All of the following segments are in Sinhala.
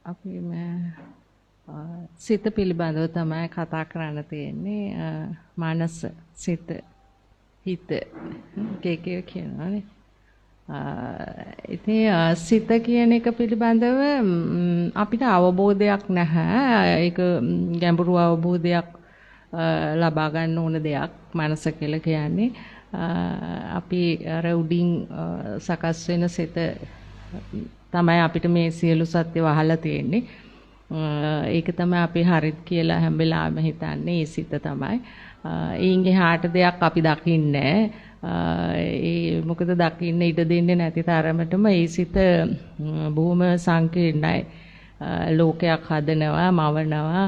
අපි සිත පිළිබඳව තමයි කතා කරන්න තියෙන්නේ. මානස සිත හිත කේකේ කියනවානේ. ඉතින් සිත කියන එක පිළිබඳව අපිට අවබෝධයක් නැහැ. ඒක ගැඹුරු අවබෝධයක් ලබා ගන්න ඕන දෙයක් මනස කියලා කියන්නේ. අපි අර උඩින් සකස් වෙන සිත තමයි අපිට මේ සියලු සත්‍ය වහලා තියෙන්නේ. ඒක තමයි අපි හරිත් කියලා හැම වෙලාවෙම හිතන්නේ. ඒ සිත තමයි. ඊන් එහාට දෙයක් අපි දකින්නේ ඒ මොකද දකින්න ඉඩ දෙන්නේ නැති තරමටම ඒ සිත බොහොම සංකීර්ණයි. ලෝකයක් හදනවා, මවනවා,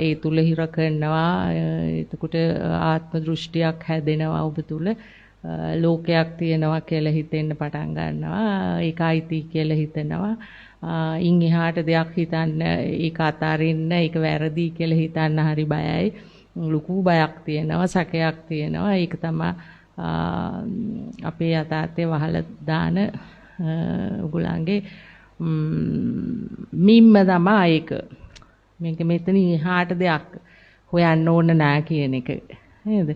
ඒ තුල හිර කරනවා. එතකොට ආත්ම දෘෂ්ටියක් හැදෙනවා ඔබ තුල. ලෝකයක් තියෙනවා කියලා හිතෙන්න පටන් ගන්නවා. ඒකයිති කියලා හිතනවා. ඉන් එහාට දෙයක් හිතන්න, ඒක අතාරින්න, ඒක වැරදි කියලා හිතන්න හරි බයයි. ලොකු බයක් තියෙනවා, සැකයක් තියෙනවා. ඒක තමයි අපේ යථාර්ථය වහලා දාන උගලන්ගේ මිම්ම තමයි ඒක. මේක මෙතන එහාට දෙයක් හොයන්න ඕන නෑ කියන එක. නේද?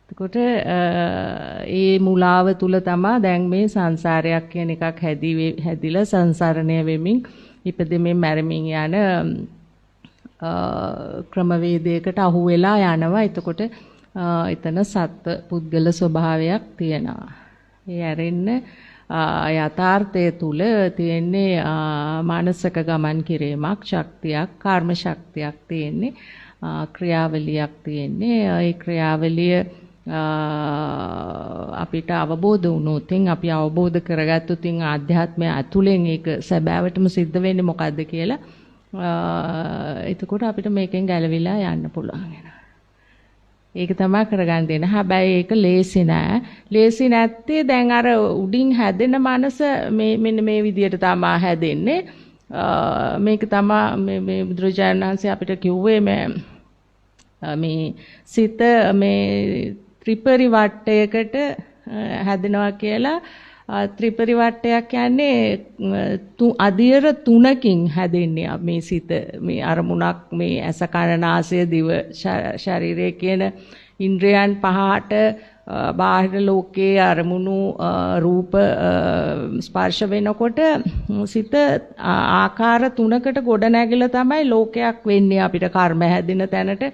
එතකොට ඒ මුලාව තුල තමයි දැන් මේ සංසාරයක් කියන එකක් හැදිලා සංසරණය වෙමින් ඉපදෙමින් මැරෙමින් යන ක්‍රමවේදයකට අහු වෙලා යනවා. එතකොට එතන සත්ව පුද්ගල ස්වභාවයක් තියෙනවා. ඒ ඇරෙන්න යථාර්ථය තුල තියෙන්නේ මානසික ගමන් කිරීමක්, ශක්තියක්, කර්ම ශක්තියක් තියෙන්නේ. ක්‍රියාවලියක් තියෙන්නේ. ඒ ක්‍රියාවලිය අපිට අවබෝධ වුණොත් අපි අවබෝධ කරගත්තොත් ආධ්‍යාත්මය ඇතුලෙන් ඒක සැබෑවටම සිද්ධ වෙන්නේ මොකද්ද කියලා එතකොට අපිට මේකෙන් ගැලවිලා යන්න පුළුවන් වෙනවා. ඒක තමයි කරගන්න දෙන. හැබැයි ඒක ලේසි නෑ. ලේසි නැත්තේ දැන් අර උඩින් හැදෙන මනස මෙන්න මේ විදියට තමයි හැදෙන්නේ. මේක තමයි මේ බුදුරජාණන් වහන්සේ අපිට කිව්වේ මේ සිත මේ ත්‍රිපරිවට්ටයකට හැදෙනවා කියලා. ත්‍රිපරිවට්ටයක් කියන්නේ අධියර තුනකින් හැදෙන්නේ මේ සිත. මේ අරමුණක් මේ ඇස කන නාසය දිව ශරීරය කියන ඉන්ද්‍රයන් පහට බාහිර ලෝකයේ අරමුණු රූප ස්පර්ශ වෙනකොට සිත ආකාර තුනකට ගොඩ නැගිලා තමයි ලෝකයක් වෙන්නේ. අපිට කර්ම හැදෙන තැනට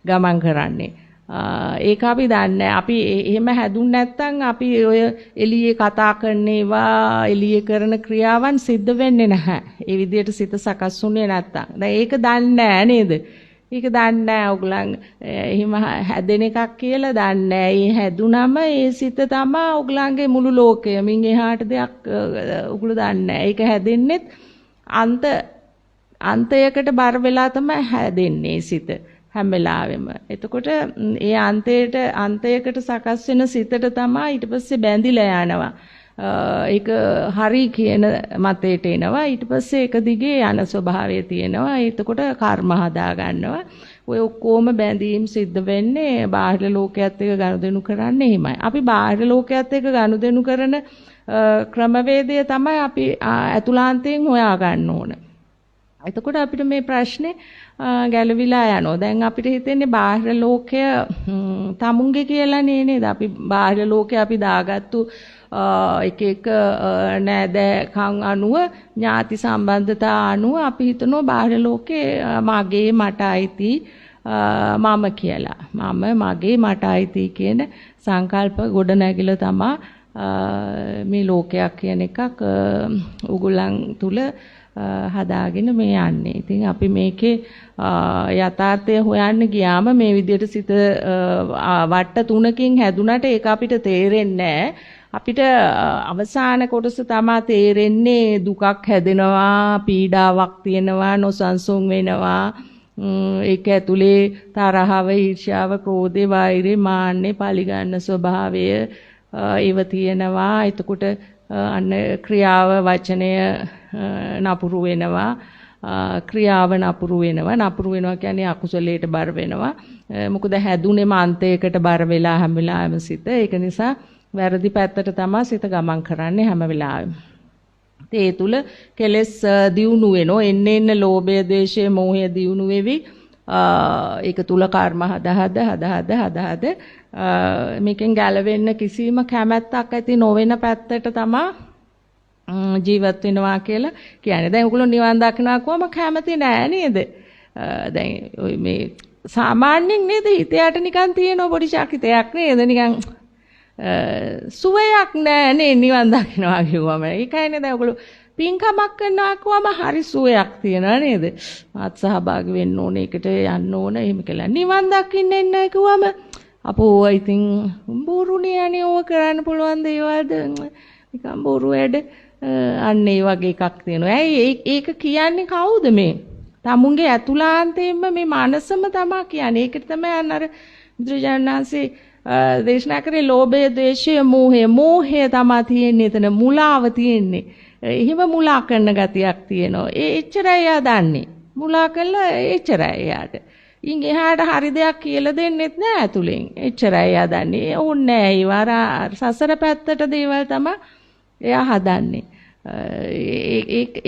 ගමන් කරන්නේ. ඒක අපි දන්නේ. අපි එහෙම හැදුන්නේ නැත්නම් අපි ඔය එළියේ කතා කරන ඒවා එළියේ කරන ක්‍රියාවන් සිද්ධ වෙන්නේ නැහැ. ඒ විදිහට සිත සකස් වුණේ නැත්නම්. දැන් ඒක දන්නේ නැහැ නේද? ඒක දන්නේ නැහැ ඔයගලන් එහෙම හැදෙන එකක් කියලා දන්නේ නැහැ. ඒ හැදුනම ඒ සිත තමයි ඔයගලන්ගේ මුළු ලෝකය. මින් එහාට දෙයක් ඔයගොල්ලෝ දන්නේ නැහැ. ඒක හැදෙන්නෙත් අන්තයකට බර වෙලා තමයි හැදෙන්නේ සිත. හැම වෙලාවෙම. එතකොට ඒ අන්තයකට සකස් වෙන සිතට තමයි ඊට පස්සේ බැඳිලා යනවා. ඒක හරි කියන මතයට එනවා. ඊට පස්සේ ඒක දිගේ යන ස්වභාවය තියෙනවා. එතකොට කර්ම හදා ගන්නවා. ඔය ඔක්කොම බැඳීම් සිද්ධ වෙන්නේ බාහිර ලෝකයේත් එක්ක ගනුදෙනු කරන්නේ එහෙමයි. අපි බාහිර ලෝකයේත් එක්ක ගනුදෙනු කරන ක්‍රමවේදය තමයි අපි අතුලාන්තයෙන් හොයා ගන්න ඕන. එතකොට අපිට මේ ප්‍රශ්නේ ගැලවිලා යනවා. දැන් අපිට හිතෙන්නේ බාහිර ලෝකය තමුන්ගේ කියලා නේද? අපි බාහිර ලෝකේ අපි දාගත්තු එක නෑදෑකම් අනුව ඥාති සම්බන්ධතා අනුව අපි හිතනවා බාහිර ලෝකේ මගේ මට අයිති මම කියලා. මම මගේ මට අයිති කියන සංකල්ප ගොඩ නැගිලා තමයි මේ ලෝකයක් කියන එකක් උගුලන් තුල හදාගෙන මේ යන්නේ. ඉතින් අපි මේකේ යථාර්ථය හොයන්න ගියාම මේ විදිහට සිත වට්ට තුනකින් හැදුනට ඒක අපිට තේරෙන්නේ නැහැ. අපිට අවසාන කොටස තමයි තේරෙන්නේ දුකක් හැදෙනවා, පීඩාවක් තියෙනවා, නොසන්සුන් වෙනවා. ඒක ඇතුලේ තරහව, ඊර්ෂ්‍යාව, ක්‍රෝධය, වෛරය, මාන්නය, පලිගන්න ස්වභාවය ඒව තියෙනවා. එතකොට අන්න ක්‍රියාව වචනය නපුරු වෙනවා. ක්‍රියාව නපුරු වෙනවා කියන්නේ අකුසලයට බර වෙනවා. මොකද හැදුනේ මාන්තයකට බර වෙලා හැම වෙලාවෙම සිත. ඒක නිසා වැරදි පැත්තට තමයි සිත ගමන් කරන්නේ හැම වෙලාවෙම. ඒ තුල කෙලෙස් දියුණු වෙනෝ එන්න ලෝභය, ද්වේෂය, මෝහය දියුණු වෙවි. ඒක තුල කර්ම හද මේකෙන් ගැලවෙන්න කිසිම කැමැත්තක් ඇති නොවන පැත්තට තමයි ජීවත් වෙනවා කියලා කියන්නේ. දැන් ඔයගොල්ලෝ නිවන් දකිනවා කොහොම කැමති නෑ නේද? දැන් ඔය මේ සාමාන්‍යයෙන් නේද හිතයට නිකන් තියෙන පොඩි ශක්තියක් නේද? නිකන් සුවයක් නෑ නේ නිවන් දකිනවා කිව්වම. ඒකයිනේ දැන් ඔයගොල්ලෝ පින්කමක් කරනවා කොහම හරි සුවයක් තියනවා නේද? මාත් සහභාගී වෙන්න ඕනේ, ඒකට යන්න ඕනේ, එහෙම කියලා. නිවන් දකින්න එන්න කිව්වම අපෝ ඉතින් බොරුනේ අනේ ඕක කරන්න පුළුවන් දේවල්ද? නිකන් බොරු වැඩ අන්න ඒ වගේ එකක් තියෙනවා. ඇයි ඒක කියන්නේ කවුද මේ? තමුන්ගේ ඇතුළාන්තයෙන්ම මේ මනසම තමයි කියන්නේ. ඒකට තමයි අර බුදුරජාණන්සේ දේශනා කරේ ලෝභය, ද්වේෂය, මෝහය. මෝහය තමයි තියෙන්නේ එතන, මුලාව තියෙන්නේ. එහෙම මුලා කරන ගතියක් තියෙනවා. එච්චරයි එයා දන්නේ. මුලා කළා එච්චරයි එයාට. ඉන් එහාට හරි දෙයක් කියලා දෙන්නෙත් නෑ ඇතුලෙන්. එච්චරයි එයා දන්නේ. ඕන්නේ නෑ. ඒවා සසර පැත්තට දේවල් තමයි එයා හදන්නේ.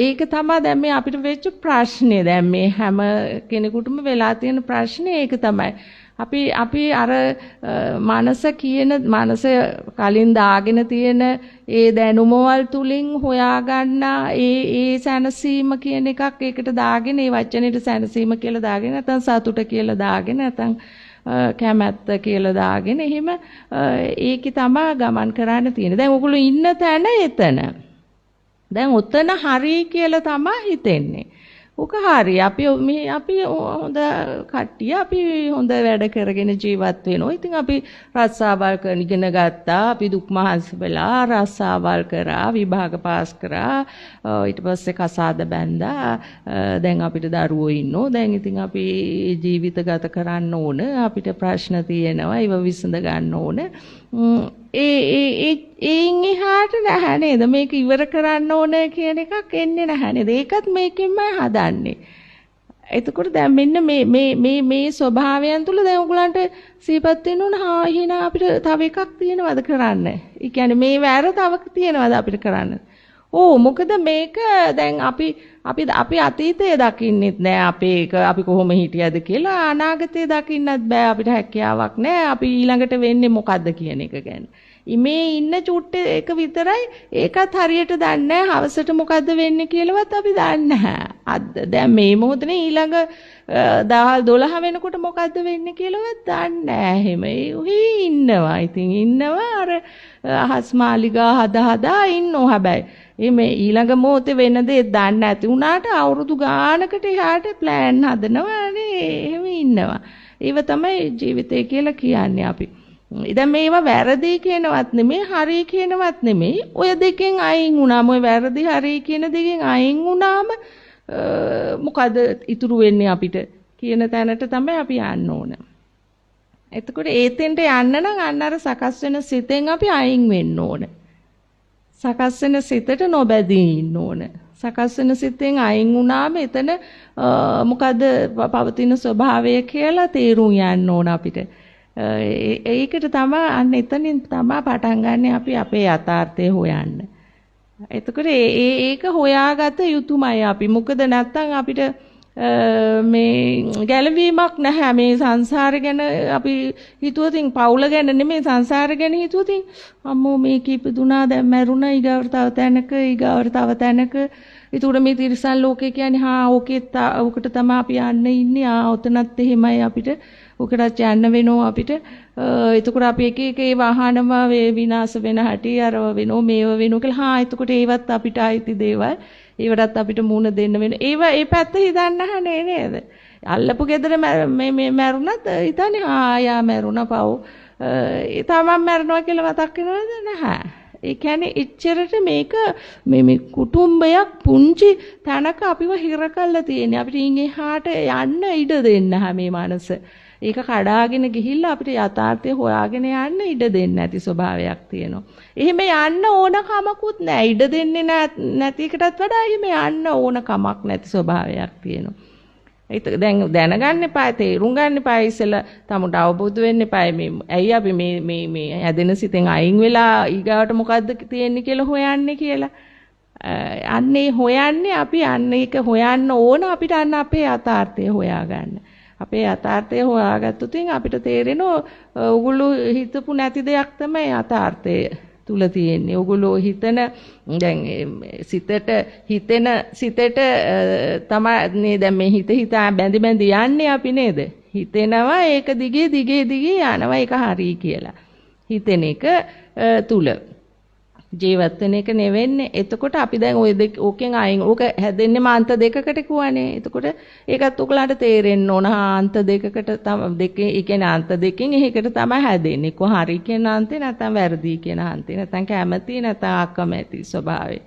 ඒක තමයි දැන් මේ අපිට වෙච්ච ප්‍රශ්නේ. දැන් මේ හැම කෙනෙකුටම වෙලා තියෙන ප්‍රශ්නේ ඒක තමයි. අපි අර මනස කලින් දාගෙන තියෙන ඒ දැනුමවල් තුලින් හොයාගන්න ඒ සැනසීම කියන එකක් ඒකට දාගෙන ඒ වචනෙට සැනසීම කියලා දාගෙන නැත්නම් සතුට කියලා දාගෙන නැත්නම් කැමැත්ත කියලා දාගෙන එහෙම ඒකේ තමයි ගමන් කරන්න තියෙන්නේ. දැන් ඔයගොල්ලෝ ඉන්න තැන එතන. දැන් ඔතන හරි කියලා තමයි හිතෙන්නේ. ඔක හරි. අපි හොඳ කට්ටිය අපි හොඳ වැඩ කරගෙන ජීවත් වෙනවා. ඉතින් අපි රස්සාවල් කරගෙන ඉගෙන ගත්තා. අපි දුක් මහන්සි වෙලා රස්සාවල් කරා, විභාග පාස් කරා. ඊට පස්සේ කසාද බැන්දා. දැන් අපිට දරුවෝ ඉන්නෝ. දැන් ඉතින් අපි ජීවිත ගත කරන්න ඕන. අපිට ප්‍රශ්න තියෙනවා. ඒව විසඳ ගන්න ඕන. ඒන් එහාට නැහැ නේද? මේක ඉවර කරන්න ඕන කියන එකක් එන්නේ නැහැ නේද? ඒකත් මේකෙන්මයි හදන්නේ. එතකොට දැන් මෙන්න මේ ස්වභාවයන් තුල දැන් ඔයගලන්ට සීපත් වෙන්න ඕන. හා එහෙනම් අපිට තව එකක් තියෙනවද කරන්න? ඒ කියන්නේ මේ වැර තව තියෙනවද අපිට කරන්න? මොකද මේක දැන් අපි අතීතය දකින්නෙත් නෑ. අපි කොහොම හිටියද කියලා. අනාගතය දකින්නත් බෑ. අපිට හැකියාවක් නෑ. අපි ඊළඟට වෙන්නේ මොකද්ද කියන එක ගැන. මේ ඉන්න චුට්ටේ එක විතරයි ඒකත් හරියට දන්නේ නැහැ. හවසට මොකද්ද වෙන්නේ කියලාවත් අපි දන්නේ නැහැ. දැන් මේ මොහොතේ ඊළඟ 12 වෙනකොට මොකද්ද වෙන්නේ කියලාවත් දන්නේ නැහැ. එහෙම උහි ඉන්නවා. ඉතින් ඉන්නවා අර අහස් මාලිගා හදා ඉන්නෝ. හැබැයි මේ ඊළඟ මොහොතේ වෙන දේ දන්නේ නැති වුණාට අවුරුදු ගානකට එහාට ප්ලෑන් හදනවා නේ. එහෙම ඉන්නවා. ඒව තමයි ජීවිතය කියලා කියන්නේ අපි. දැන් මේවා වැරදි කියනවත් නෙමෙයි, හරි කියනවත් නෙමෙයි. ඔය දෙකෙන් අයින් වුණාම, ඔය වැරදි හරි කියන දෙකෙන් අයින් වුණාම මොකද ඉතුරු වෙන්නේ අපිට කියන තැනට තමයි අපි යන්න ඕන. එතකොට ඒතෙන්ට යන්න නම් අන්න අර සකස් වෙන සිතෙන් අපි අයින් වෙන්න ඕන. සකස් වෙන සිතට නොබැදී ඉන්න ඕන. සකස් වෙන සිතෙන් අයින් වුණාම එතන මොකද පවතින ස්වභාවය කියලා තේරුම් යන්න ඕන අපිට. ඒකට තමයි අන්න එතනින් තමයි පටන් ගන්න අපි අපේ යථාර්ථය හොයන්න. එතකොට ඒක හොයාගත යුතුමයි අපි. මොකද නැත්තම් අපිට මේ ගැළවීමක් නැහැ. මේ සංසාරය ගැන අපි හිතුවතින් පවුල ගැන නෙමෙයි සංසාරය ගැන හිතුවතින් අම්මෝ මේක ඉපදුනා දැන් මැරුණා ඊගාවට තව තැනක ඊගාවට තව තැනක. ඒතකොට මේ තිරිසන් ලෝකේ කියන්නේ ඕකට තමයි අපි යන්න ඉන්නේ. ඔතනත් එහෙමයි අපිට. ඔකටත් යන්න වෙනවා අපිට. එතකොට අපි එක ඒ වාහනම විනාශ වෙන හැටි අරව වෙනෝ මේව වෙනෝ කියලා. එතකොට ඒවත් අපිට අයිති දේවල්. ඒවටත් අපිට මුණ දෙන්න වෙන. ඒ පැත්ත හිතන්න නැහැ නේද? අල්ලපු ගෙදර මේ මැරුණත් හිතන්නේ යා මැරුණා පව්. ඒ තමන් මැරෙනවා කියලා මතක් වෙනවද? නැහැ. ඒ කියන්නේ එච්චරට මේක මේ කුටුම්බයක් පුංචි තැනක අපිව හිර කරලා තියෙන්නේ. අපිට එහාට යන්න ඉඩ දෙන්න මේ මනස. ඒක කඩාගෙන ගිහිල්ලා අපිට යථාර්ථය හොයාගෙන යන්න ඉඩ දෙන්නේ නැති ස්වභාවයක් තියෙනවා. එහෙම යන්න ඕන කමකුත් නැහැ. ඉඩ දෙන්නේ නැති එකටත් වඩා එහෙම යන්න ඕන කමක් නැති ස්වභාවයක් තියෙනවා. ඒක දැන් දැනගන්න එපා, තේරුම් ගන්න එපා. ඉස්සෙල්ලා තමුන්ට අවබෝධ වෙන්න එපා. ඇයි අපි මේ හැදෙන සිතෙන් අයින් වෙලා ඊගාවට මොකද්ද තියෙන්නේ කියලා හොයන්නේ කියලා. අන්නේ හොයන්නේ අපි අන්න ඒක හොයන්න ඕන අපිට අන්න අපේ යථාර්ථය හොයාගන්න. අපේ යථාර්ථය හොයාගත්තොත් අපිට තේරෙනවා ඔගොල්ලෝ හිතපු නැති දෙයක් තමයි යථාර්ථය තුල තියෙන්නේ. ඔගොල්ලෝ හිතන දැන් සිතට තමයි දැන් මේ හිතා බැඳි යන්නේ අපි නේද? හිතෙනවා ඒක දිගේ යනවා ඒක හරි කියලා. හිතෙන එක තුල ජීවත් වෙන එක නෙවෙන්නේ. එතකොට අපි දැන් ওই දෙක ඕකෙන් අයින් ඕක හැදෙන්නේ මාන්ත දෙකකට කියවනේ. එතකොට ඒකත් ඔයගලන්ට තේරෙන්න ඕන. ආන්ත දෙකකට දෙකේ ඒ කියන්නේ ආන්ත දෙකෙන් එකකට තමයි හැදෙන්නේ. කො හරි කියන අන්තේ නැත්නම් වැරදි කියන අන්තේ. නැත්නම් කැමැති නැත්නම් අකමැති ස්වභාවය.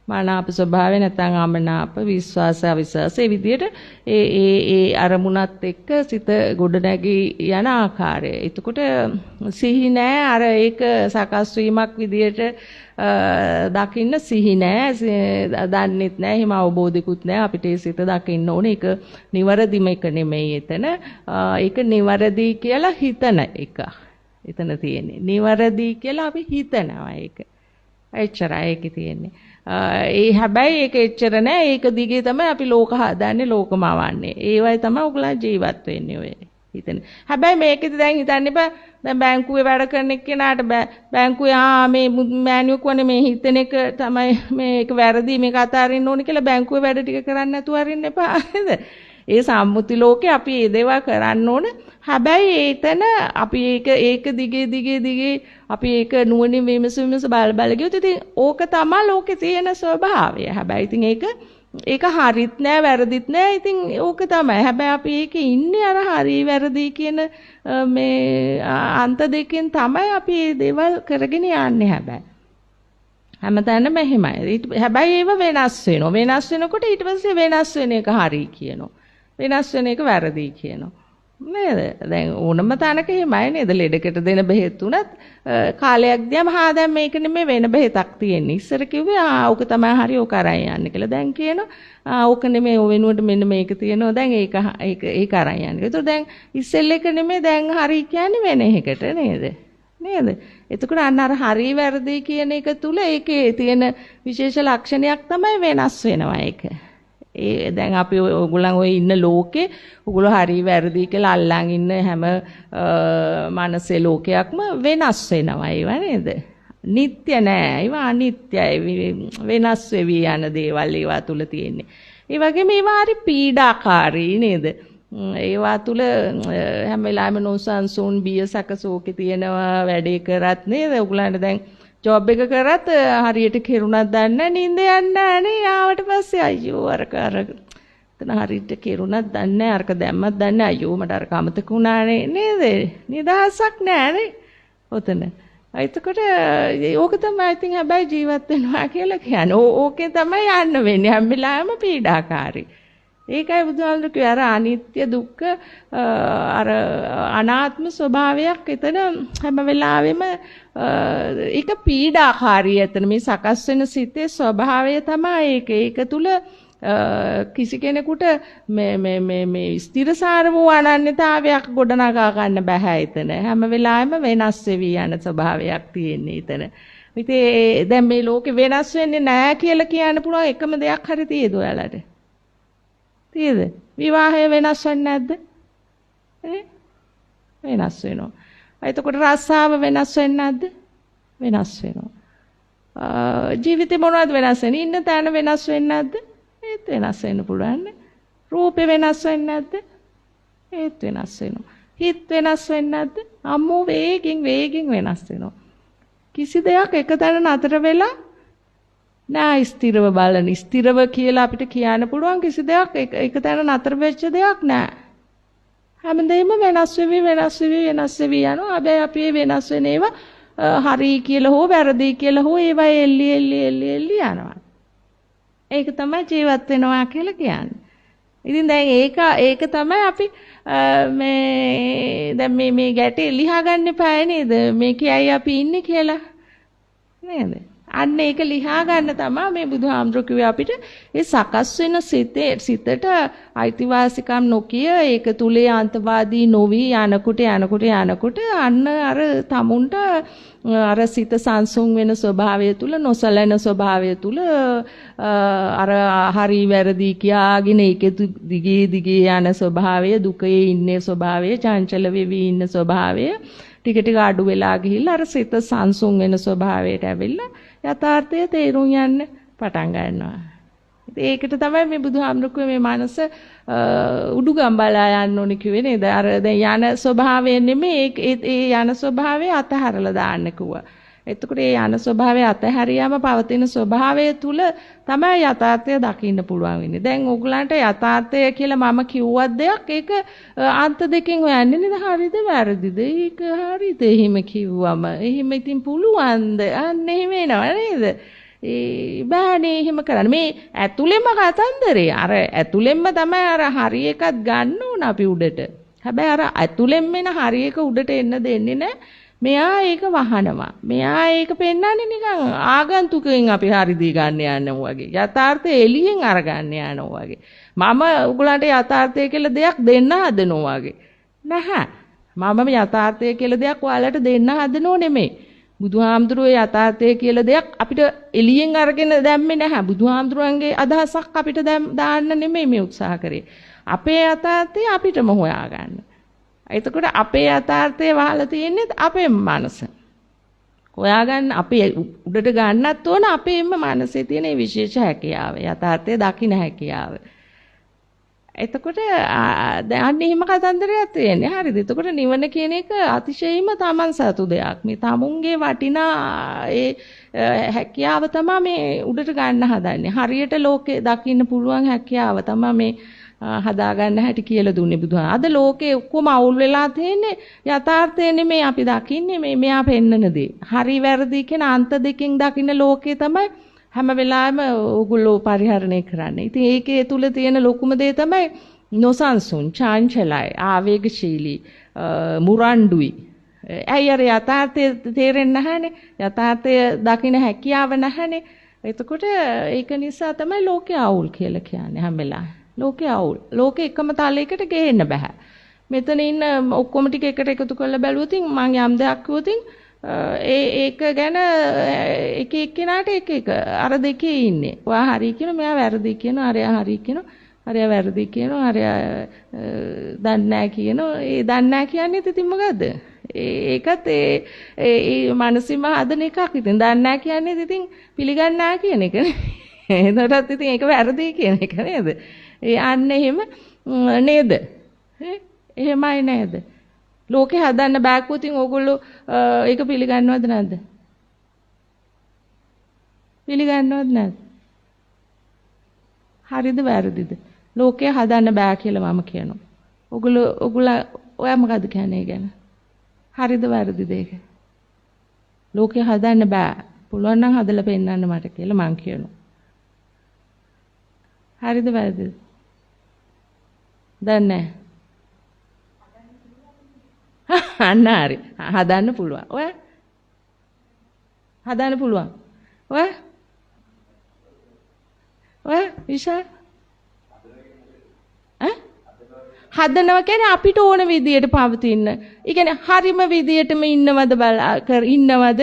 මනාප ස්වභාවය නැත්නම් අමනාප විශ්වාස අවිශ්වාස ඒ විදිහට ඒ අරමුණත් එක්ක සිත ගොඩ නැගී යන ආකාරය. එතකොට සිහි නෑ අර ඒක සකස් වීමක් විදිහට දකින්න සිහි නෑ දන්නෙත් නෑ එහෙම අවබෝධිකුත් නෑ අපිට ඒ සිත දකින්න ඕනේ. ඒක නිවැරදිම එක නෙමෙයි එතන. ඒක නිවැරදි කියලා හිතන එක. එතන තියෙන්නේ. නිවැරදි කියලා අපි හිතනවා ඒක. එච්චරයි ඒකේ තියෙන්නේ. ඒ හැබැයි ඒක එච්චර නෑ. ඒක දිගේ තමයි අපි ලෝක හදන්නේ ලෝකමවන්නේ. ඒවයි තමයි ඔයගොල්ලෝ ජීවත් වෙන්නේ ඔය හිතන්නේ. හැබැයි මේකෙදි දැන් හිතන්න එපා. දැන් බැංකුවේ වැඩ කරන එක්කෙනාට බැංකුවේ මේ මෑනියෝ කියන්නේ මේ හිතන එක තමයි මේක වැරදි මේක අතාරින්න ඕනේ කියලා බැංකුවේ වැඩ ටික කරන්න නැතුව අරින්න එපා නේද? ඒ සම්මුති ලෝකේ අපි මේ දේවල් කරන්න ඕන. හැබැයි එතන අපි ඒක දිගේ අපි ඒක නුවණින් විමස බල ගියොත් ඉතින් ඕක තමයි ලෝකේ තියෙන ස්වභාවය. හැබැයි ඉතින් ඒක හරිත් නෑ වැරදිත් නෑ. ඉතින් ඕක තමයි. හැබැයි අපි ඒකේ ඉන්නේ අර හරි වැරදි කියන මේ අන්ත දෙකෙන් තමයි අපි මේ දේවල් කරගෙන යන්නේ හැබැයි. හැමතැනම එහෙමයි. හැබැයි ඒව වෙනස් වෙනවා. වෙනස් වෙනකොට ඊට පස්සේ වෙනස් වෙන එක හරි කියනවා. වෙනස් වෙන එක වැරදි කියනවා. නේද? දැන් ඕනම තැනක එහෙමයි නේද? ලෙඩකට දෙන බෙහෙත් උනත් කාලයක් ගියාම දැන් මේක නෙමෙයි වෙන බෙහෙතක් තියෙන්නේ. ඉස්සර කිව්වේ ඕක තමයි හරි ඕක අරන් යන්න කියලා. දැන් කියනවා ඕක නෙමෙයි ඔය වෙනුවට මෙන්න මේක තියෙනවා. දැන් ඒක අරන් යන්න. ඒතකොට දැන් ඉස්සෙල් එක නෙමෙයි දැන් හරි කියන්නේ වෙන එකකට නේද? නේද? එතකොට අන්න අර හරි වැරදි කියන එක තුල ඒකේ තියෙන විශේෂ ලක්ෂණයක් තමයි වෙනස් වෙනවා ඒක. ඒ දැන් අපි ඔයගොල්ලන් ඔය ඉන්න ලෝකේ ඔයගොල්ලෝ හරි වැරදි කියලා අල්ලන් ඉන්න හැම මානසික ලෝකයක්ම වෙනස් වෙනවා ඒව නේද? නිට්ටය නෑ. ඒවා අනිත්‍යයි. වෙනස් වෙවි යන දේවල් ඒවා තුල තියෙන්නේ. ඒ වගේම ඒවා හරි පීඩාකාරී නේද? ඒවා තුල හැම වෙලාවෙම නොසන්සුන් බිය සැකසෝකේ තියෙනවා වැඩේ කරත් නේද? ඔයගොල්ලන්ට දැන් ජොබ් එක කරත් හරියට කෙරුණක් දන්නේ නිින්ද යන්නේ නැහැ ආවට පස්සේ අයියෝ අරක එතන හරියට කෙරුණක් දන්නේ නැහැ අරක දැම්මත් දන්නේ අයියෝ මට අරක අමතක වුණානේ නේද? නිදහසක් නැහැ ඔතන. එතකොට ඕක තමයි ඉතින් හැබැයි ජීවත් වෙනවා කියලා කියන්නේ. ඕකේ තමයි යන්න වෙන්නේ හැම වෙලාවෙම පීඩාකාරී. ඒකයි බුදුහාමුදුරු කිව්වේ අර අනිත්‍ය දුක්ඛ අර අනාත්ම ස්වභාවයක් එතන හැම වෙලාවෙම ඒක පීඩාකාරී. එතන මේ සකස් වෙන සිතේ ස්වභාවය තමයි ඒක. ඒක තුල කිසි කෙනෙකුට මේ ස්ථිරසාර වූ අනන්‍යතාවයක් ගොඩනගා ගන්න බෑ එතන. හැම වෙලාවෙම වෙනස් වෙවි යන ස්වභාවයක් තියෙන්නේ එතන. ඉතින් දැන් මේ ලෝකේ වෙනස් වෙන්නේ නැහැ කියලා කියන්න පුළුවන් එකම දෙයක් හරි තියෙද ඔයාලට? තියෙද? විවාහය වෙනස් වෙන්නේ නැද්ද? වෙනස් වෙනවා. එතකොට රස්සාව වෙනස් වෙන්නේ නැද්ද? වෙනස් වෙනවා. ජීවිතේ මොනවද වෙනස් වෙන්නේ? ඉන්න තැන වෙනස් වෙන්නේ නැද්ද? ඒත් වෙනස් වෙන්න පුළුවන්. රූපේ වෙනස් වෙන්නේ නැද්ද? ඒත් වෙනස් වෙනවා. හිත වෙනස් වෙන්නේ නැද්ද? අම්මෝ වේගෙන් වෙනස් වෙනවා. කිසි දෙයක් එක තැන නතර වෙලා නෑ ස්ථිරව බලන. ස්ථිරව කියලා අපිට කියන්න පුළුවන් කිසි දෙයක් එක තැන නතර වෙච්ච දෙයක් නෑ. හැමදේම වෙනස් වෙවි යනවා. හැබැයි අපි මේ වෙනස් වෙන ඒවා හරි කියලා හෝ වැරදි කියලා හෝ ඒවා එල්ලි යනවා. ඒක තමයි ජීවත් වෙනවා කියලා කියන්නේ. ඉතින් දැන් ඒක තමයි අපි දැන් මේ ගැටේ ලියා ගන්න එපා නේද? මේකයි අපි ඉන්නේ කියලා. නේද? අන්න ඒක ලියා ගන්න තමයි මේ බුදුහාමුදුරුවෝ කිව්වේ අපිට ඒ සකස් වෙන සිතට අයිතිවාසිකම් නොකිය ඒක තුලේ අන්තවාදී නොවි යනකොට අන්න අර තමුන්ට අර සිත සංසුන් වෙන ස්වභාවය තුල නොසලෙන ස්වභාවය තුල අර හරි වැරදි කියාගෙන ඒකේ දිගේ යන ස්වභාවය දුකේ ඉන්නේ ස්වභාවය චංචල වෙවි ඉන්න ස්වභාවය ටික අඩු වෙලා ගිහිල්ලා අර සිත සංසුන් වෙන ස්වභාවයට ඇවිල්ලා යථාර්ථය තේරුම් යන්න පටන් ගන්නවා. ඒකට තමයි මේ බුදුහාමුදුරුවෝ මේ මනස උඩුගම් බලා යන්න ඕනේ කිව්වේ නේද? අර දැන් යන ස්වභාවය නෙමෙයි ඒ යන ස්වභාවය අතහැරලා දාන්න කිව්වා. එතකොට ඒ යන ස්වභාවය අතහැරියාම පවතින ස්වභාවය තුල තමයි යථාර්ථය දකින්න පුළුවන් වෙන්නේ. දැන් ඕගලන්ට යථාර්ථය කියලා මම කිව්වත් දෙයක් ඒක අන්ත දෙකෙන් හොයන්නේ නේද? හරිද වැරදිද? ඒක හරිද? එහෙම කිව්වම එහෙම ඉතින් පුළුවන්ද? අන්න එහෙම එනවා නේද? බෑනේ එහෙම කරන්න. මේ ඇතුළෙම කතන්දරේ. අර ඇතුළෙන්ම තමයි අර හරි එකක් ගන්න ඕන අපි උඩට. හැබැයි අර ඇතුළෙන් එන හරි එක උඩට එන්න දෙන්නේ නැහැ. මෙයා ඒක වහනවා. මෙයා ඒක පෙන්වන්නේ නිකන් ආගන්තුකෙන් අපි හරි දී ගන්න යනවා වගේ. යථාර්ථය එළියෙන් අරගන්න යනවා වගේ. මම උගලන්ට යථාර්ථය කියලා දෙයක් දෙන්න හදනවා වගේ. නැහැ. මම යථාර්ථය කියලා දෙයක් ඔයාලට දෙන්න හදනෝ නෙමෙයි. බුදුහාමුදුරුවෝ යථාර්ථය කියලා දෙයක් අපිට එළියෙන් අරගෙන දැම්මේ නැහැ. බුදුහාමුදුරුවන්ගේ අදහසක් අපිට දාන්න නෙමෙයි මේ උත්සාහ කරේ. අපේ යථාර්ථය අපිටම හොයාගන්න. එතකොට අපේ යථාර්ථය වහලා තියෙන්නේ අපේ මනස. හොයාගන්න අපි උඩට ගන්නත් ඕන අපේම මනසේ තියෙන මේ විශේෂ හැකියාව. යථාර්ථය දකින්න හැකියාව. එතකොට දැන් අන්න එහෙම කතන්දරයක් තියෙන්නේ. හරිද? එතකොට නිවන කියන එක අතිශයින්ම තමන් සතු දෙයක්. මේ තමුන්ගේ වටිනා ඒ හැකියාව තමයි මේ උඩට ගන්න හදන්නේ. හරියට ලෝකේ දකින්න පුළුවන් හැකියාව තමයි මේ හදාගන්න හැටි කියලා දුන්නේ බුදුහාම. අද ලෝකේ ඔක්කොම අවුල් වෙලා තියෙන්නේ යථාර්ථය නෙමෙයි අපි දකින්නේ මේ මෙයා පෙන්නන දේ. හරි වැරදි කියන අන්ත දෙකෙන් දකින්න ලෝකේ තමයි හැම වෙලාවෙම ඕගොල්ලෝ පරිහරණය කරන්නේ. ඉතින් ඒකේ තුල තියෙන ලොකුම දේ තමයි නොසන්සුන්, චාංචලයි, ආවේගශීලී, මුරණ්ඩුයි. ඇයි අර යථාර්ථය තේරෙන්නේ නැහනේ? යථාර්ථය දකින්න හැකියාව නැහනේ. එතකොට ඒක නිසා තමයි ලෝකේ අවුල් කියලා කියන්නේ හැම වෙලාවෙම. ලෝකේ අවුල්. ලෝකේ එකම තලයකට ගේන්න බෑ. මෙතන ඉන්න ඔක්කොම ටික එකට එකතු කරලා බැලුවොත් මම යම් දෙයක් කිව්වොත් ඒක ගැන එක එක්කෙනාට එක අර දෙකේ ඉන්නේ. ඔයා හරි කියනවා, මෙයා වැරදි කියනවා, අරයා හරි කියනවා, අරයා වැරදි කියනවා, අරයා දන්නේ නැහැ කියනවා. ඒ දන්නේ නැහැ කියන්නේ ඉතින් මොකද්ද? ඒකත් ඒ මානසිකව හදන එකක්. ඉතින් දන්නේ නැහැ කියන්නේ ඉතින් පිළිගන්නේ නැහැ කියන එකනේ. එතකොටත් ඉතින් ඒක වැරදි කියන එක නේද? ඒ අන්න එහෙම නේද? එහෙමයි නේද? ලෝකේ හදන්න බෑකුව ඉතින් ඕගොල්ලෝ ඒක පිළිගන්නවද නැද්ද? පිළිගන්නවද නැද්ද? හරිද වැරදිද? ලෝකේ හදන්න බෑ කියලා මම කියනවා. ඔයගොල්ලෝ ඔයා මොකද කියන්නේ ගැන? හරිද වැරදිද ඒක? ලෝකේ හදන්න බෑ. පුළුවන් නම් හදලා පෙන්නන්න මට කියලා මං කියනවා. හරිද වැරදිද? දන්නේ අන්න හරි. හදන්න පුළුවන්. ඔය හදන්න පුළුවන්. ඔය විශාල හදනවා කියන්නේ අපිට ඕන විදියට පවතින්න. ඒ කියන්නේ හරිම විදියටම ඉන්නවද ඉන්නවද?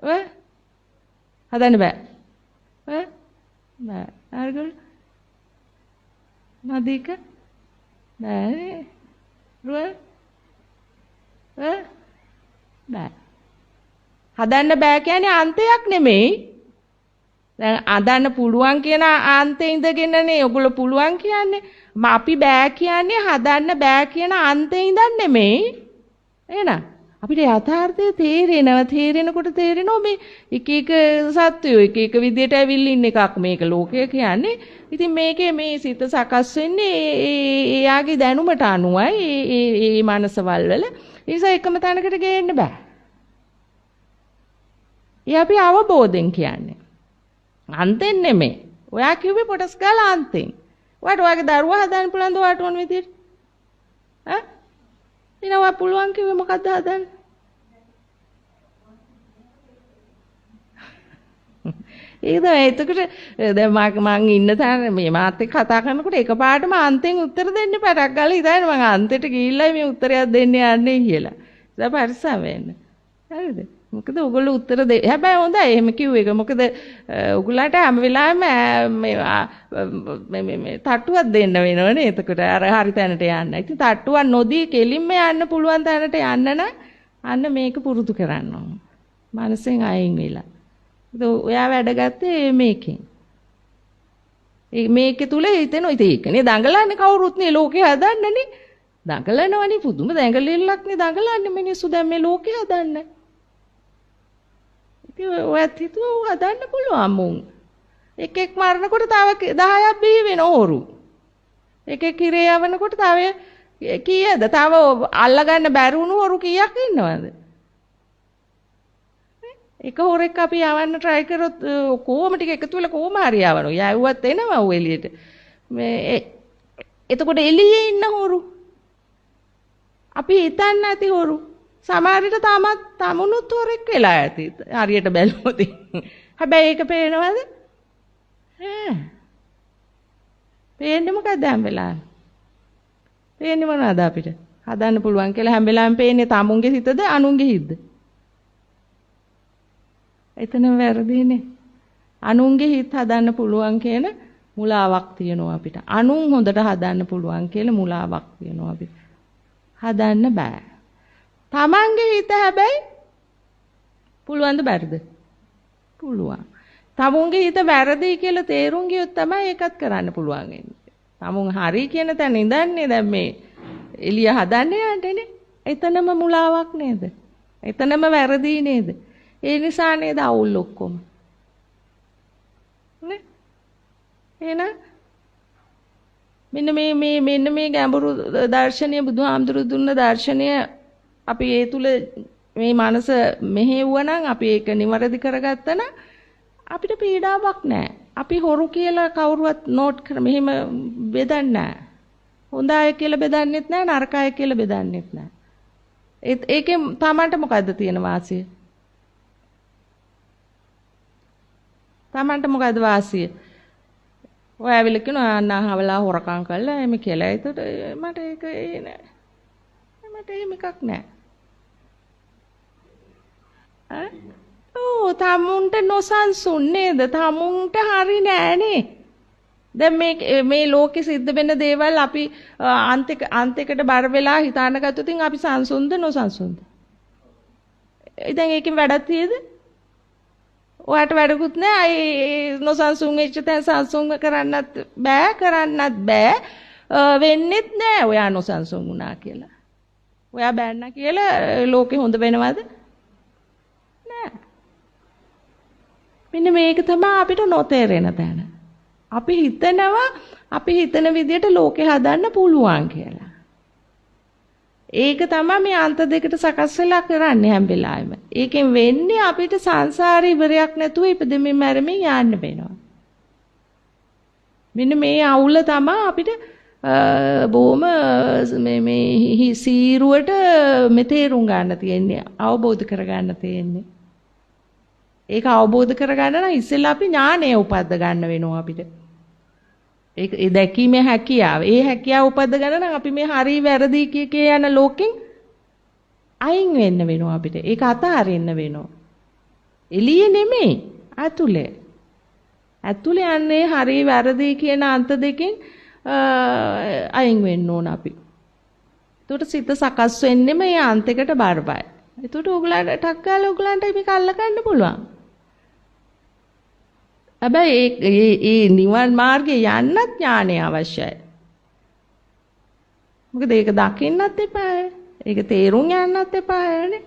ඔය හදන්න බෑ. ඔය බෑ. අරගල නදීක බෑ. රුව බෑ. හදන්න බෑ කියන්නේ අන්තයක් නෙමෙයි. දැන් හදන්න පුළුවන් කියන අන්තේ ඉඳගෙනනේ ඔයගොල්ලෝ පුළුවන් කියන්නේ. අපි බෑ කියන්නේ හදන්න බෑ කියන අන්තේ ඉඳන් නෙමෙයි. එහෙනම් අපිට යථාර්ථය තේරෙනකොට තේරෙනවා මේ එක එක සත්‍යෝ එක එක විදියට ඇවිල්ලා ඉන්න එකක් මේක ලෝකය කියන්නේ. ඉතින් මේකේ මේ සිත සකස් වෙන්නේ එයාගේ දැනුමට අනුවයි ඒ මනසවල් වල. ඒ නිසා එකම තැනකට ගේන්න බෑ. ඒ අපි අවබෝධයෙන් කියන්නේ. අන්තෙන් නෙමෙයි. ඔයා කිව්වේ පොටස් ගාලා අන්තෙන්. ඔයාට ඔයාගේ දරුවා හදන්න පුළුවන්ද ඔයාට ඕන විදියට? ඉනවා පුළුවන් කිව්වේ මොකද්ද හදන්න? ඒකද එතකොට දැන් මම ඉන්න තැන මේ මාත් එක්ක කතා කරනකොට එකපාරටම අන්තෙන් උත්තර දෙන්න පටක් ගාලා ඉතින් මම අන්තෙට ගිහිල්ලා මේ උත්තරයක් දෙන්න යන්නේ කියලා. ඒක පරිස්සම් වෙන්න. හරිද? මොකද ඔයගොල්ලෝ උත්තර හැබැයි හොඳයි එහෙම කිව්ව එක. මොකද ඔයගොල්ලන්ට හැම වෙලාවෙම මේ තට්ටුවක් දෙන්න වෙනවනේ. එතකොට අර හරි තැනට යන්න. ඉතින් තට්ටුවක් නොදී කෙලින්ම යන්න පුළුවන් තැනට යන්න නම් අන්න මේක පුරුදු කරන්න ඕන. මනසෙන් අයින් වෙලා. ඔයා වැඩ ගත්තේ මේකෙන්. මේකේ තුල හිතෙනවා ඉතින් ඒකනේ දඟලන්නේ කවුරුත් නේ ලෝකේ හදන්නනේ. දඟලනවනේ පුදුම දඟලෙල්ලක් නේ දඟලන්නේ මිනිස්සු දැන් මේ ලෝකේ හදන්න. ඉතින් ඔයත් හිතුවා හදන්න පුළුවන් මුන්. එකෙක් මරනකොට තව 10ක් බිහි වෙන ඕරු. එකෙක් ඉරේ යවනකොට තව කීයද? තව අල්ලගන්න බැරි වුණු හොරු කීයක් ඉන්නවද? එක හොරෙක් අපි යවන්න try කරොත් කොහොම ටික එකතු වෙලා කොහොම හරි යවනවා. යවුවත් එනවා ඌ එළියට. මේ එතකොට එළියේ ඉන්න හොරු අපි හිතන්නේ නැති හොරු සමහර විට තමුණුත් හොරෙක් වෙලා ඇති. හරියට බැලුවොත්. හැබැයි ඒක පේනවද? පේන්නේ මොකද හැම වෙලාවෙම? පේන්නේ මොනවද අපිට? හදන්න පුළුවන් කියලා හැම වෙලාවෙම පේන්නේ තමුන්ගේ හිතද අනුන්ගේ හිතද? එතන වැරදිනේ. අනුන්ගේ හිත හදන්න පුළුවන් කියන මුලාවක් තියෙනවා අපිට. අනුන් හොඳට හදන්න පුළුවන් කියලා මුලාවක් තියෙනවා අපිට. හදන්න බෑ. තමන්ගේ හිත හැබැයි පුළුවන්ද බැරිද? පුළුවන්. තමුන්ගේ හිත වැරදි කියලා තේරුම් ගියොත් තමයි ඒකත් කරන්න පුළුවන් වෙන්නේ. තමුන් හරි කියන තැන ඉඳන්නේ දැන් මේ එළිය හදන්න යන්නනේ. එතනම මුලාවක් නේද? එතනම වැරදි නේද? ඒ නිසා නේද අවුල් ඔක්කොම. නේ? එහෙනම් මෙන්න මේ ගැඹුරු දර්ශනීය බුදුහාමුදුරු දුන්න දර්ශනය අපි ඒ තුල මේ මනස මෙහෙවුවනම් අපි ඒක නිවැරදි කරගත්තා නම් අපිට පීඩාවක් නැහැ. අපි හොරු කියලා කවුරුවත් නෝට් කර මෙහෙම බෙදන්නේ නැහැ. හොඳ අය කියලා බෙදන්නෙත් නැහැ, නරක අය කියලා බෙදන්නෙත් නැහැ. ඒකෙන් තමන්ට මොකද්ද තියෙන වාසිය? තමන්ට මොකද්ද වාසිය? ඔය ඇවිල්ලා කියනවා අන්නහවලා හොරකම් කළා එමෙ කියලා. ඒකට මට ඒක නෑ. මට එහෙම එකක් නෑ. තමුන්ට නොසන්සුන් නේද? තමුන්ට හරි නෑනේ. දැන් මේ ලෝකෙ සිද්ධ වෙන දේවල් අපි අන්තිකට බර වෙලා හිතාන ගත්තොත් අපි සංසුන්ද නොසන්සුන්ද? දැන් ඒකෙන් වැඩක් තියෙද? ඔයාට වැඩකුත් නෑ. ඒ නොසන්සුන් වෙච්ච තැන සංසුන් කරන්නත් බෑ. වෙන්නෙත් නෑ ඔයා නොසන්සුන් වුණා කියලා. ඔයා බෑන්න කියලා ලෝකෙ හොඳ වෙනවද? නෑ. මෙන්න මේක තමයි අපිට නොතේරෙන තැන. අපි හිතන විදියට ලෝකෙ හදන්න පුළුවන් කියලා. ඒක තමයි මේ අන්ත දෙකට සකස් වෙලා කරන්නේ හැම වෙලාවෙම. ඒකෙන් වෙන්නේ අපිට සංසාරේ ඉවරයක් නැතුව ඉපදෙමින් මැරෙමින් යන්න වෙනවා. මෙන්න මේ අවුල තමයි අපිට බොහොම මේ සීරුවට මෙතේරුම් ගන්න තියෙන්නේ, අවබෝධ කරගන්න තියෙන්නේ. ඒක අවබෝධ කරගන්න නම් ඉස්සෙල්ලා අපි ඥානය උපද්ද ගන්න වෙනවා අපිට. ඒ දැකීමේ හැකියාව. ඒ හැකියාව උපද්ද ගන්න නම් අපි මේ හරි වැරදි කිය යන ලෝකෙන් අයින් වෙන්න වෙනවා අපිට. ඒක අතහරින්න වෙනවා. එළියේ නෙමෙයි, ඇතුලේ. ඇතුලේ යන්නේ හරි වැරදි කියන අන්ත දෙකෙන් අයින් වෙන්න ඕන අපි. ඒකට සිත සකස් වෙන්නේ මේ අන්තයකට බරපයි. ඒකට ඕගලන්ට ටක් ගාලා ඕගලන්ට මේක අල්ල ගන්න පුළුවන්. හැබැයි ඒ නිවන් මාර්ගේ යන්නත් ඥානය අවශ්‍යයි. මොකද ඒක දකින්නත් එපායි. ඒක තේරුම් යන්නත් එපායනේ.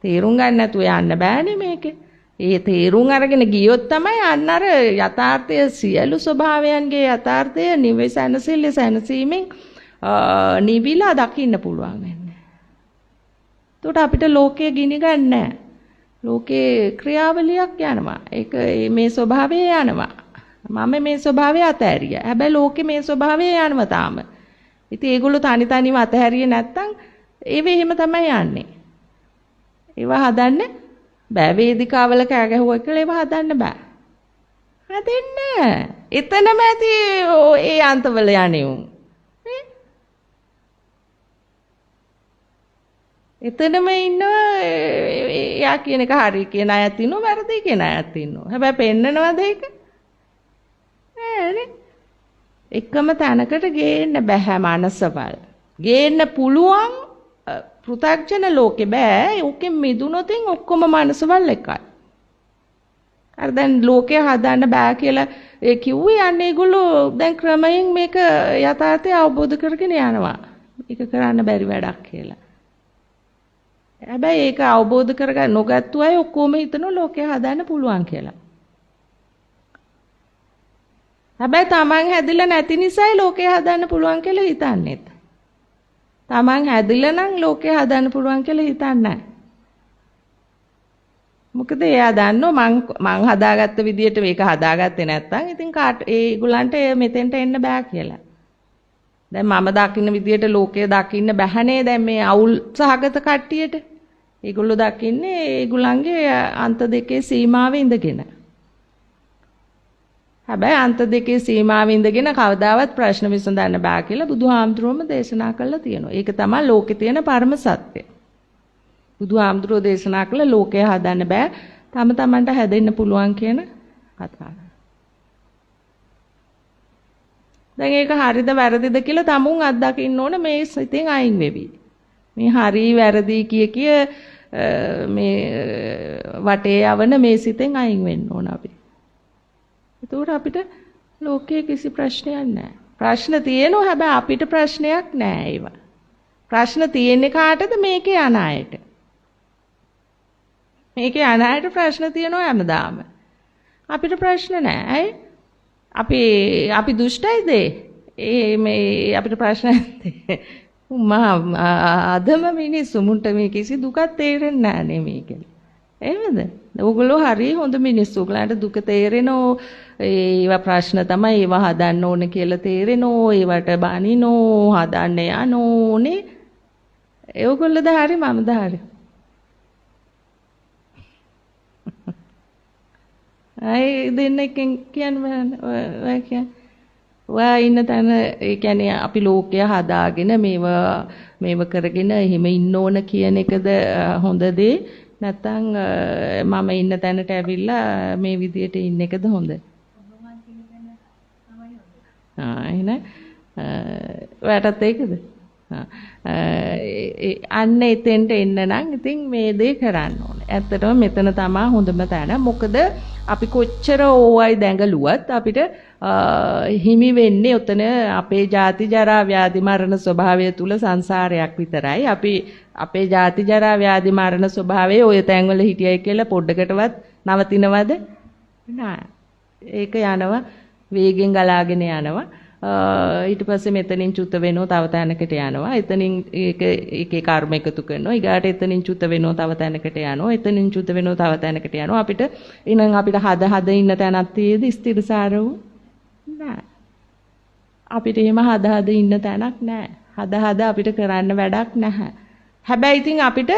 තේරුම් ගන්න නැතුව යන්න බෑනේ මේකේ. ඒ තේරුම් අරගෙන ගියොත් තමයි අන්න අර යථාර්ථය සියලු ස්වභාවයන්ගේ යථාර්ථය නිවෙසනසිල්ල සැනසීමෙන් නිවිලා දකින්න පුළුවන් වෙන්නේ. එතකොට අපිට ලෝකය ගිනි ගන්න නැහැ. ලෝකේ ක්‍රියාවලියක් යනවා. ඒක මේ ස්වභාවය යනවා. මම මේ ස්වභාවය අතහැරියා. හැබැයි ලෝකේ මේ ස්වභාවය යනවා තාම. ඉතින් ඒගොල්ලෝ තනිව අතහැරියේ නැත්තම් ඒව එහෙම තමයි යන්නේ. ඒව හදන්න බෑ වේදිකාවල කෑ ගැහුවා කියලා ඒව හදන්න බෑ. හදන්න. එතනම ඇති ඒ අන්තවල යන්නේ උන්. එතනම ඉන්නවා එයා කියන එක හරි කියන අයත් ඉන්නවා වැරදි කියන අයත් ඉන්නවා. හැබැයි පෙන්නනවද ඒක? නෑනේ. එකම තැනකට ගේන්න බෑ මනසවල්. ගේන්න පුළුවන් පෘථග්ජන ලෝකේ බෑ. ඕකෙන් මිදුනොත් ඔක්කොම මනසවල් එකයි. අර දැන් ලෝකේ හදන්න බෑ කියලා ඒ කිව්වේ යන්නේ ඒගොල්ලෝ දැන් ක්‍රමයෙන් මේක යථාර්ථය අවබෝධ කරගෙන යනවා. ඒක කරන්න බැරි වැඩක් කියලා. හැබැයි ඒක අවබෝධ කරගන්න නොගත්තු අය ඔක්කොම හිතනවා ලෝකේ හදන්න පුළුවන් කියලා. හැබැයි තමන් හැදිලා නැති නිසායි ලෝකේ හදන්න පුළුවන් කියලා හිතන්නේ. තමන් හැදිලා නම් ලෝකේ හදන්න පුළුවන් කියලා හිතන්නේ නැහැ. මොකද එයා දන්නවා මං හදාගත්ත විදියට මේක හදාගත්තේ නැත්තම් ඉතින් ඒගොල්ලන්ට මෙතෙන්ට එන්න බෑ කියලා. දැන් මම දකින්න විදියට ලෝකය දකින්න බැහැනේ දැන් මේ අවුල් සහගත කට්ටියට. ඒගොල්ලෝ දකින්නේ ඒගොල්ලන්ගේ අන්ත දෙකේ සීමාවෙ ඉඳගෙන. හැබැයි අන්ත දෙකේ සීමාවෙ ඉඳගෙන කවදාවත් ප්‍රශ්න විසඳන්න බෑ කියලා බුදුහාමුදුරුවෝම දේශනා කළා තියෙනවා. ඒක තමයි ලෝකේ තියෙන පරම සත්‍යය. බුදුහාමුදුරුවෝ දේශනා කළ ලෝකය හදන්න බෑ. තම තමන්ට හැදෙන්න පුළුවන් කියන කතාව. දැන් ඒක හරිද වැරදිද කියලා තමුන් අත්දකින්න ඕන මේ සිතෙන් අයින් වෙවි. මේ හරි වැරදි කිය මේ වටේ යවන මේ සිතෙන් අයින් වෙන්න ඕන අපි. එතකොට අපිට ලෝකයේ කිසි ප්‍රශ්නයක් නැහැ. ප්‍රශ්න තියෙනවා හැබැයි අපිට ප්‍රශ්නයක් නැහැ ඒවා. ප්‍රශ්න තියෙන්නේ කාටද මේකේ යන අයට. මේකේ යන අයට ප්‍රශ්න තියෙනවා හැමදාම. අපිට ප්‍රශ්න නැහැ. අපි දුෂ්ටයිද? මේ අපිට ප්‍රශ්න නැත්තේ. අදම මිනිස්සු මුන්ට මේ කිසි දුකක් තේරෙන්නේ නැහැ නේ මේක. එහෙමද? ඕගොල්ලෝ හරි හොඳ මිනිස්සු. ඔයගලන්ට දුක තේරෙනෝ ඒවා ප්‍රශ්න තමයි ඒවා හදන්න ඕන කියලා තේරෙනෝ ඒවට බනිනෝ හදන්න යනෝනේ. ඒගොල්ලෝද හරි මමද හරි? අය දෙන්නකින් කියන්නේ ඔයා ඉන්න තැන ඒ කියන්නේ අපි ලෝකය හදාගෙන මේව කරගෙන එහෙම ඉන්න ඕන කියන එකද හොඳ දේ නැත්නම් මම ඉන්න තැනට ඇවිල්ලා මේ විදියට ඉන්න එකද හොඳ? එහෙනම් ඔයාටත් ඒකද? අන්න එතෙන්ට එන්න නම් ඉතින් මේ දේ කරන්න ඕනේ. ඇත්තටම මෙතන තමයි හොඳම තැන. මොකද අපි කොච්චර ඕවයි දැඟලුවත් අපිට හිමි වෙන්නේ උතන අපේ ජාති ජරා ව්‍යාධි මරණ ස්වභාවය තුල සංසාරයක් විතරයි. අපි අපේ ජාති ජරා ව්‍යාධි මරණ ස්වභාවය ඔය තැන්වල හිටියයි කියලා පොඩ්ඩකටවත් නවතිනවද? නෑ. ඒක යනවා වේගෙන් ගලාගෙන යනවා. ඊට පස්සේ මෙතනින් චුත වෙනවා තව තැනකට යනවා. එතනින් ඒකේ කර්ම එකතු කරනවා. ඊගාට එතනින් චුත වෙනවා තව තැනකට යනවා. එතනින් චුත වෙනවා තව තැනකට යනවා. අපිට අපිට හද ඉන්න තැනක් තියෙද ස්ථිරසාර වූ නෑ. අපිට එහෙම හද ඉන්න තැනක් නෑ. හද අපිට කරන්න වැඩක් නැහැ. හැබැයි ඉතින් අපිට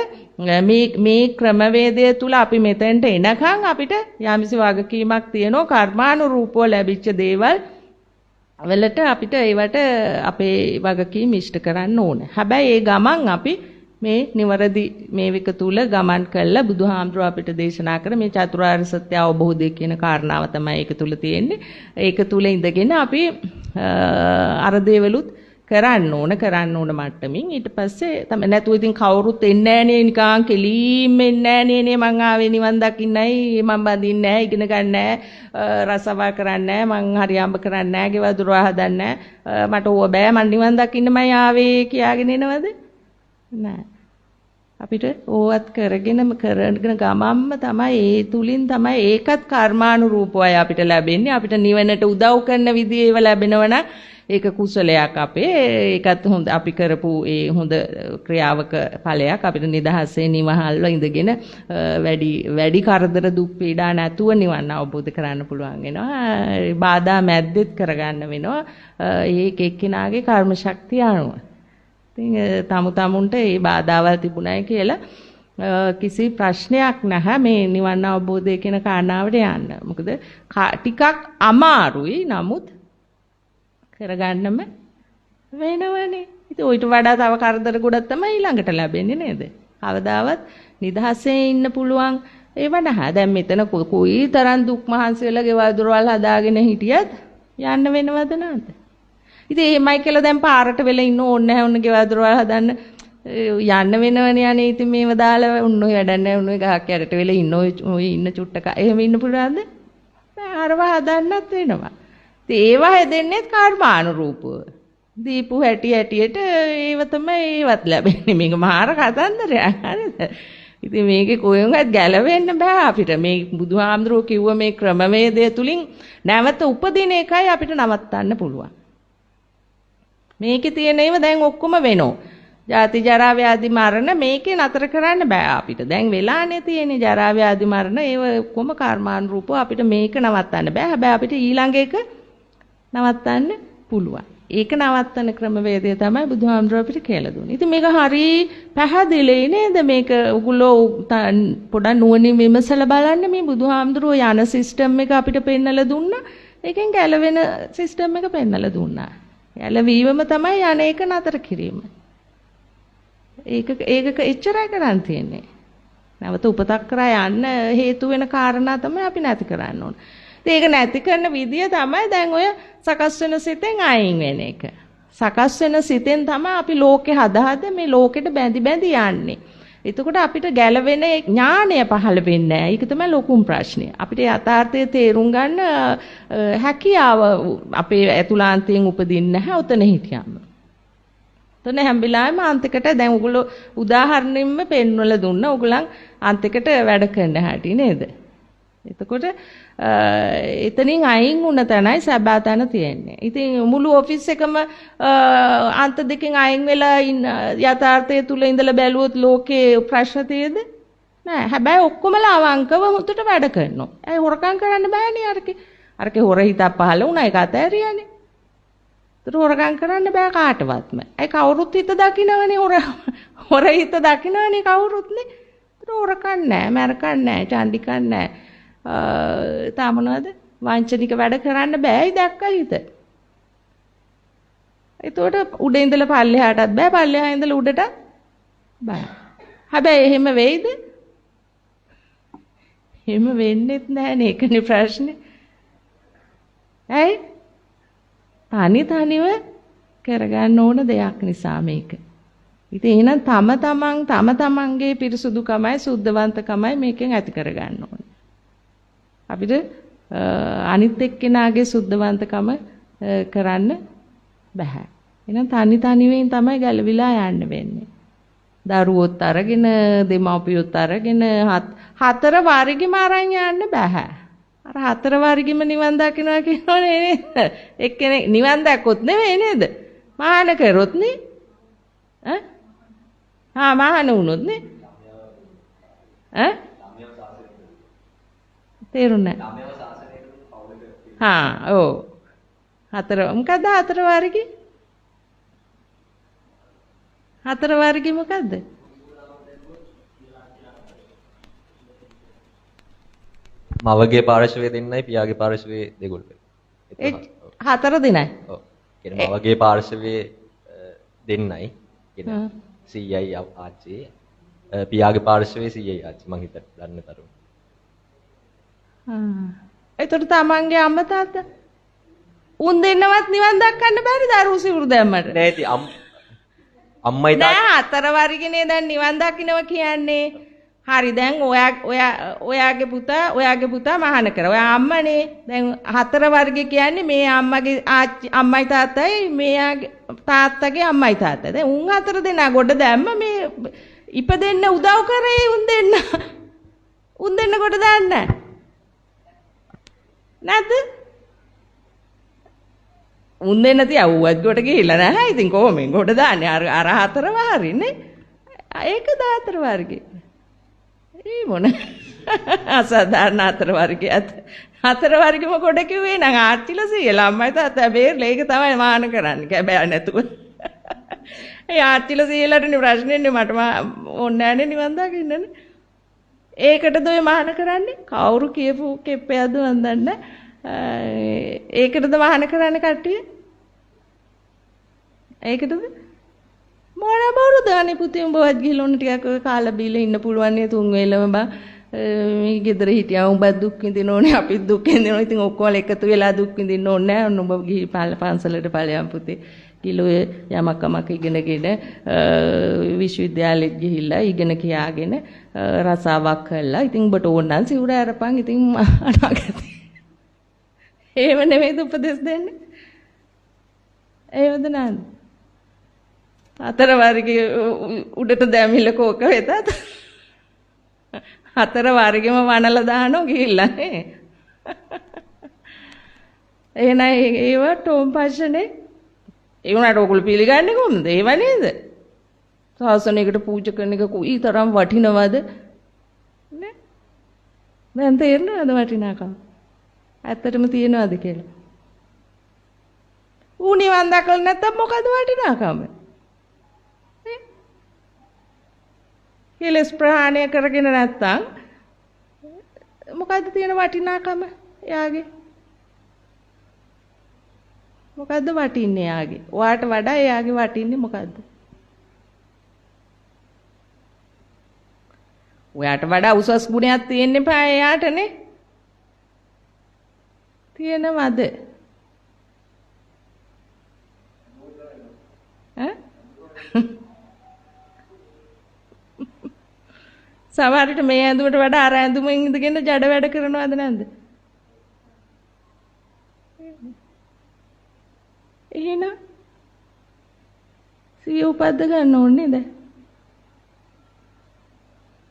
මේ ක්‍රමවේදය තුල අපි මෙතෙන්ට එනකන් අපිට යම්සි වගකීමක් තියෙනවා කර්මානුරූපව ලැබිච්ච දේවල් වලට අපිට ඒවට අපේ වගකීම් ඉෂ්ට කරන්න ඕන. හැබැයි ඒ ගමන් අපි මේ නිවැරදි මේවික තුල ගමන් කළා බුදුහාමුදුරුව අපිට දේශනා කර මේ චතුරාර්ය සත්‍ය අවබෝධය කියන කාරණාව තමයි ඒක තුල තියෙන්නේ. ඒක තුල ඉඳගෙන අපි අර දේවලුත් කරන්න ඕන මට්ටමින් ඊට පස්සේ තමයි නැතුව ඉතින් කවුරුත් එන්නේ නෑනේ නිකන් කෙලීම් එන්නේ නෑනේ මං ආවේ නිවන් දකින්නයි මං බඳින්නේ නෑ ඉගෙන ගන්න නෑ රසවා කරන්නේ නෑ මං හරියම්බ කරන්නේ නෑ ගෙවල් දොර හදන්නේ නෑ මට ඕව බෑ මං නිවන් දකින්නමයි ආවේ කියාගෙන එනවද නෑ අපිට ඕවත් කරගෙන ගමම්ම තමයි ඒ තුලින් තමයි ඒකත් කර්මානුරූපවයි අපිට ලැබෙන්නේ අපිට නිවනට උදව් කරන විදිහ ඒව ලැබෙනවනම් ඒක කුසලයක් අපේ ඒකත් හොඳ අපි කරපු ඒ හොඳ ක්‍රියාවක ඵලයක් අපිට නිදහසේ නිවහල්ව ඉඳගෙන වැඩි කරදර දුක් පීඩා නැතුව නිවන් අවබෝධ කරගන්න පුළුවන් වෙනවා බාධා මැද්දෙත් කරගන්න වෙනවා ඒක එක්කිනාගේ කර්ම ශක්තිය අනුව ඉතින් තමුන්ට මේ බාධාවල් තිබුණයි කියලා කිසි ප්‍රශ්නයක් නැහැ මේ නිවන් අවබෝධය කියන කාරණාවට යන්න. මොකද ටිකක් අමාරුයි නමුත් කරගන්නම වෙනවනේ. ඉතින් ඊට වඩා තව කරදර ගොඩක් තමයි ඊළඟට ලැබෙන්නේ නේද? කවදාවත් නිදහසේ ඉන්න පුළුවන් ඒව නැහැ. දැන් මෙතන කොයි තරම් දුක් මහන්සි වෙලා ගෙවල් දොරවල් හදාගෙන හිටියත් යන්න වෙනවද නැද්ද? ඉතින් එහෙමයි කියලා දැන් පාරට වෙලා ඉන්න ඕනේ නැහැ ඔන්න ගෙවල් දොරවල් හදන්න යන්න වෙනවනේ අනේ ඉතින් මේව දාලා උන් ඔය වැඩක් නැහැ උන් ඔය ගහක් යටට වෙලා ඉන්න ඔය ඉන්න චුට්ටක එහෙම ඉන්න පුළුවන්ද? අරව හදන්නත් වෙනවා. ඉතින් ඒවා හැදෙන්නේ කර්මානුරූපව. දීපු හැටියට ඒව තමයි ඒවත් ලැබෙන්නේ. මේක මහාර කතන්දරයක් හරිද? ඉතින් මේකේ කොහෙන්වත් ගැලවෙන්න බෑ අපිට. මේ බුදුහාමුදුරුවෝ කිව්ව මේ ක්‍රමවේදය තුලින් නැවත උපදින එකයි අපිට නවත්තන්න පුළුවන්. මේකේ තියෙන ඒවා දැන් ඔක්කොම වෙනෝ. ජාති ජරා ව්‍යාධි මරණ මේකේ නතර කරන්න බෑ අපිට. දැන් වෙලානේ තියෙන්නේ ජරා ව්‍යාධි මරණ ඒව ඔක්කොම කර්මානුරූපව අපිට මේක නවත්තන්න බෑ. හැබැයි අපිට ඊළඟ එක නවත්තන්න පුළුවන්. ඒක නවත්තන ක්‍රමවේදය තමයි බුදුහාමුදුරුවෝ අපිට කියලා දුන්නේ. ඉතින් මේක හරි පැහැදිලි නේද? මේක උගලෝ පොඩක් නුවණින් විමසලා බලන්න මේ බුදුහාමුදුරුවෝ යන සිස්ටම් එක අපිට පෙන්නලා දුන්නා. ඒකෙන් ගැලවෙන සිස්ටම් එක පෙන්නලා දුන්නා. ගැලවීමම තමයි යන එක නතර කිරීම. ඒක එච්චරයි කරන් තියෙන්නේ. නැවත උපතක් කරා යන්න හේතු වෙන කාරණා තමයි අපි නැති කරන්න ඕන. ඒක නැති කරන විදිය තමයි දැන් ඔය සකස් වෙන සිතෙන් අයින් වෙන එක. සකස් වෙන සිතෙන් තමයි අපි ලෝකේ හදාද මේ ලෝකෙට බැඳි යන්නේ. එතකොට අපිට ගැලවෙන ඥාණය පහළ වෙන්නේ නැහැ. ඒක තමයි ලොකුම ප්‍රශ්නේ. අපිට යථාර්ථය තේරුම් ගන්න හැකියාව අපේ ඇතුළාන්තයෙන් උපදින්නේ නැහැ උතන හිටියම. තොනේ හැම වෙලාවෙම අන්තිකට දැන් ඔයගොල්ලෝ උදාහරණෙන්න පෙන්වලා දුන්නා. ඔයගොල්ලන් අන්තිකට වැඩ කරන්න හැටි නේද? එතකොට එතනින් අයින් වුණ තැනයි සැබෑ තැන තියෙන්නේ. ඉතින් මුළු ඔෆිස් එකම අන්ත දෙකෙන් අයින් වෙලා යථාර්ථය තුල ඉඳලා බැලුවොත් ලෝකේ ප්‍රශ්න තියෙද? නෑ. හැබැයි ඔක්කොමලා අවංකව හුදුට වැඩ කරනවා. ඒ හොරකම් කරන්න බෑනේ අරකේ. අරකේ හොර හිතක් පහළ වුණා ඒක අතෑරියානේ. ඒතර හොරකම් කරන්න බෑ කාටවත්ම. ඒ කවුරුත් හිත දකින්නවනේ හොර හිත දකින්නවනේ කවුරුත්නේ. ඒතර හොරකම් නෑ, මරකම් නෑ, චණ්ඩිකම් නෑ. තා මොනවද? වංචනික වැඩ කරන්න බෑයි දැක්ක හිත. ඒතකොට උඩ ඉඳලා පල්ලෙහාටත් බෑ, පල්ලෙහා ඉඳලා උඩට බෑ. හැබැයි එහෙම වෙයිද? එහෙම වෙන්නේත් නැහනේ. ඒකනේ ප්‍රශ්නේ. ඇයි? තනිව කරගන්න ඕන දෙයක් නිසා මේක. ඉතින් එහෙනම් තම තමන්ගේ පිරිසුදුකමයි සුද්ධවන්තකමයි මේකෙන් ඇති කරගන්න ඕන. අපිට අනිත් එක්කෙනාගේ සුද්ධවන්තකම කරන්න බෑ. එහෙනම් තනිවෙන් තමයි ගැලවිලා යන්න වෙන්නේ. දරුවොත් අරගෙන දෙමව්පියොත් අරගෙන හතර වාරෙකම අරන් යන්න බෑ. අර හතර වාරෙකම නිවන් දකින්නවා කියනෝනේ නේද? එක්කෙනෙක් නිවන් දැක්කොත් නෙවෙයි නේද? මහාන කරොත් නේ. මහාන වුණොත් නේ. තේරුණා. ඔව්. හතර මොකද්ද හතර වාරෙකි? හතර වාරෙකි මොකද්ද? මවගේ පාර්ශවයේ දෙන්නයි පියාගේ පාර්ශවයේ දෙගොල්ලෝ. හතර දිනයි. ඔව්. කියන්නේ මවගේ පාර්ශවයේ දෙන්නයි. කියන්නේ සීයයි ආච්චි. පියාගේ පාර්ශවයේ සීයයි ආච්චි මං හිතට දන්න තරම. එතකොට තමන්ගේ අම්මා තාත්තා උන් දෙන්නවත් නිවන් දක්කන්න බැරිද අර උසිවුරු දැම්මට? නෑ ඉතින් අම්මයි තාත්තා නෑ හතර වර්ගනේ දැන් නිවන් දකින්නවා කියන්නේ. හරි දැන් ඔයාගේ පුතා මහාන කරා. ඔයා අම්මනේ. දැන් හතර වර්ගය කියන්නේ මේ අම්මගේ අම්මයි තාත්තයි මෙයාගේ තාත්තගේ අම්මයි තාත්තයි. දැන් උන් හතර දෙනා ගොඩ දැම්ම මේ ඉපදෙන්න උදව් කරේ උන් දෙන්න. උන් දෙන්න කොට දාන්න නැද්ද? උන් දෙන්න තියවුවත් කොට ගිහිල්ලා නැහැ. ඉතින් කොහොමෙන් කොට දාන්නේ? අර හතර වාරිනේ. ඒක 14 වර්ගේ. ඒ මොන අසාධාරණ හතර වර්ගයත් හතර වර්ගෙම කොට කිව්වේ නම් ආච්චිලා සීයලා අම්මයි තාත්තා බේරලා ඒක තමයි මාන කරන්නේ කැබෑ නැතුව. ඒ ආච්චිලා සීලටනේ ප්‍රශ්නේනේ මට ඕනේ නැනේ නිවන් දකින්නනේ. ඒකටද ඔය මහාන කරන්නේ? කවුරු කියපු කෙප්පයක්ද මන් දන්නේ. ඒකටද මහාන කරන්නේ කට්ටිය? ඒකටද? මොන බවුරුද අනේ පුතේ උඹවත් ගිහලා ඔන්න ටිකක් ඔය කාලා බීලා ඉන්න පුළුවන් නේ තුන් වේලම බා. මේ ගෙදර හිටියා උඹත් දුක් විඳින්න ඕනේ අපිත් දුක් විඳින්න ඕනේ. ඉතින් ඔක්කොම එකතු වෙලා දුක් විඳින්න ඕනේ නැහැ. ඔන්න උඹ ගිහි පන්සලට ඵලයන් පුතේ. කිලෝ යමක් කමක් ඉගෙනගෙන විශ්වවිද්‍යාලෙට ගිහිල්ලා ඉගෙන කියාගෙන රසාවක් කළා. ඉතින් උඹට ඕන නම් සිවුර අරපන්. ඉතින් අනාගතේ. ඒව නෙමෙයිද උපදෙස් දෙන්නේ? ඒවද නේද? හතර වර්ගයේ උඩට දැමිලා කෝක වෙතත් හතර වර්ගෙම වනලා දානෝ ගිහිල්ලා නේ. එහෙනම් ඒව ටෝම් පස්සනේ. ඒ වුණාට ඔයගොල්ලෝ පිළිගන්නේ කොහොමද? ඒව නේද? සාසනයකට පූජා කරන එක කොයි තරම් වටිනවද? නේ? දැන් තේරෙනවද වටිනාකම? ඇත්තටම තියනවද කියලා? ඌ නිවන් දැකලා නැත්තම් මොකද වටිනාකම? කෙලස් ප්‍රහාණය කරගෙන නැත්තම් මොකද්ද තියෙන වටිනාකම එයාගේ? මොකද්ද වටින්නේ එයාගේ? ඔයාට වඩා එයාගේ වටින්නේ මොකද්ද? ඔයාට වඩා උසස් ගුණයක් තියෙන්න එපා එයාටනේ. තියෙනවද? ඈ? සමහරවිට මේ ඇඳුමට වඩා අර ඇඳුමෙන් ඉඳගෙන ජඩ වැඩ කරනවද නැද්ද? එහෙනම් සිය උපද්ද ගන්න ඕනේ නේද?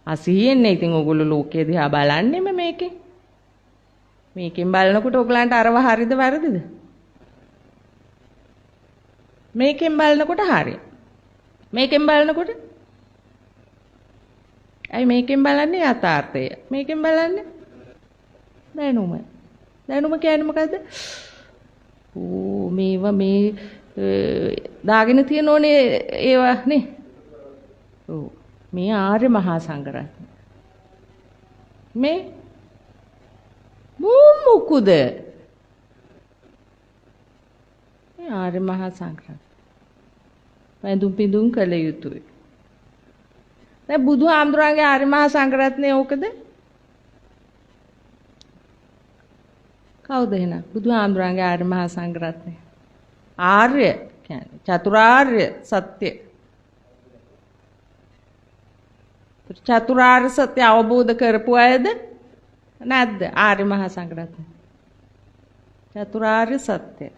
අසියෙන්නේ ඉතින් ඔයගොල්ලෝ ලෝකයේ දිහා බලන්නෙම මේකෙන්. මේකෙන් බලනකොට ඔයගලන්ට අරව හරිද වැරදිද? මේකෙන් බලනකොට හරි. මේකෙන් බලනකොට ඇයි මේකෙන් බලන්නේ යථාර්ථය? මේකෙන් බලන්නේ දැනුම. දැනුම කියන්නේ මොකද්ද? මේවා මේ දාගෙන තියෙන ඕනේ ඒවා නේ. ඔව්. මේ ආර්ය මහා සංඝරත්නය. මේ මොකුද? මේ ආර්ය මහා සංඝරත්නය. වැඳුම් පිඳුම් කළ යුතුයි. දැන් බුදුහාමුදුරන්ගේ ආර්ය මහා සංඝරත්නය ඕකද? කවුද එහෙනම් බුදුහාමුදුරන්ගේ ආර්ය මහා සංඝරත්නය? ආර්ය කියන්නේ චතුරාර්ය සත්‍ය. චතුරාර්ය සත්‍ය අවබෝධ කරපු අයද නැද්ද ආර්ය මහා සංඝරත්නය? චතුරාර්ය සත්‍ය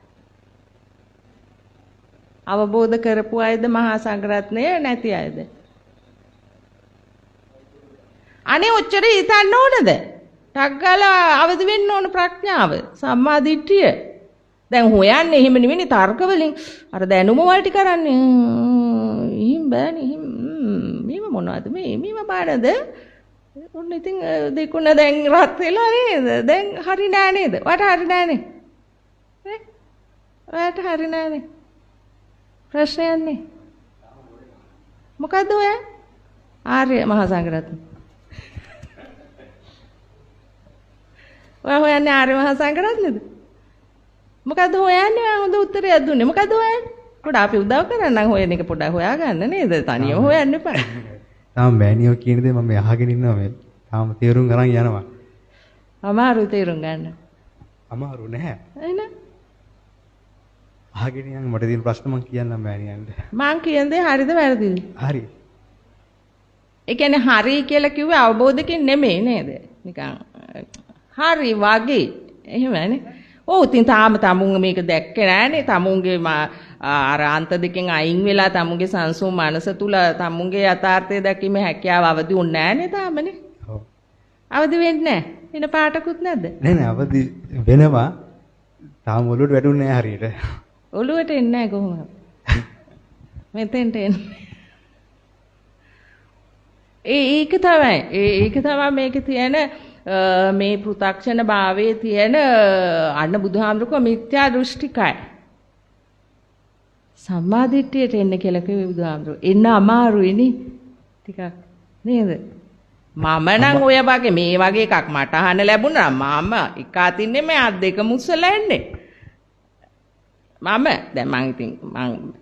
අවබෝධ කරපු අයද මහා සංඝරත්නය නැති අයද? අනේ ඔච්චර හිතන්න ඕනද? ටක් ගාලා අවදි වෙන්න ඕන ප්‍රඥාව සම්මා දිට්ඨිය. දැන් හොයන්නේ එහෙම නෙවෙයි තර්ක වලින් අර දැනුම වලටි කරන්නේ. එහෙම බෑනේ. මේව මොනවද මේව බානද? ඔන්න ඉතින් දෙකුණ දැන් රත් වෙලා නේද? දැන් හරි නෑ නේද? වට හරි නෑනේ. ඈ? වට හරි නෑනේ. ප්‍රශ්නයක් නේ. මොකද්ද ඔය? ආර්ය මහා සංඝරත්නය. ඔය හොයන්නේ ආර්ය මහා සංඝරත්නයද? මොකද්ද හොයන්නේ? හොඳ උත්තරයක් දුන්නේ. මොකද්ද හොයන්නේ? පොඩ්ඩක් අපි උදව් කරන්නම් හොයන එක පොඩ්ඩක් හොයාගන්න නේද? තනියම හොයන්න එපා. තාම මෑනියෝ කියන දේ මම අහගෙන ඉන්නවා මේ. තාම තේරුම් ගන්න යනවා. අමාරු තේරුම් ගන්න. අමාරු නැහැ. එහෙනම් අහගෙන යන් මට තියෙන ප්‍රශ්න මම කියන්නම් මෑනියන්ට. මං කියන දේ හරිද වැරදිද? හරි. ඒ කියන්නේ හරි කියලා කිව්වේ අවබෝධකින් නෙමෙයි නේද? නිකන් හරි වගේ. එහෙමනේ. ඔව් ඉතින් තාම තමුන් මේක දැක්කේ නෑනේ. තමුන්ගේ අර අන්ත දෙකෙන් අයින් වෙලා තමුන්ගේ සංසුන් මනස තුල තමුන්ගේ යථාර්ථය දැකීමේ හැකියාව අවදි වුණේ නෑනේ තාමනේ. ඔව්. අවදි වෙන්නේ නෑ. වෙන පාටකුත් නැද්ද? නෑ අවදි වෙනවා. තාම ඔළුවට වැටුන්නේ නෑ හරියට. ඔළුවට එන්නේ නෑ කොහොමද? මෙතෙන්ට එන්නේ. ඒක තමයි මේකේ තියෙන මේ පෘථග්ජන භාවයේ තියෙන අන්න බුදුහාමුදුරුවෝ මිත්‍යා දෘෂ්ටිකයි. සම්මාදිට්ඨියට එන්න කියලා කිව්වේ බුදුහාමුදුරුවෝ. එන්න අමාරුයිනේ. ටිකක් නේද? මම නම් ඔය වගේ මේ වගේ එකක් මට අහන්න ලැබුණා. මම එක අතින් නෙමෙයි අත් දෙක මුස්සලා එන්නේ. දැන් මං ඉතින්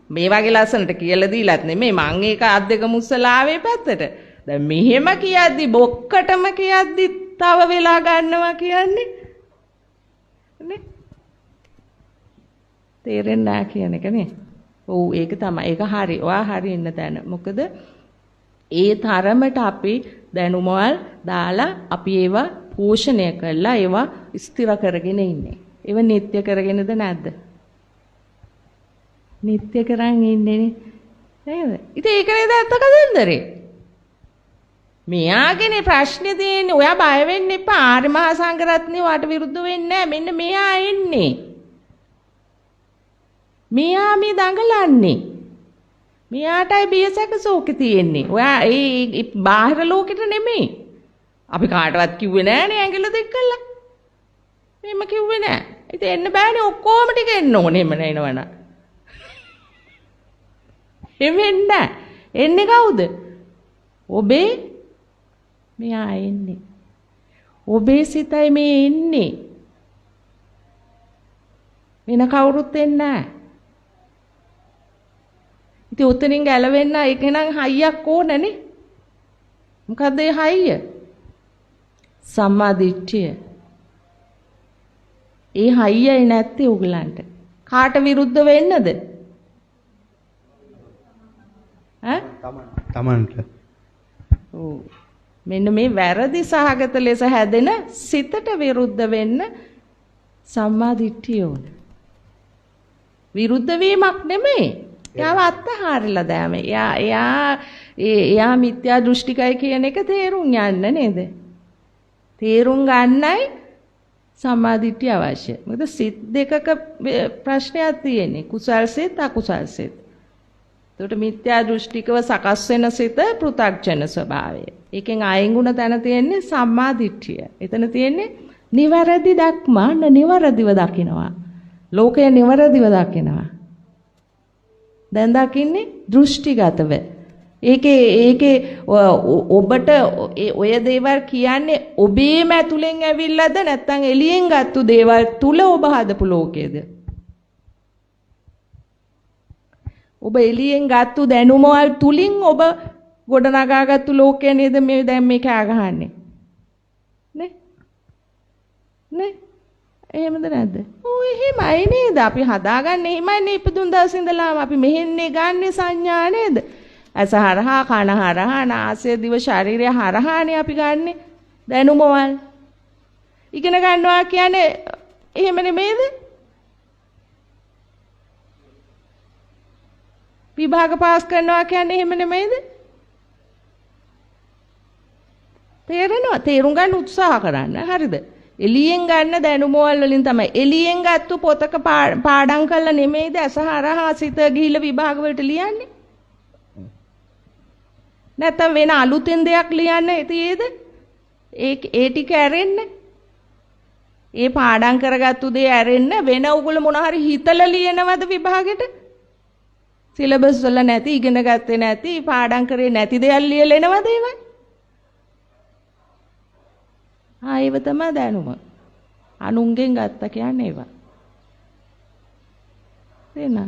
මේ වගේ ලස්සනට කියලා දීලත් නෙමෙයි මං ඒක අත් දෙක මුස්සලා ආවේ පැත්තට. දැන් මෙහෙම කියද්දි බොක්කටම කියද්දි තව වෙලා ගන්නවා කියන්නේ නේ? තේරෙන්නේ නැහැ කියන එක නේ. ඔව් ඒක තමයි. ඒක හරි. ඔයා හරි ඉන්න තැන. මොකද ඒ තරමට අපි දැනුමවල් දාලා අපි ඒවා පෝෂණය කරලා ඒවා ස්ථිර කරගෙන ඉන්නේ. ඒව නිත්‍ය කරගෙනද නැද්ද? නිත්‍ය කරන් ඉන්නේ නේද? ඉතින් ඒක නේද ඇත්ත කතන්දරේ. මෙයාගේ ප්‍රශ්නේ තියෙන්නේ ඔයා බය වෙන්න එපා. ආර්ය මහා සංඝරත්නය වාට විරුද්ධ වෙන්නේ නැහැ. මෙන්න මෙයා එන්නේ. මෙයා මේ දඟලන්නේ. මෙයාටයි බියසක සෝකේ තියෙන්නේ. ඔයා ඒ බාහිර ලෝකෙට නෙමෙයි. අපි කාටවත් කිව්වේ නෑනේ ඇඟිල්ල දික් කළා. මෙහෙම කිව්වේ නෑ. ඉතින් එන්න බෑනේ ඔක්කොම ටික එන්න ඕනේ එන්න නේනවන. එවෙන්න. එන්නේ කවුද? ඔබේ මෙයා එන්නේ. ඔබේ සිතයි මේ එන්නේ. වෙන කවුරුත් එන්නේ නෑ. ඉතින් උතනින් ගැලවෙන්න ඒක නම් හයියක් ඕනනේ. මොකද්ද ඒ හයිය? සම්මාදිට්ඨිය. ඒ හයියයි නැත්තේ උගලන්ට. කාට විරුද්ධ වෙන්නද? තමන්ට. ඔව්. මෙන්න මේ වැරදි සහගත ලෙස හැදෙන සිතට විරුද්ධ වෙන්න සම්මාදිට්ඨිය ඕන. විරුද්ධ වීමක් නෙමෙයි. එයාව අත්හරිලා දැම. එයා මිත්‍යා දෘෂ්ටිකයි කියන එක තේරුම් යන්න නේද? තේරුම් ගන්නයි සම්මාදිට්ඨිය අවශ්‍ය. මොකද සිත් දෙකක ප්‍රශ්නයක් තියෙන්නේ. කුසල් සිත් අකුසල් සිත්. ඒකට මිත්‍යා දෘෂ්ටිකව සකස් වෙන සිත පෘථග්ජන ස්වභාවය. ඒකෙන් අයින්ගුණ තැන තියෙන්නේ සම්මාදිට්ඨිය. එතන තියෙන්නේ නිවැරදි දක්මා නිවැරදිව දකිනවා. ලෝකය නිවැරදිව දකිනවා. දැන් දකින්නේ දෘෂ්ටිගතව. ඒකේ ඔබට ඔය දේවල් කියන්නේ ඔබේම ඇතුලෙන් ඇවිල්ලාද නැත්නම් එළියෙන් ගත්තු දේවල් තුල ඔබ හදපු ලෝකයේද? ඔබ එළියෙන් ගත්තු දැනුමවල් තුලින් ඔබ ගොඩනගාගත්තු ලෝකය නේද මේ දැන් මේ කෑ ගහන්නේ? නේ? එහෙමද නැද්ද? ඔව් එහෙමයි නේද? අපි හදාගන්නේ එහෙමයි ඉපදුන් දවස් ඉඳලාම අපි මෙහෙන්නේ ගන්නේ සංඥා නේද? ඇස හරහා කන හරහා නාසය දිව ශරීරය හරහානේ අපි ගන්නෙ දැනුමවල්. ඉගෙන ගන්නවා කියන්නේ එහෙම නෙමෙයිද? විභාග පාස් කරනවා කියන්නේ එහෙම නෙමෙයිද? තේරෙනවා? තේරුම් ගන්න උත්සාහ කරන්න. හරිද? එළියෙන් ගන්න දැනුමවල් වලින් තමයි. එළියෙන් ගත්තු පොතක පාඩම් කරලා නෙමෙයිද අසහරහා සිත ගිහිල්ලා විභාග වලට ලියන්නේ? නැත්නම් වෙන අලුතෙන් දෙයක් ලියන්න තියෙද? ඒ ටික ඇරෙන්න. ඒ පාඩම් කරගත්තු දේ ඇරෙන්න වෙන උගල මොන හරි හිතලා ලියනවද විභාගෙට? සිලබස් වල නැති ඉගෙන ගත්තේ නැති පාඩම් කරේ නැති දේවල් ලියලා එනවද ඒවා? ඒව තමයි දැනුම. අනුන්ගෙන් ගත්ත කියන්නේ ඒවා. එනවා.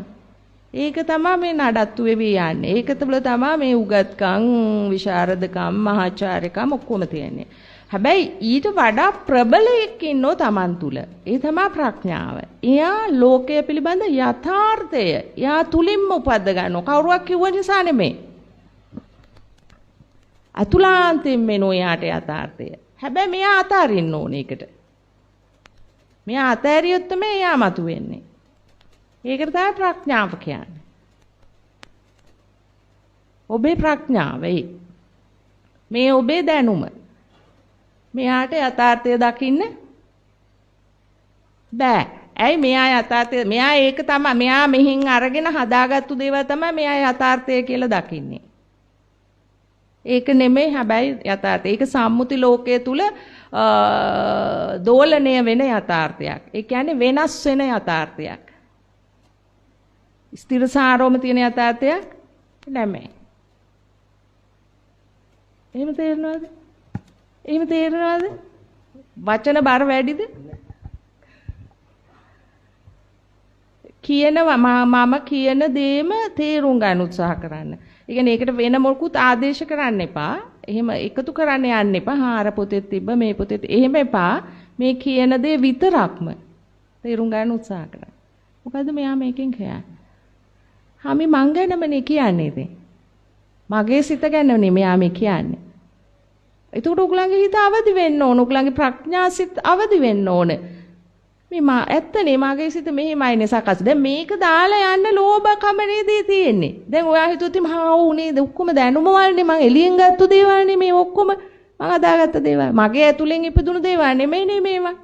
ඒක තමයි මේ නඩත්තු වෙවි යන්නේ. ඒක තුළ තමයි මේ උගත්කම්, විශාරදකම්, මහාචාර්යකම් ඔක්කොම තියෙන්නේ. හැබැයි ඊට වඩා ප්‍රබලයක් ඉන්නෝ Taman තුල. ඒ තමයි ප්‍රඥාව. එයා ලෝකය පිළිබඳ යථාර්ථය එයා තුලින්ම උපද්ද ගන්නවා. කවුරුවක් කිව්ව නිසා නෙමෙයි. අතුලාන්තයෙන් මෙනෝ යාට යථාර්ථය. හැබැයි මෙයා අතාරින්න ඕනේ ඒකට. මෙයා අතෑරියොත් තමයි එයා මතුවෙන්නේ. ඒකට තමයි ප්‍රඥාව කියන්නේ. ඔබේ ප්‍රඥාව මේ ඔබේ දැනුම. මෙයාට යථාර්ථය දකින්න බෑ. ඇයි මෙයා යථාර්ථය මෙයා ඒක තමයි මෙයා මෙහින් අරගෙන හදාගත්තු දේවල් තමයි මෙයා යථාර්ථය කියලා දකින්නේ. ඒක නෙමෙයි හැබැයි යථාර්ථය. ඒක සම්මුති ලෝකයේ තුල දෝලණය වෙන යථාර්ථයක්. ඒ කියන්නේ වෙනස් වෙන යථාර්ථයක්. ස්ථිරසාරවම තියෙන යථාර්ථයක් නෙමෙයි. එහෙම තේරෙනවද? එහෙම තේරෙනවද? වචන බර වැඩිද? කියනවා මම කියන දේම තේරුම් ගන්න උත්සාහ කරන්න. ඒ කියන්නේ ඒකට වෙන මොකුත් ආදේශ කරන්න එපා. එහෙම එකතු කරන්න යන්න එපා. අර පොතේ තිබ්බ මේ පොතේ එහෙම එපා. මේ කියන දේ විතරක්ම තේරුම් ගන්න උත්සාහ කරන්න. මොකද මෙයා මේකෙන් කියන්නේ? මං ගැනමනේ කියන්නේ ඉතින්. මගේ සිත ගැනනේ මෙයා මේ කියන්නේ. ඒකට උගලන්ගේ හිත අවදි වෙන්න ඕන. උගලන්ගේ ප්‍රඥා සිත අවදි වෙන්න ඕන. මේ ඇත්තනේ මගේ සිත මෙහෙමයිනේ සකස්. දැන් මේක දාලා යන්න ලෝභකම නේද තියෙන්නේ. දැන් ඔයා හිතුවත් මහා උනේ ඔක්කොම දැනුම වලනේ මං එළියෙන් ගත්ත දේවල්නේ මේ ඔක්කොම මං අදාගත්ත දේවල්. මගේ ඇතුලෙන් ඉපදුණු දේවල් නෙමෙයිනේ මේවා.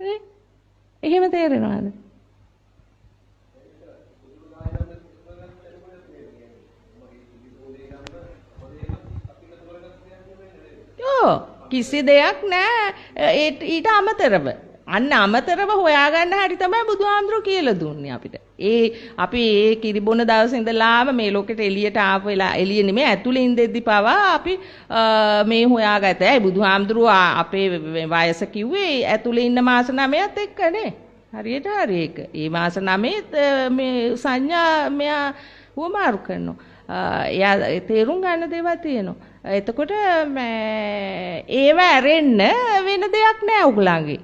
නේ? එහෙම තේරෙනවද? කිසි දෙයක් නෑ ඊට අමතරව. අන්න අමතරව හොයාගන්න හැටි තමයි බුදුහාමුදුරුවෝ කියලා දුන්නේ අපිට. අපි ඒ කිරිබොන දවසේ ඉඳලාම මේ ලෝකෙට එළියට ආපු වෙලා එළිය නෙමෙයි ඇතුලේ ඉඳෙද්දි පවා අපි මේ හොයාගත්තා. ඒ බුදුහාමුදුරුවෝ අපේ වයස කිව්වේ ඇතුලේ ඉන්න මාස 9ත් එක්කනේ. හරියට හරි ඒක. ඒ මාස 9 මේ සංඥා මෙයා වමාරු කරනවා. එයා තේරුම් ගන්න දේවල් තියෙනවා. එතකොට ඒව ඇරෙන්න වෙන දෙයක් නෑ උගලන්ගේ.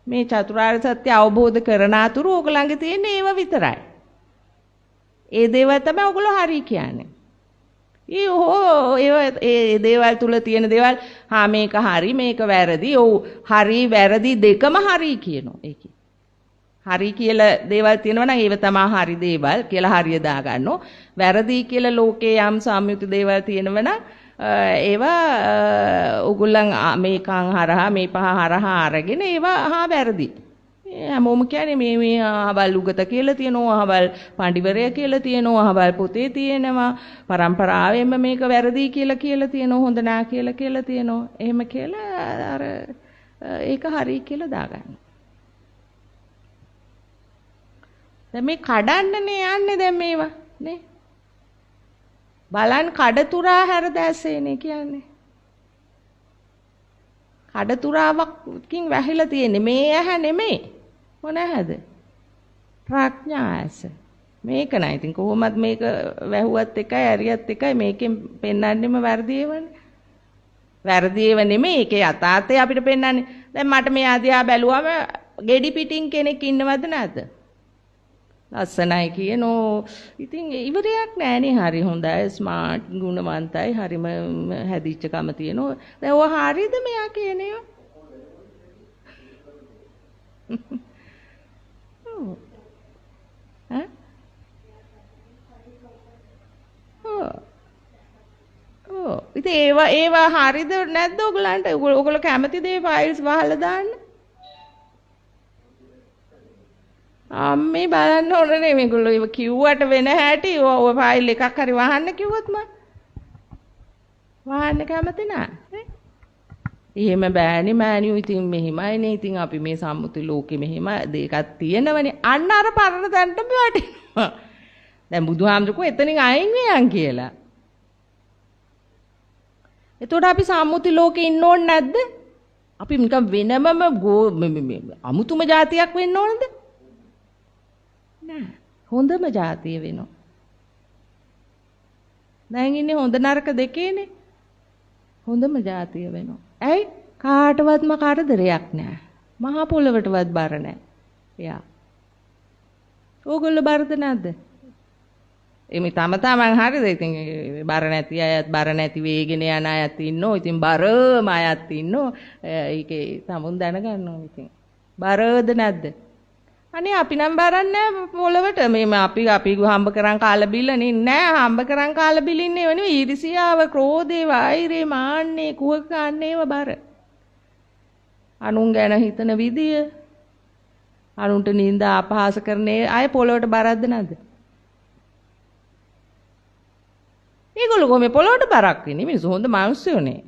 මේ චතුරාර්ය සත්‍ය අවබෝධ කරන අතුරු ඕගලන්ගේ තියෙන ඒව විතරයි. ඒ දේවල් තමයි ඕගොල්ලෝ හරි කියන්නේ. ඒ දේවල් තුල තියෙන දේවල් මේක හරි මේක වැරදි. ඔව් හරි වැරදි දෙකම හරි කියනවා. ඒකේ. හරි කියලා දේවල් තියෙනවා නම් ඒව තමයි හරි දේවල් කියලා හරිය දාගන්නෝ. වැරදි කියලා ලෝකේ යම් සම්මුති දේවල් තියෙනවා නම් ඒවා උගුල්ලන් මේකන් හරහා මේ පහ හරහා අරගෙන ඒවා වැරදි. හැමෝම කියන්නේ මේ අහවල් උගත කියලා තියෙනවා, අහවල් පඬිවරය කියලා තියෙනවා, අහවල් පොතේ තියෙනවා, පරම්පරාවෙන්ම මේක වැරදි කියලා තියෙනවා, හොඳ නෑ කියලා තියෙනවා. එහෙම කියලා අර ඒක හරි කියලා දාගන්න. දැන් මේ කඩන්නනේ යන්නේ දැන් මේවා නේ. බලන් කඩතුරා හැර දැස්සේනේ කියන්නේ. කඩතුරාවකින් වැහිලා තියෙන්නේ මේ ඇහැ නෙමෙයි. මොන ඇහැද? ප්‍රඥා ඇස. මේක නයි. ඉතින් කොහොමත් මේක වැහුවත් එකයි ඇරියත් එකයි මේකෙන් පෙන්වන්නෙම වැරදි ඒවනේ. වැරදි ඒව නෙමෙයි. ඒකේ යථාර්ථය අපිට පෙන්වන්නේ. දැන් මට මේ ආදියා බැලුවම ගෙඩි පිටින් කෙනෙක් ඉන්නවද නැද්ද? ලස්සනයි කියනෝ. ඉතින් ඉවරයක් නෑනේ. හරි හොඳයි, ස්මාර්ට්, ගුණවන්තයි, හරිම හැදිච්ච කම තියෙනවා. දැන් ඔය හරියද මෙයා කියන්නේ? ඉතින් ඒවා හරියද නැද්ද ඔයගලන්ට? ඔයගොල්ලෝ කැමතිද මේ ෆයිල්ස් වහලා දාන්න? අම්මේ බලන්න ඕනේ මේගොල්ලෝ ඒව කිව්වට වෙන හැටි ඔය ෆයිල් එකක් හරි වහන්න කිව්වොත් මම වහන්න කැමති නෑ. එහෙම බෑනේ මෑනියෝ. ඉතින් මෙහෙමයිනේ. ඉතින් අපි මේ සම්මුති ලෝකෙ මෙහෙම දෙකක් තියෙනවනේ. අන්න අර පරණ තැනට වැටෙනවා. දැන් බුදුහාමුදුරුවෝ එතනින් අයින් වෙයන් කියලා. එතකොට අපි සම්මුති ලෝකෙ ඉන්න ඕනේ නැද්ද? අපි නිකන් වෙනමම අමුතුම જાතියක් වෙන්න ඕනද? නෑ. හොඳම જાතිය වෙනවා. දැන් ඉන්නේ හොඳ නරක දෙකේනේ. හොඳම જાතිය වෙනවා. ඇයි? කාටවත්ම කරදරයක් නෑ. මහා පොළවටවත් බර නෑ. එයා. ඕගොල්ලෝ බරද නැද්ද? එමේ තම තමන් හරිද? ඉතින් බර නැති අයත් බර නැති වේගෙන යන අයත් ඉන්නෝ. ඉතින් බරම අයත් ඉන්නෝ. ඒකේ තමුන් දැනගන්න ඕනේ. ඉතින් බරද නැද්ද? අනේ අපි නම් බරන්නේ පොළවට. මේ අපි හම්බ කරන් කාලා බිල්ලනේ නෑ. හම්බ කරන් කාලා බිලින්නේ වෙන්නේ ඊර්ෂියාව, ක්‍රෝධේ, වෛරේ, මාන්නේ, කුහකන්නේ ඒව බර. අනුන් ගැන හිතන විදිය, අනුන්ට නිඳා අපහාස කරන්නේ අය පොළවට බරක්ද නැද්ද? ඒගොල්ලෝ කොහොම පොළවට බරක් වෙන්නේ? මිනිස්සු හොඳ මිනිස්සුනේ.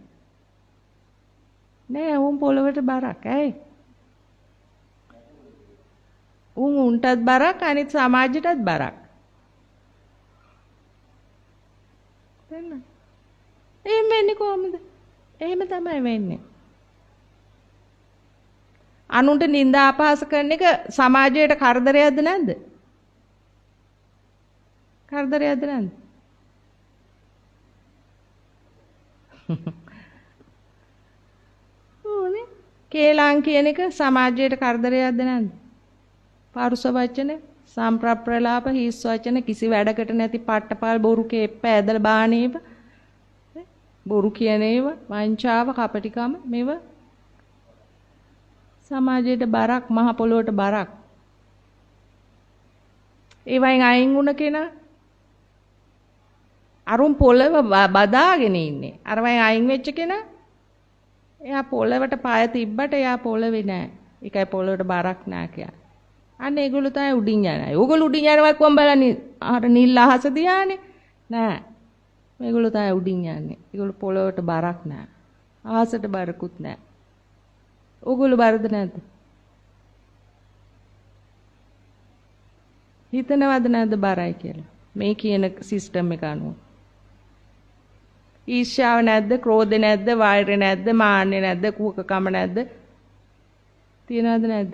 නෑ උන් පොළවට බරක්. ඇයි? උන්ටත් බරක් අනිත් සමාජයටත් බරක්. තේරෙනවද? එහෙම වෙන්නේ කොහොමද? එහෙම තමයි වෙන්නේ. අනුන්ට නිନ୍ଦා අපහාස කරන එක සමාජයට කරදරයක්ද නැද්ද? කරදරයක්ද නැද්ද? ඕනේ. කේලම් කියන එක සමාජයට කරදරයක්ද නැද්ද? පාරුස වචන, සම්ප්‍රප්‍රලාප, හිස් වචන, කිසි වැඩකට නැති පට්ටපාල් බොරු කේප්ප ඇදලා බාන ඒවා. බොරු කියන ඒවා, වංචාව, කපටිකම මේවා සමාජයට බරක්, මහ පොළොවට බරක්. ඒ වයින් අයින් වුණ කෙනා අරුන් පොළව බදාගෙන ඉන්නේ. අර වයින් අයින් වෙච්ච කෙනා එයා පොළවට පාය තිබ්බට එයා පොළවේ නෑ. ඒකයි පොළවට බරක් නෑ කියලා. අන්න ඒගොල්ලෝ තමයි උඩින් යන්නේ. ඕගොල්ලෝ උඩින් යනවා කොහොම බලන්නේ? අර නිල් අහස දිහානේ. නෑ. මේගොල්ලෝ තමයි උඩින් යන්නේ. ඒගොල්ලෝ පොළවට බරක් නෑ. අහසට බරකුත් නෑ. ඕගොල්ලෝ බරද නැද්ද? හිතනවද නැද්ද බරයි කියලා? මේ කියන සිස්ටම් එක අනුව. ඊර්ෂ්‍යාව නැද්ද? ක්‍රෝධ නැද්ද? වෛරය නැද්ද? මාන්නය නැද්ද? කුහකකම නැද්ද? තියනවද නැද්ද?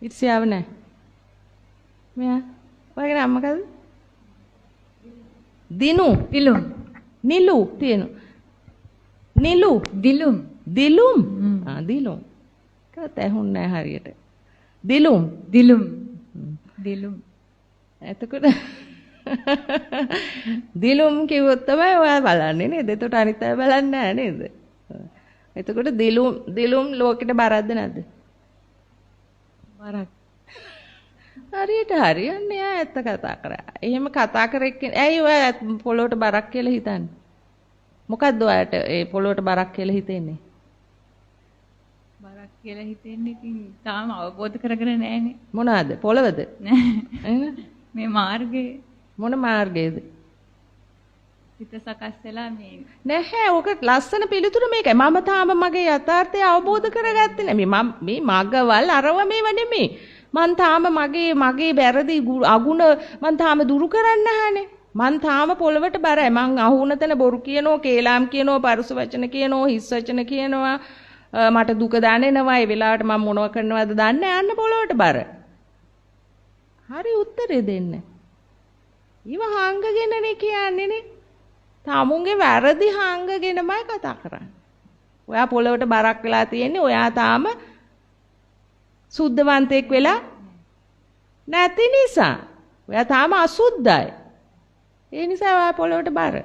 ඊර්ෂ්‍යාව නැහැ. මෙයා ඔයගේ නම මොකද්ද? දිනු. දිලුම්. නිලු තියෙනවා. නිලු. දිලුම්. දිලුම්. දිලුම්. කත ඇහුන්නේ නැහැ හරියට. දිලුම්. දිලුම්. දිලුම්. එතකොට දිලුම් කිව්වොත් තමයි ඔයා බලන්නේ නේද? එතකොට අනිත් අය බලන්නේ නැහැ නේද? එතකොට දිලුම් ලෝකෙට බරක්ද නැද්ද? බරක්. හරියට හරියන්නේ ආ ඇත්ත කතා කරා. එහෙම කතා කරෙක් ඇයි ඔයා පොළොවට බරක් කියලා හිතන්නේ? මොකද්ද ඔයාට ඒ පොළොවට බරක් කියලා හිතෙන්නේ? බරක් කියලා හිතෙන්නේ ඉතින් තාම අවබෝධ කරගෙන නැහැනේ. මොනවාද? පොළවද? නෑ. මේ මාර්ගේ මොන මාර්ගයේද? හිත සකස් වෙලා මේ නැහැ ඕක ලස්සන පිළිතුර මේකයි. මම තාම මගේ යථාර්ථය අවබෝධ කරගත්තේ නැහැ. මේ මගවල් අරව මේව නෙමෙයි. මං තාම මගේ වැරදි අගුණ මං තාම දුරු කරන්න නැහනේ. මං තාම පොළවට බරයි. මං අහුන තැන බොරු කියනවා, කේලාම් කියනවා, පරුස වචන කියනවා, හිස් වචන කියනවා. මට දුක දැනෙනවා. ඒ වෙලාවට මම මොනව කරනවද දන්නේ නැහැ. අන්න පොළවට බර. හරි උත්තරේ දෙන්න. ඊව හංගගෙනනේ කියන්නේ නේ. tamunge වැරදි හංගගෙනමයි කතා කරන්නේ. ඔයා පොළවට බරක් වෙලා තියෙන්නේ. ඔයා තාම සුද්ධවන්තයෙක් වෙලා නැති නිසා. ඔයා තාම අසුද්ධයි. ඒ නිසා ඔයා පොළවට බර.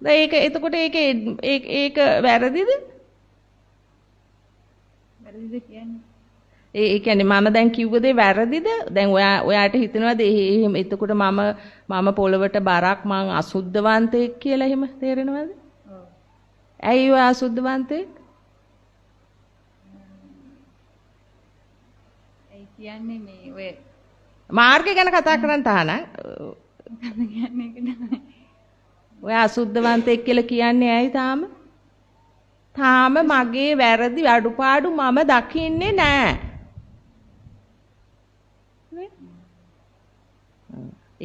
ඒක එතකොට ඒක වැරදිද? වැරදිද කියන්නේ? ඒ කියන්නේ මම දැන් කිව්ව දේ වැරදිද? දැන් ඔයාට හිතෙනවද එහෙම එතකොට මම පොළවට බරක් මං අසුද්ධවන්තයෙක් කියලා එහෙම තේරෙනවද? ඔව්. ඇයි ඔයා අසුද්ධවන්තයෙක්? ඒ කියන්නේ මේ ඔය මාර්ගය ගැන කතා කරන්න තහනම්. කියන්නේ ඒක ඔයා අසුද්ධවන්තයෙක් කියලා කියන්නේ ඇයි තාම? තාම මගේ වැරදි අඩුපාඩු මම දකින්නේ නැහැ.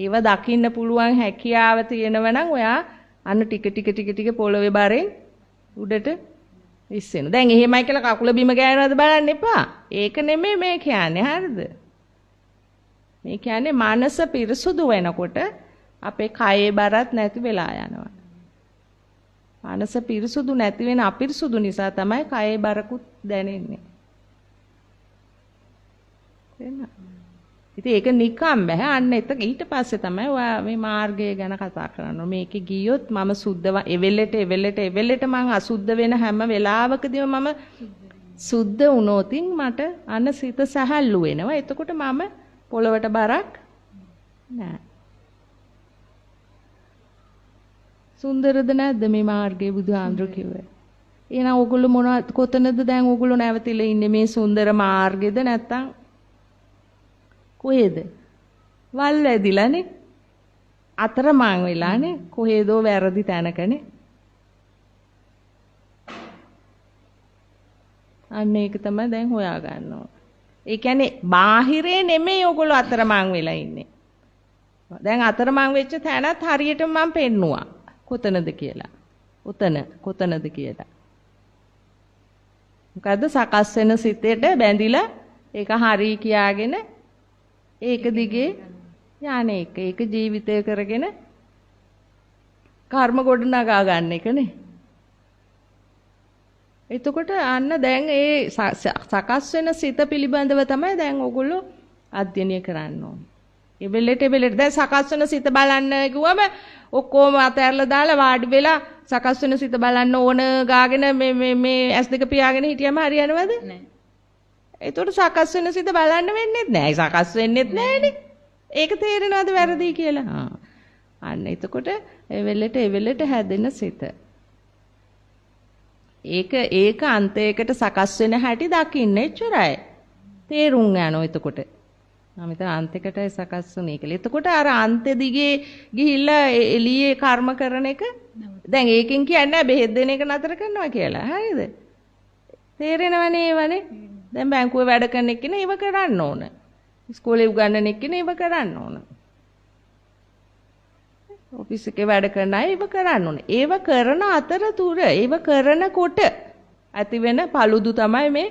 ඒව දකින්න පුළුවන් හැකියාව තියෙනව නම් ඔයා අන්න ටික පොළවේ බරෙන් උඩට ඉස්සෙන. දැන් එහෙමයි කියලා කකුල බිම ගෑනවද බලන්න එපා. ඒක නෙමෙයි මේ කියන්නේ. හරිද? මේ කියන්නේ මනස පිරිසුදු වෙනකොට අපේ කයේ බරත් නැති වෙලා යනවා. මනස පිරිසුදු නැති වෙන අපිරිසුදු නිසා තමයි කයේ බරකුත් දැනෙන්නේ. තේරෙනවද? ඉතින් ඒක නිකම් බෑ. අන්න ඊට පස්සේ තමයි ඔයා මේ මාර්ගය ගැන කතා කරන්නේ. මේකේ ගියොත් මම සුද්ධ එවෙලෙට මං අසුද්ධ වෙන හැම වෙලාවකදීම මම සුද්ධ වුණොතින් මට අන්න සිත සැහැල්ලු වෙනවා. එතකොට මම පොළවට බරක් නෑ. සුන්දරද නැද්ද මේ මාර්ගයේ බුදුහාඳුර කිව්වේ? එහෙනම් ඕගොල්ලෝ මොනවද කොතනද දැන් ඕගොල්ලෝ නැවතිලා ඉන්නේ මේ සුන්දර මාර්ගෙද නැත්තම් කොහෙද? වල් වැදිලානේ. අතරමං වෙලානේ. කොහෙදෝ වැරදි තැනකනේ. අන්න ඒක තමයි දැන් හොයා ගන්න ඕන. ඒ කියන්නේ බාහිරේ නෙමෙයි ඔයගොල්ලෝ අතරමං වෙලා ඉන්නේ. දැන් අතරමං වෙච්ච තැනත් හරියට මම පෙන්නුවා. කොතනද කියලා. උතන කොතනද කියලා. මොකද්ද සකස් වෙන සිතේට බැඳිලා ඒක හරි කියාගෙන ඒක දිගේ යන්නේ ඒක ජීවිතය කරගෙන කර්ම ගොඩ නගා ගන්න එකනේ. එතකොට අන්න දැන් ඒ සකස් වෙන සිත පිළිබඳව තමයි දැන් ඔයගොල්ලෝ අධ්‍යයනය කරන්න ඕනේ. ඒ වෙලෙට දැන් සකස් වෙන සිත බලන්න කිව්වම ඔක්කොම අතහැරලා දාලා වාඩි වෙලා සකස් වෙන සිත බලන්න ඕන ගාගෙන මේ S2 පියාගෙන හිටියම හරියනවද? නෑ. ඒතකොට සකස් වෙන සිත බලන්න වෙන්නේ නැහැ. සකස් වෙන්නේත් නැහැනේ. ඒක තේරෙනවද වැරදි කියලා? අන්න එතකොට ඒ වෙලෙට හැදෙන සිත. ඒක අන්තයකට සකස් වෙන හැටි දකින්න එච්චරයි. තේරුම් යනවා එතකොට. මම හිතන අන්තයකටයි සකස් වුනේ කියලා. එතකොට අර අන්ත දිගේ ගිහිල්ලා එළියේ කර්ම කරන එක දැන් ඒකෙන් කියන්නේ බෙහෙත් දෙන එක නතර කරනවා කියලා. හරිද? තේරෙනවනේ ඒවනේ. දැන් බැංකුවේ වැඩ කරන එක්කනේ ඒව කරන්න ඕන. ඉස්කෝලේ උගන්වන එක්කනේ ඒව කරන්න ඕන. ඔෆිස් එකේ වැඩ කරන අය ඒව කරන්න ඕන. ඒව කරන අතරතුර ඒව කරනකොට ඇති වෙන paludu තමයි මේ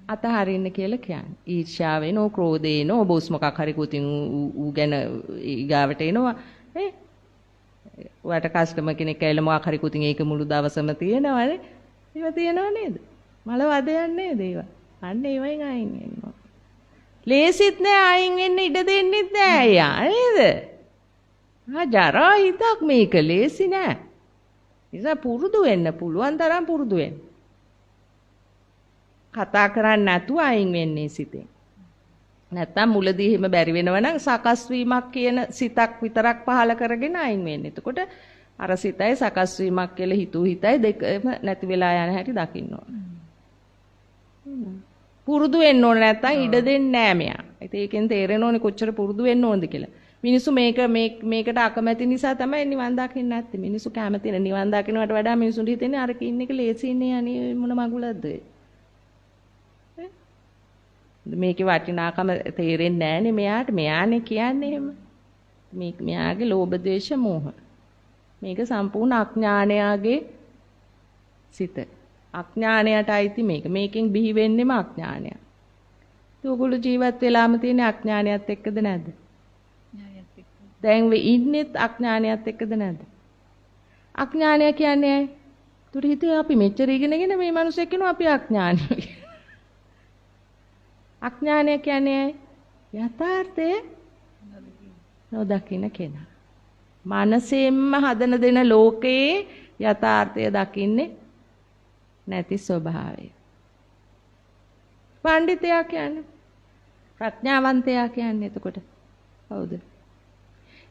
අතහරින්න කියලා කියන්නේ. ඊර්ෂ්‍යාව වෙනෝ, ක්‍රෝධ වෙනෝ, බොස් මොකක් හරි කුතින් ඌ ගැන ඊගාවට එනවා. ඈ ඔයාට කස්ටමර් කෙනෙක් ඇවිල්ලා මොකක් හරි කුතින් ඒක මුළු දවසම තියෙනවනේ. ඒව තියෙනව නේද? මල වදයක් නේද ඒව? අන්න ඒවයින් අයින් වෙනවා. ලේසිත් නෑ අයින් වෙන්න ඉඩ දෙන්නෙත් නෑ අයියා නේද? ජරා හිතක් මේක ලේසි නෑ. නිසා පුරුදු වෙන්න පුළුවන් තරම් පුරුදු වෙන්න. කතා කරන්නේ නැතුව අයින් වෙන්නේ සිතෙන්. නැත්තම් මුලදී එහෙම බැරි වෙනවා නම් සකස් වීමක් කියන සිතක් විතරක් පහල කරගෙන අයින් වෙන්නේ. එතකොට අර සිතයි සකස් වීමක් කියලා හිතයි දෙකම නැති වෙලා යන හැටි දකින්න ඕන. පුරුදු වෙන්න ඕන නැත්තම් ඉඩ දෙන්නේ නෑ මෙයා. ඒකෙන් තේරෙන්න ඕනේ කොච්චර පුරුදු වෙන්න ඕනද කියලා. මිනිස්සු මේකට අකමැති නිසා තමයි නිවන් දකින්න නැත්තේ. මිනිස්සු කැමති නේ නිවන් දකින්නට වඩා මිනිස්සුන්ට හිතෙන්නේ අර කින්න එක ලේසි ඉන්නේ අනේ මොන මගුලක්ද මේකේ වටිනාකම තේරෙන්නේ නැහනේ මෙයාට. මෙයානේ කියන්නේ එහෙම. මෙයාගේ ලෝභ ද්වේෂ මෝහ. මේක සම්පූර්ණ අඥානයාගේ සිත. අඥානයට අයිති මේක. මේකෙන් බිහි වෙන්නෙම අඥානය. ඒගොල්ලෝ ජීවත් වෙලාම තියෙන අඥානයත් එක්කද නැද්ද? දැන් we ඉන්නෙත් අඥානයත් එක්කද නැද්ද? අඥානය කියන්නේ ඇයි? උතුර හිතේ අපි මෙච්චර ඉගෙනගෙන මේ මිනිස්සෙක් කියනවා අපි අඥානිය. අඥානය කියන්නේ ඇයි? යථාර්ථය නොදකින කෙනා. මනසෙන්ම හදන දෙන ලෝකයේ යථාර්ථය දකින්නේ නැති ස්වභාවය. පඬිතයා කියන්නේ ප්‍රඥාවන්තයා කියන්නේ එතකොට හවුද?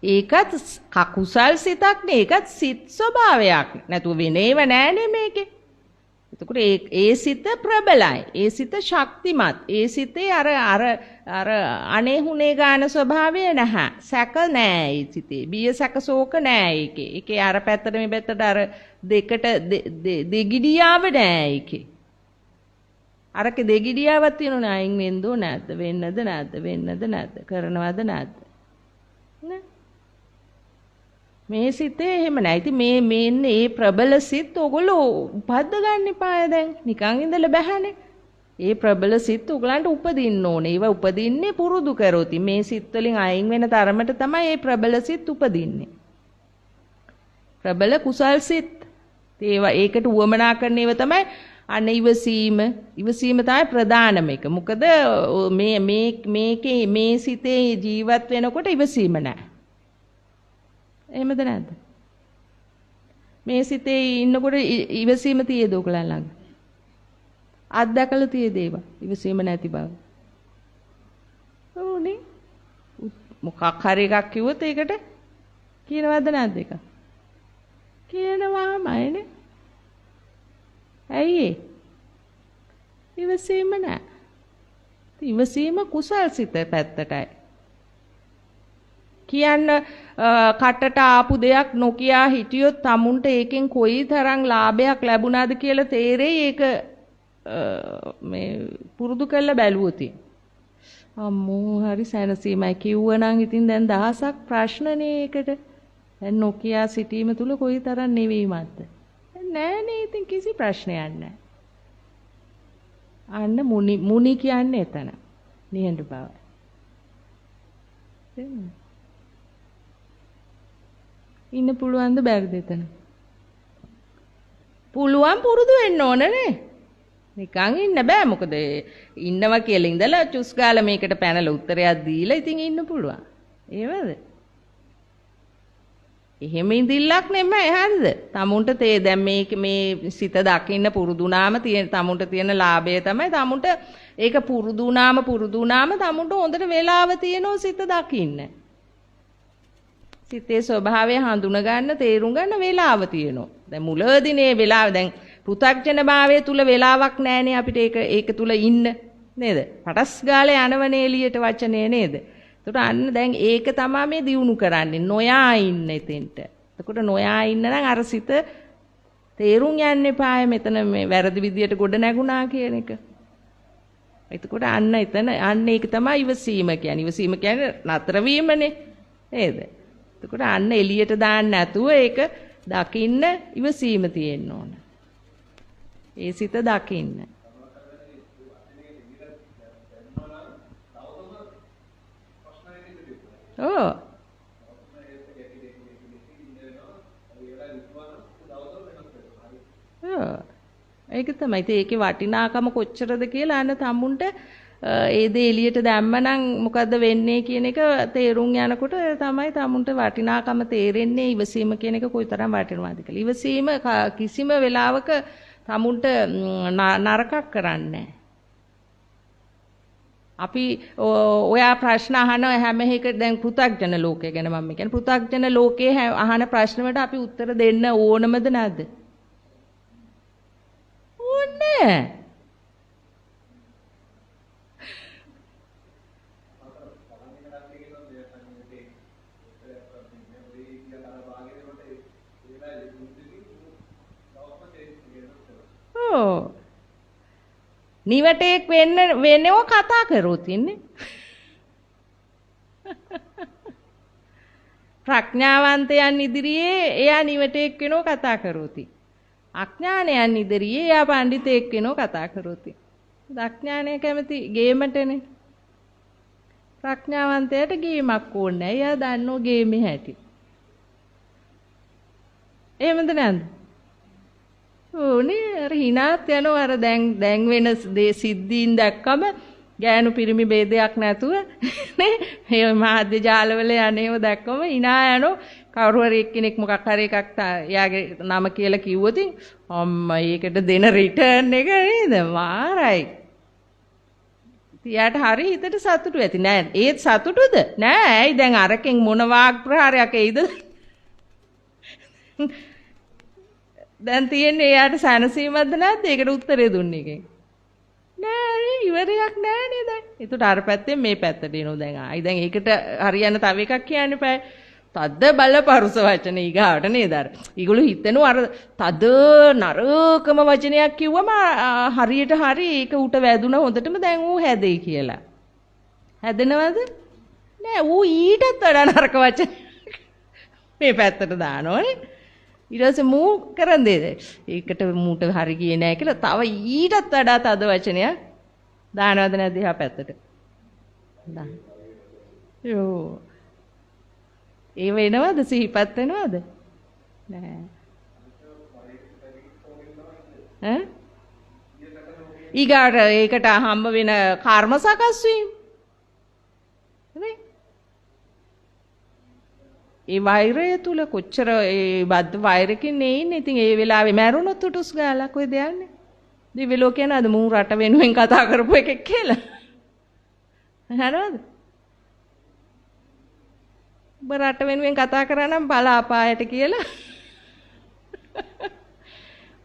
ඒකත් කකුසල් සිතක් නේ. ඒකත් සිත් ස්වභාවයක්. නැතුව වෙනේව නෑනේ මේකේ. එතකොට ඒ සිත ප්‍රබලයි. ඒ සිත ශක්තිමත්. ඒ සිතේ අර අනේ හුනේ ගාන ස්වභාවය නැහැ. සැක නෑ ඒ සිතේ. බිය සැක ශෝක නෑ ඒකේ. ඒකේ අර පැත්තට මේ පැත්තට අර දෙකට දෙගිඩියාව නෑ ඒකේ. අරක දෙගිඩියාවක් තියෙනුනේ අයින් වෙන්දෝ නැද්ද? වෙන්නද නැද්ද? වෙන්නද නැද්ද? කරනවද නැද්ද? නේ? මේ සිතේ එහෙම නැහැ. ඉතින් මේ මේ ප්‍රබල සිත් ඔයගොල්ලෝ උපද්ද ගන්න එපාය දැන්. නිකන් ඉඳලා බෑනේ. ඒ ප්‍රබල සිත් ඔයගලන්ට උපදින්න ඕනේ. ඒවා උපදින්නේ පුරුදු කරොත්. මේ සිත් වලින් අයින් වෙන තරමට තමයි මේ ප්‍රබල සිත් උපදින්නේ. ප්‍රබල කුසල් සිත්. ඒවා ඒකට උවමනා කරන ඒවා තමයි අන්න ඉවසීම. ඉවසීම තමයි ප්‍රධානම එක. මොකද මේ සිතේ ජීවත් වෙනකොට ඉවසීම නැහැ. එහෙමද නැද්ද? මේ සිතේ ඉන්නකොට ඉවසීම තියේද ඔයගලන් ළඟ? අත්දැකලා තියේද ඒවා? ඉවසීම නැති බව. ඕනේ. මොකක් හරි එකක් කිව්වොත් ඒකට කියනවද නැද්ද එක? කියනවාමයිනේ. ඇයි ඒ? ඉවසීම නැහැ. ඉවසීම කුසල් සිත පැත්තටයි. කියන්න කටට ආපු දෙයක් නොකියා හිටියොත් tamunට ඒකෙන් කොයි තරම් ලාභයක් ලැබුණාද කියලා තේරෙයි. ඒක මේ පුරුදු කරලා බැලුවොත් අම්මෝ හරි සැනසීමයි කිව්වනම් ඉතින් දැන් දහසක් ප්‍රශ්නනේ ඒකට. දැන් නොකියා සිටීම තුල කොයිතරම් නිවීමක්ද? නෑනේ ඉතින් කිසි ප්‍රශ්නයක් නෑ. අන්න මුනි කියන්නේ එතන. නිහඬ බව. ඉන්න පුළුවන්ද බැරිද එතන? පුළුවන් පුරුදු වෙන්න ඕනනේ. නිකන් ඉන්න බෑ මොකද ඉන්නවා කියලා ඉඳලා චුස් ගාලා මේකට පැනලා උත්තරයක් දීලා ඉතින් ඉන්න පුළුවන්. ඒවද? එහෙම ඉඳිල්ලක් නෙමෙයි හරිද? තමුන්ට තේ දැන් මේ සිත දකින්න පුරුදුනාම තියෙන තමුන්ට තියෙන ලාභය තමයි තමුන්ට ඒක පුරුදුනාම තමුන්ට හොඳට වෙලාව තියෙනවා සිත දකින්න. සිතේ ස්වභාවය හඳුන ගන්න තේරුම් ගන්න වෙලාව තියෙනවා. දැන් මුලදීනේ වෙලාව දැන් පෘථග්ජන භාවයේ තුල වෙලාවක් නැහැනේ අපිට ඒක තුල ඉන්න නේද? පටස් ගාලේ යනවනේ එළියට වචනේ නේද? එතකොට අන්න දැන් ඒක තමයි මේ දියුණු කරන්නේ නොයා ඉන්න එතෙන්ට. එතකොට නොයා ඉන්න නම් අර සිත තේරුම් යන්න එපාය මෙතන මේ වැරදි විදියට ගොඩ නැගුණා කියන එක. එතකොට අන්න ඒක තමයි ඉවසීම කියන්නේ. ඉවසීම කියන්නේ නතර වීමනේ නේද? එතකොට අන්න එළියට දාන්න නැතුව ඒක දකින්න ඉවසීම තියෙන්න ඕන. ඒ සිත දකින්න. ඔව්. ඒක තමයි. ඒකේ වටිනාකම කොච්චරද කියලා අන්න තමුන්ට ඒ දේ එළියට දැම්මනම් මොකද්ද වෙන්නේ කියන එක තේරුම් යනකොට තමයි තමුන්ට වටිනාකම තේරෙන්නේ ඉවසීම කියන එක කොයිතරම් වටිනවද කියලා. ඉවසීම කිසිම වෙලාවක තමුන්ට නරකක් කරන්නේ අපි ඔයා ප්‍රශ්න අහන හැම එක දැන් පෘථග්ජන ලෝකය ගැන මම කියන්නේ පෘථග්ජන ලෝකයේ අහන ප්‍රශ්න වලට අපි උත්තර දෙන්න ඕනමද නැද්ද? ඕනේ. නිවටෙක් වෙන්නව කතා කරොත් ඉන්නේ. ප්‍රඥාවන්තයන් ඉදිරියේ එයා නිවටෙක් වෙනව කතා කරොත්. අඥානයන් ඉදිරියේ එයා පඬිතෙක් වෙනව කතා කරොත්. අඥානය කැමති ගේමටනේ. ප්‍රඥාවන්තයාට ගේමක් ඕනේ නැහැ. එයා දන්නෝ ගේමේ හැටි. එහෙමද නැන්ද? ඕනේ අර හිනාත් යනවා අර දැන් වෙන සිද්ධීන් දැක්කම ගෑනු පිරිමි ભેදයක් නැතුව නේ මේ මාධ්‍ය ජාලවල යන්නේව දැක්කම හිනා යනවා කවුරු හරි එක්කෙනෙක් මොකක් හරි එකක් එයාගේ නම කියලා කිව්වොත් අම්මා ඒකට දෙන රිටර්න් එක නේද මාරයි. තියාට හරි හිතට සතුටු ඇති නෑ ඒත් සතුටුද නෑ ඇයි දැන් අරකින් මොන වාග් ප්‍රහාරයක් එයිද දැන් තියෙන්නේ එයාට සැනසීමක්ද නැද්ද? ඒකට උත්තරේ දුන්නේ එකෙන්. නෑ ඉවරයක් නෑනේ දැන්. ඒකට අර පැත්තෙන් මේ පැත්තට එනවා දැන්. ආයි දැන් ඒකට හරියන්න තව එකක් කියන්න එපා. තද්ද බල පරුස වචන ඊගාවට නේද අර. ඊගොල්ලෝ හිතනවා අර තද නරකම වචනයක් කිව්වම හරියට හරි ඒක උට වැදුන හොඳටම දැන් ඌ හැදෙයි කියලා. හැදෙනවද? නෑ ඌ ඊටත් වඩා නරක වචන මේ පැත්තට දානවනේ. ඊට පස්සේ මූ කරන් දෙද ඒකට මූට හරි ගියේ නෑ කියලා තව ඊටත් වඩා තද වචනයක් දානවද නැද්ද එහා පැත්තට දාන්න යෝ ඒ වෙනවද සිහිපත් වෙනවද නෑ ඈ ඊගාට ඒකට හම්බ වෙන කර්ම සකස් වීම නේ ඒ වෛරය තුල කොච්චර ඒ බද්ධ වෛරකින් ඉන්නේ. ඉතින් ඒ වෙලාවේ මැරුණොත් උටුස් ගාලා කොහෙද යන්නේ? දිව්‍ය ලෝකේ නේද මූ රට වෙනුවෙන් කතා කරපු එකෙක් කියලා. හරිද? ඔබ රට වෙනුවෙන් කතා කරා නම් බලාපායට කියලා.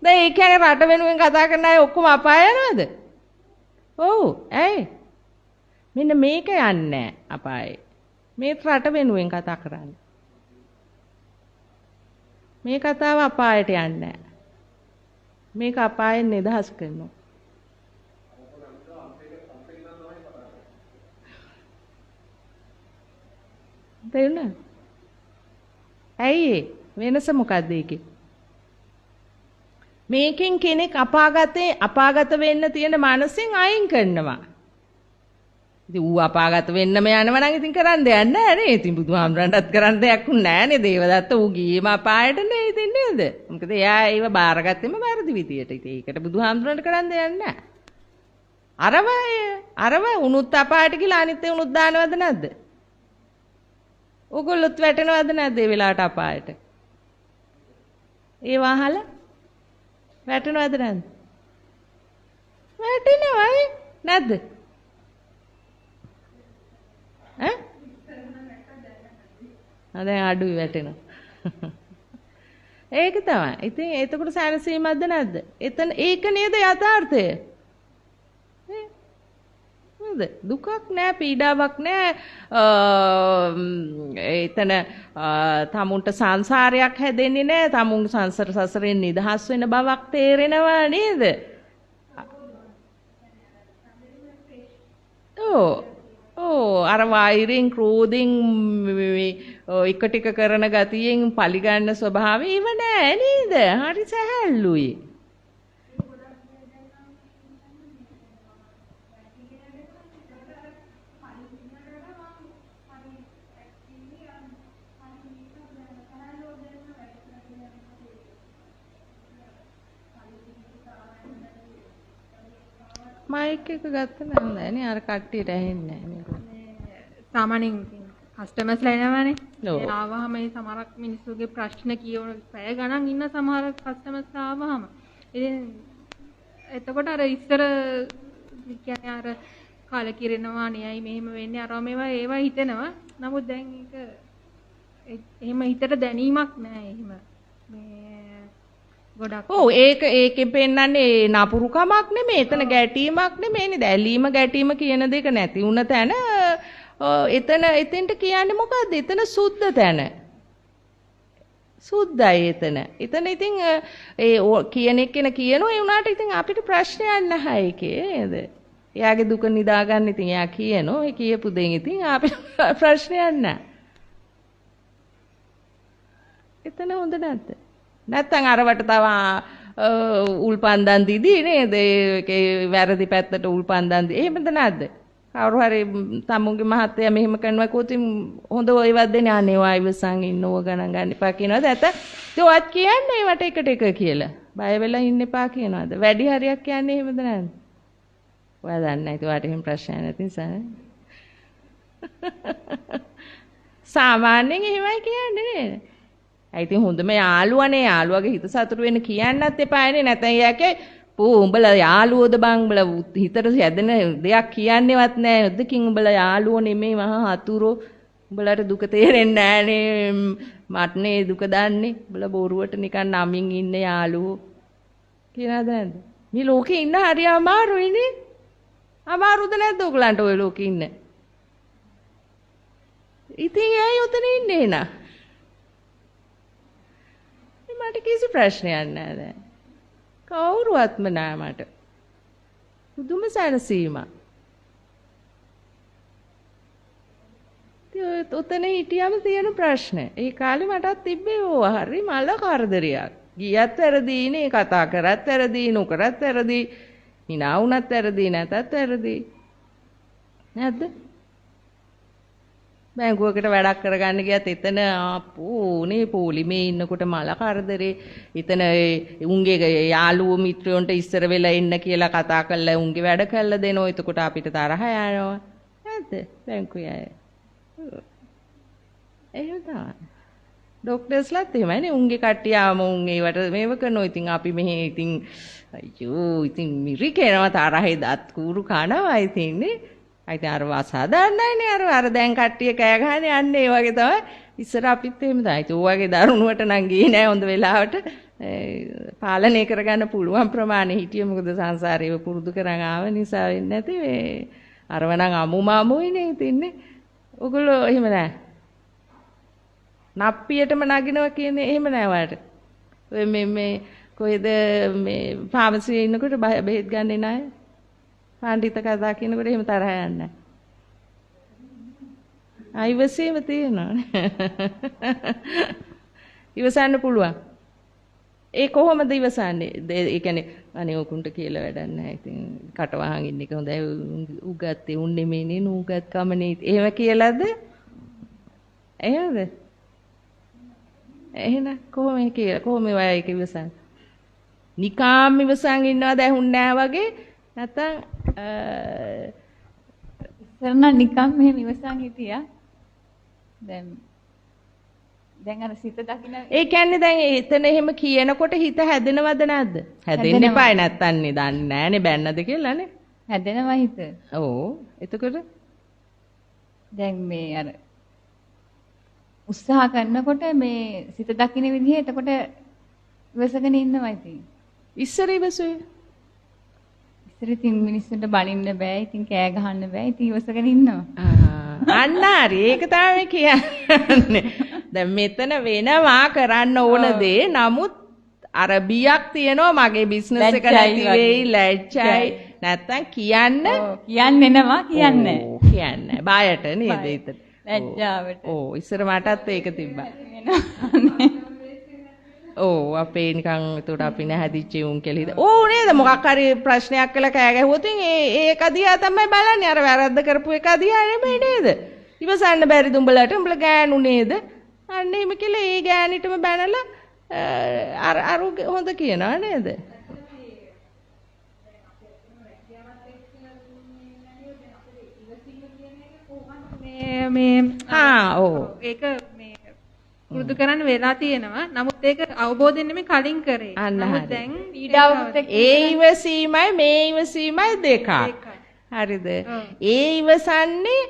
දැන් ඒ කියන්නේ රට වෙනුවෙන් කතා කරන අය ඔක්කොම අපාය යනවද? ඔව්. ඇයි? මෙන්න මේක යන්නේ අපායේ. මේ රට වෙනුවෙන් කතා කරන්නේ. මේ කතාව අපායට යන්නේ නැහැ. මේක අපායෙන් නිදහස් කරනවා. තේරුණා? ඇයි ඒ? වෙනස මොකද්ද ඒකේ? මේකෙන් කෙනෙක් අපාගත වෙන්න තියෙන මනසෙන් අයින් කරනවා. ඉතින් ඌ අපාගත වෙන්නම යනවා නම් ඉතින් කරන්න දෙයක් නැහැ නේ. ඉතින් බුදුහාමරන්ටත් කරන්න දෙයක් නැහැ නේ. දේවදත්ත ඌ ගියේම අපායට නේ ඉතින් නේද? මොකද එයා ඒව බාරගත්තෙම වැරදි විදියට. ඉතින් ඒකට බුදුහාමරන්ට කරන්න දෙයක් නැහැ. අරව උනුත් අපායට ගිහලා අනිත් ඒ උනුත් දානවද නැද්ද? ඕගොල්ලොත් වැටෙනවද නැද්ද ඒ වෙලාවට අපායට? ඒ වහල වැටෙනවද නැද්ද? වැටෙනවයි නැද්ද? දැන් අඩුයි වැටෙනවා. ඒක තමයි. ඉතින් එතකොට සැනසීමක්ද නැද්ද? එතන ඒක නේද යථාර්ථය? නේද? දුකක් නෑ, පීඩාවක් නෑ. එතන තමුන්ට සංසාරයක් හැදෙන්නේ නෑ. තමුන් සසරෙන් නිදහස් වෙන බවක් තේරෙනවා නේද? අර වෛරෙන් ක්‍රෝධෙන් එක ටික කරන ගතියෙන් පලිගන්න ස්වභාවය ඉව නෑ නේද? හරි සැහැල්ලුයි. මයික් එක ගත්ත නෑ නේ අර කට්ටියට ඇහෙන්නේ නෑ මේක. සාමාන්‍යයෙන් කස්ටමර්ස්ලා එනවනේ. ඒ ආවහම මේ සමහරක් මිනිස්සුගේ ප්‍රශ්න කියවන පැය ගණන් ඉන්න සමහර කස්ටමර්ස්ලා ආවහම. ඉතින් එතකොට අර ඉස්සර කියන්නේ අර කලකිරෙනවා ණයයි මෙහෙම වෙන්නේ අර ඒවා හිතෙනවා. නමුත් දැන් ඒක එහෙම හිතට දැනීමක් නෑ එහෙම. ඒකෙන් පෙන්නන්නේ නපුරුකමක් නෙමෙයි. එතන ගැටීමක් නෙමෙයි නේද? ඇලීම ගැටීම කියන දෙක නැති වුණ තැන එතෙන්ට කියන්නේ මොකද්ද? එතන සුද්ධ තැන. සුද්ධයි එතන. එතන ඉතින් ඒ කියන එක්කෙන කියනවා ඒ උනාට ඉතින් අපිට ප්‍රශ්නයක් නැහැ ඒකේ නේද? එයාගේ දුක නිදා ගන්න ඉතින් එයා කියනවා. ඒ කියපු දෙයින් ඉතින් අපිට ප්‍රශ්නයක් නැහැ. එතන හොඳ නැද්ද? නැත්තම් අරවට තව උල්පන්දන් දීදී නේද? ඒකේ වැරදි පැත්තට උල්පන්දන් දී. එහෙමද නැද්ද? කවුරු හරි තමුන්ගේ මහත්තයා මෙහෙම කරනවා කොතින් හොඳ ඒවත් දෙන්නේ අනේ වා ඉවසන් ඉන්නව ගණන් ගන්න එපා කියනවාද? ඇත ඒවත් කියන්නේ ඒවට එකට එක කියලා. බය වෙලා ඉන්න එපා කියනවාද? වැඩි හරියක් කියන්නේ එහෙමද නැද්ද? ඔයා දන්නේ නැහැ. ඒකට එහෙම ප්‍රශ්නයක් නැති නිසා. සාමාන්‍යයෙන් එහෙමයි කියන්නේ නේද? ඉතින් හොඳම යාළුවනේ යාළුවගේ හිත සතුට වෙන්න කියන්නත් එපානේ. නැත්නම් එයාගේ උඹලා යාළුවෝද බං උඹලා හිතට හැදෙන දෙයක් කියන්නේවත් නැහැ. ඔද්දකින් උඹලා යාළුවෝ නෙමෙයි මහා හතුරෝ. උඹලාට දුක තේරෙන්නේ නැහනේ. මටනේ දුක දන්නේ. උඹලා බොරුවට නිකන් නමින් ඉන්න යාළුවෝ. කියනද නැද්ද? මේ ලෝකේ ඉන්න හරි අමාරුයිනේ. අමාරුද නැද්ද ඔයගලන්ට ඔය ලෝකේ ඉන්න? ඉතින් ඇයි උතන ඉන්නේ නා? මට කිසි ප්‍රශ්නයක් නැහැ දැන්. කවුරුවත්ම නෑ මට. පුදුම සැනසීමක්. ඔතන හිටියම තියෙන ප්‍රශ්න. ඒ කාලේ මටත් තිබ්බේ ඕවා හරි මල කරදරයක්. ගියත් වැරදීනේ, කතා කරත් වැරදි, නොකරත් වැරදි, hina වුණත් වැරදි, නැතත් වැරදි. නැද්ද? බැංකුවකට වැඩක් කරගන්න ගියත් එතන අපෝනේ පොලිමේ ඉන්නකොට මල කරදරේ. එතන උන්ගේ යාළුවෝ මිත්‍රයන්ට ඉස්සර වෙලා එන්න කියලා කතා කරලා උන්ගේ වැඩ කරලා දෙනවා. එතකොට අපිට තරහ යනවා. නැද්ද? බැංකුවේ අය. එහෙම තමයි. ડોක්ටර්ස්ලාත් එහෙමයි. උන්ගේ කට්ටිය ආවම උන් ඒවට මේව කරනවා. ඉතින් අපි මෙහි ඉතින් අයියෝ ඉතින් මිරි කෙනවා තරහේ දත් කූරු කනවා ඉතින් නේ. අයිති අර අසාධාරණයිනේ අර දැන් කට්ටිය කෑ ගහන්නේ යන්නේ ඒ වගේ තමයි. ඉස්සර අපිත් එහෙම තමයි. ඒ වගේ දරුණුවට නම් ගියේ නෑ හොඳ වෙලාවට. පාලනය කරගන්න පුළුවන් ප්‍රමාණය හිටියේ මොකද සංසාරේව පුරුදු කරන් ආව නිසා වෙන්නේ නැති මේ අරව නම් අමුමාමුයිනේ ඉතින්නේ. ඔයගොල්ලෝ එහෙම නෑ. නප්පියටම නගිනවා කියන්නේ එහෙම නෑ වාට. ඔය මේ කොහෙද මේ ෆාමසියේ ඉන්නකොට බෙහෙත් ගන්නේ නැහැ. පඬිත කතා කියනකොට එහෙම තරහ යන්නේ නැහැ. ඉවසීම තියෙනවා. ඉවසන්න පුළුවන්. ඒ කොහොමද ඉවසන්නේ? ඒ කියන්නේ අනේ ඔකුන්ට කියලා වැඩක් නැහැ. ඉතින් කටවහන් ඉන්න එක හොඳයි. උගත්තේ උන් නෙමෙයිනේ නූගත් කමනේ. එහෙම කියලාද? එහෙමද? එහෙනම් කොහොම කියලා කොහොම ඒක ඉවසන්නේ? නිකාම් ඉවසන් ඉන්නවද ඇහුන්නේ නැහැ වගේ? නැත්නම් ඉස්සරන නිකම් මෙහෙම ඉවසන් හිටියා. දැන් අර සිත දකින්න ඒ කියන්නේ දැන් එතන එහෙම කියනකොට හිත හැදෙනවද නැද්ද? හැදෙන්න එපායි නැත්තන් නේ දන්නේ නැහනේ බැන්නද කියලානේ. හැදෙනවා හිත. ඔව්. එතකොට දැන් මේ අර උත්සාහ කරනකොට මේ සිත දකින්න විදිහ එතකොට ඉවසගෙන ඉන්නවා ඉතින්. ඉස්සර ඉවසුවේ. ඉස්සර ඉතින් මිනිස්සුන්ට බනින්න බෑ. ඉතින් කෑ ගහන්න බෑ. ඉතින් ඉවසගෙන ඉන්නවා. අන්න හරි. ඒක තමයි කියන්නේ. දැන් මෙතන වෙනවා කරන්න ඕන දේ. නමුත් අර බියක් තියෙනවා මගේ බිස්නස් එක නැති වෙයි ලැජ්ජයි. නැත්තම් කියන්නේ නවා කියන්නේ. කියන්නේ. බයට නේද ඒතර. ලැජ්ජාවට. ඔව් ඉස්සර මටත් ඒක තිබ්බා. ඔව් අපේ නිකන් උඩ අපි නැහැදිච්ච උන් කියලා හිත. ඕ නේද මොකක් හරි ප්‍රශ්නයක් කළා කෑ ගැහුවොත් ඒක දිහා තමයි බලන්නේ. අර වැරද්ද කරපු එක දිහා නෙමෙයි නේද? ඉවසන්න බැරිද උඹලට? උඹලා ගෑනු නේද? අන්න එහෙම කියලා ඒ ගෑනිටම බැනලා අර හොඳ කියනවා නේද? ඒක මේ පුරුදු කරන්න වෙලා තියෙනවා. නමුත් ඒක අවබෝධයෙන් නෙමෙයි කලින් කරේ. නමුත් දැන් ඊඩාවත් ඒ ඉවසීමයි මේ ඉවසීමයි දෙකක්. හරිද? ඒ ඉවසන්නේ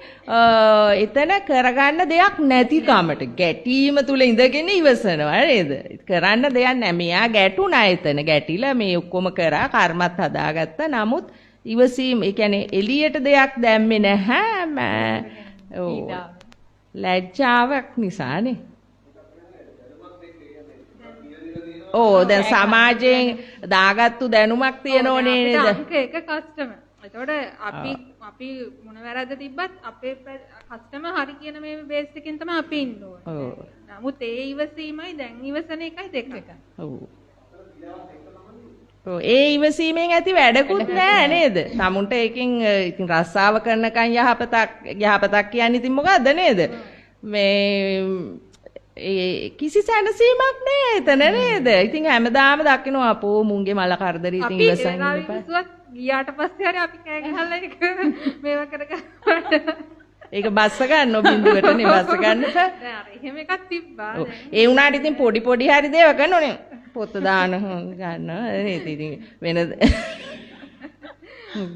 එතන කරගන්න දෙයක් නැති කමට ගැටීම තුල ඉඳගෙන ඉවසනවා නේද? කරන්න දෙයක් නැහැ. මෙයා ගැටුණා එතන. ගැටිලා මේ ඔක්කොම කරා කර්මත් හදාගත්තා. නමුත් ඉවසීම ඒ කියන්නේ එළියට දෙයක් දැම්මේ නැහැ. ලැජ්ජාවක් නිසානේ. දැන් සමාජයෙන් දාගත්තු දැනුමක් තියෙනෝනේ නේද? ඒක කස්ටමර්. එතකොට අපි මොන වැරද්ද තිබ්බත් අපේ කස්ටමර් හරි කියන මේ බේස් එකෙන් තමයි අපි ඉන්න ඕනේ. නමුත් ඒ ඉවසීමයි දැන් ඉවසන එකයි දෙක. ඒ ඉවසීමෙන් ඇති වැඩකුත් නෑ නේද? tamunට ඒකෙන් ඉතින් රස්සාව කරනකන් යහපතක් කියන්නේ ඉතින් මොකද්ද නේද? කිසි සැනසීමක් නෑ එතන නේද? ඉතින් හැමදාම දකිනවා අපෝ මුංගේ මල කරදර ඉතින් ඉවසන් ඉන්නපා. ගියාට පස්සේ හරි අපි කෑ ගහලා ඒක මේවා කරගන්න. ඒක බස්ස ගන්න බින්දුවටනේ බස්ස ගන්න. එහෙම එකක් තිබ්බා. ඒ වුණාට ඉතින් පොඩි හරි දේව කරනෝනේ. පොත දාන ගන්නවා නේද ඉතින් වෙන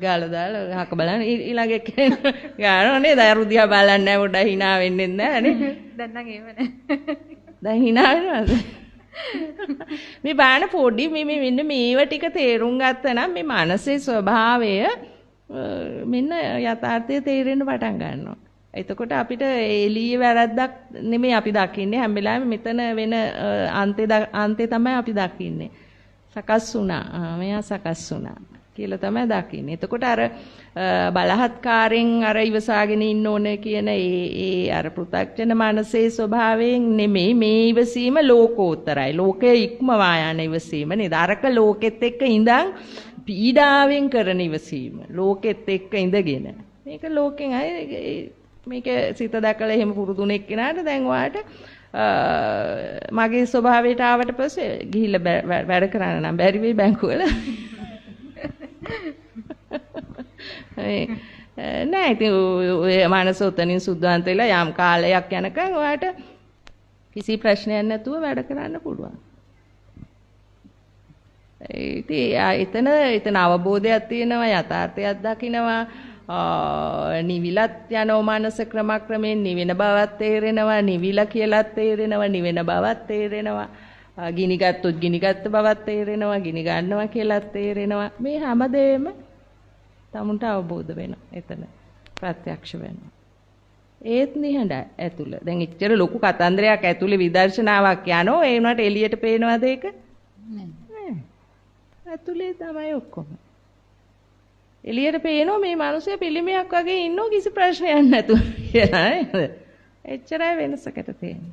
ගාලා දාලා හක බලන්න ඊළඟ එක්කෙන ගන්නවා නේද? අරුදියා බලන්නේ නැහැ පොඩ්ඩක් hina වෙන්නේ නැහැ නේ. දැන් නම් ඒව නැහැ. දැන් hina වෙනවද? මේ බාන පොඩි මේ මෙන්න මේව ටික තේරුම් ගත්තා නම් මේ මානසික ස්වභාවය මෙන්න යථාර්ථය තේරෙන්න පටන් ගන්නවා. එතකොට අපිට එළියේ වැරද්දක් නෙමෙයි අපි දකින්නේ හැම වෙලාවෙම මෙතන වෙන අන්තේ තමයි අපි දකින්නේ. සකස් වුණා. මෙයා සකස් වුණා කියලා තමයි දකින්නේ. එතකොට අර බලහත්කාරයෙන් අර ඉවසාගෙන ඉන්න ඕන කියන ඒ අර පෘථග්ජන මනසේ ස්වභාවයෙන් නෙමෙයි මේ ඉවසීම ලෝකෝත්තරයි. ලෝකයේ ඉක්මවා යන ඉවසීම නේද? අරක ලෝකෙත් එක්ක ඉඳන් පීඩාවෙන් කරන ඉවසීම. ලෝකෙත් එක්ක ඉඳගෙන. මේක ලෝකෙන් මේක සිත දැකලා එහෙම පුරුදුනේ එක්කෙනාට දැන් ඔයාට මගේ ස්වභාවයට ආවට පස්සේ ගිහිල්ලා වැඩ කරන්න නම් බැරි වෙයි බැංකුවල. නෑ ඉතින් ඔය මානස උතනින් සුද්ධාන්ත වෙලා යම් කාලයක් යනකම් ඔයාට කිසි ප්‍රශ්නයක් නැතුව වැඩ කරන්න පුළුවන්. ඉතින් එතන අවබෝධයක් තියෙනවා යථාර්ථයක් දකිනවා නිවිලත් යනෝ මානස ක්‍රමක්‍රමයෙන් නිවෙන බවක් තේරෙනවා නිවිලා කියලාත් තේරෙනවා නිවෙන බවක් තේරෙනවා ගිනි ගත්තොත් ගිනි ගත්ත බවක් තේරෙනවා ගිනි ගන්නවා කියලාත් තේරෙනවා මේ හැමදේම තමුන්ට අවබෝධ වෙනවා එතන ප්‍රත්‍යක්ෂ වෙනවා ඒත් නිහඬ ඇතුළ දැන් ඉච්චර ලොකු කතන්දරයක් ඇතුළේ විදර්ශනාවක් යනෝ ඒ වුණාට එළියට පේනවද ඒක නෑ ඇතුළේ තමයි ඔක්කොම එළියට පේනවා මේ මිනිස්සු පිළිමයක් වගේ ඉන්නෝ කිසි ප්‍රශ්නයක් නැතුව කියලා නේද එච්චරයි වෙනසකට තියෙන්නේ.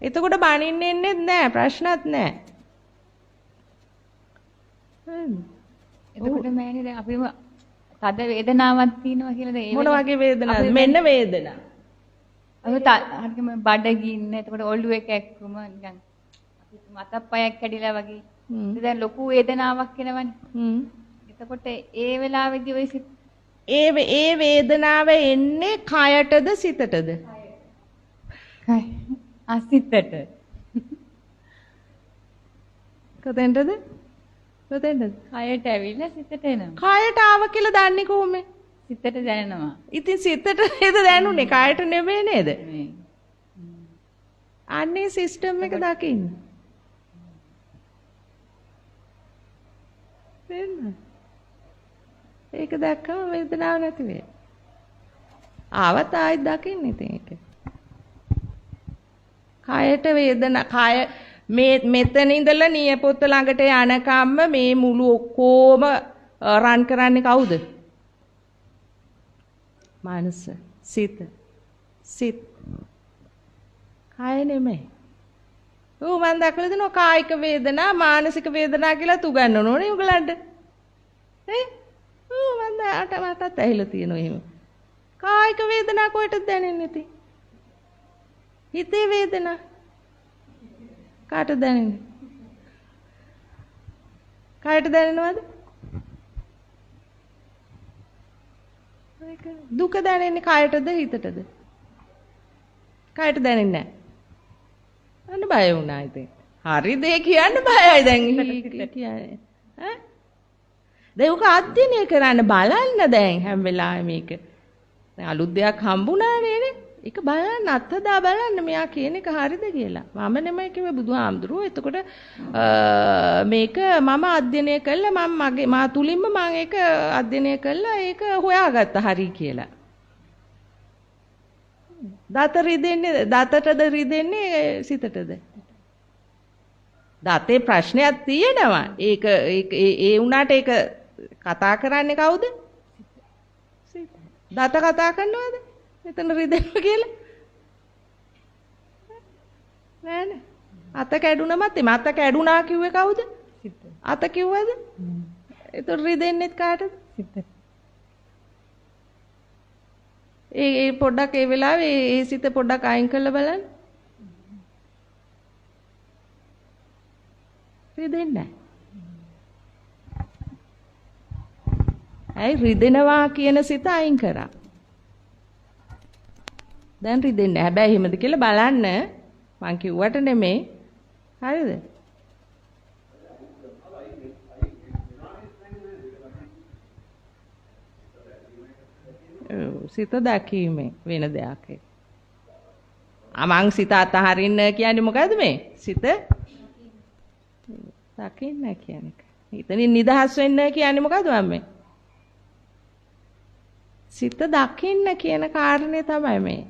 එතකොට බනින්න එන්නේ නැහැ ප්‍රශ්නත් නැහැ. එතකොට මෑණි දැන් අපිම තද වේදනාවක් තියෙනවා කියලාද ඒ මොන වගේ වේදනාවද? මෙන්න වේදනාව. හරියටම බඩගින්න එතකොට ඔළුවේ කැක්කුම නිකන් මතප්පයක් කැඩිලා වගේ. දැන් ලොකු වේදනාවක් එනවනේ. එතකොට ඒ වෙලාවේදී ඔය ඒ වේදනාව එන්නේ කයටද සිතටද? සිතට. කොතෙන්ටද? කොතෙන්ටද? කයට ඇවිල්ලා සිතට එනවා. කයට ආව කියලා දන්නේ කොහොමද? සිතට දැනෙනවා. ඉතින් සිතට නේද දැනුනේ කයට නෙමෙයි නේද? අන්නේ සිස්ටම් එක දකින්න. ඒක දැක්කම වේදනාවක් නැති වෙයි. ආවත් ආයෙත් දකින්න ඉතින් ඒක. කයට වේදනා කය මෙතන ඉඳලා නියපොත්ත ළඟට යනකම්ම මේ මුළු ඔක්කොම රන් කරන්නේ කවුද? මනස, සිත. කය නෙමෙයි. මම දැකලා දෙනවා කායික වේදනා, මානසික වේදනා කියලා තුගන්නනෝනේ උගලන්ට. මටත් ඇහිලා තියෙනවා එහෙම. කායික වේදනා කොහෙටද දැනෙන්නේ ඉතින්? හිතේ වේදනා කාටද දැනෙන්නේ? කායට දැනෙනවද? දුක දැනෙන්නේ කායටද හිතටද? කායට දැනෙන්නේ නැහැ. අන්න බය වුණා ඉතින්. හරි දේ කියන්න බයයි දැන් කියන්නේ. ඈ? දැන් උක අධ්‍යයනය කරන්න බලන්න දැන් හැම වෙලාවෙම මේක. දැන් අලුත් දෙයක් හම්බුණානේ නේ. ඒක බලන්න අත්දා බලන්න මෙයා කියන එක හරිද කියලා. මම නෙමෙයි කිව්වේ බුදුහාමුදුරුවෝ. එතකොට මේක මම අධ්‍යයනය කළා මා තුලින්ම මම ඒක අධ්‍යයනය කළා ඒක හොයාගත්ත හරි කියලා. දතටද රිදෙන්නේ සිතටද? දතේ ප්‍රශ්නයක් තියෙනවා. ඒක ඒ උනාට ඒක කතා කරන්නේ කවුද? සිත. දත කතා කරනවද? මෙතන රිදෙනවා කියලා? නෑනේ. අත කැඩුනමත් එම අත කැඩුනා කිව්වේ කවුද? සිත. අත කිව්වද? ඒතර රිදෙන්නෙත් කාටද? සිතට. ඒ පොඩ්ඩක් ඒ වෙලාවේ ඒ සිත පොඩ්ඩක් අයින් කරලා බලන්න. රිදෙන්නේ නැහැ. ඇයි රිදෙනවා කියන සිත අයින් කරා. දැන් රිදෙන්නේ නැහැ. හැබැයි එහෙමද කියලා බලන්න. මං කිව්වට නෙමෙයි. හරිද? සිත දැකීමෙන් වෙන දෙයක් ඒක. මං සිත අතහරින්න කියන්නේ මොකද්ද මේ? සිත දකින්න කියන එක. එතනින් නිදහස් වෙන්න කියන්නේ මොකද්ද මම? සිත දකින්න කියන කාරණේ තමයි මේ.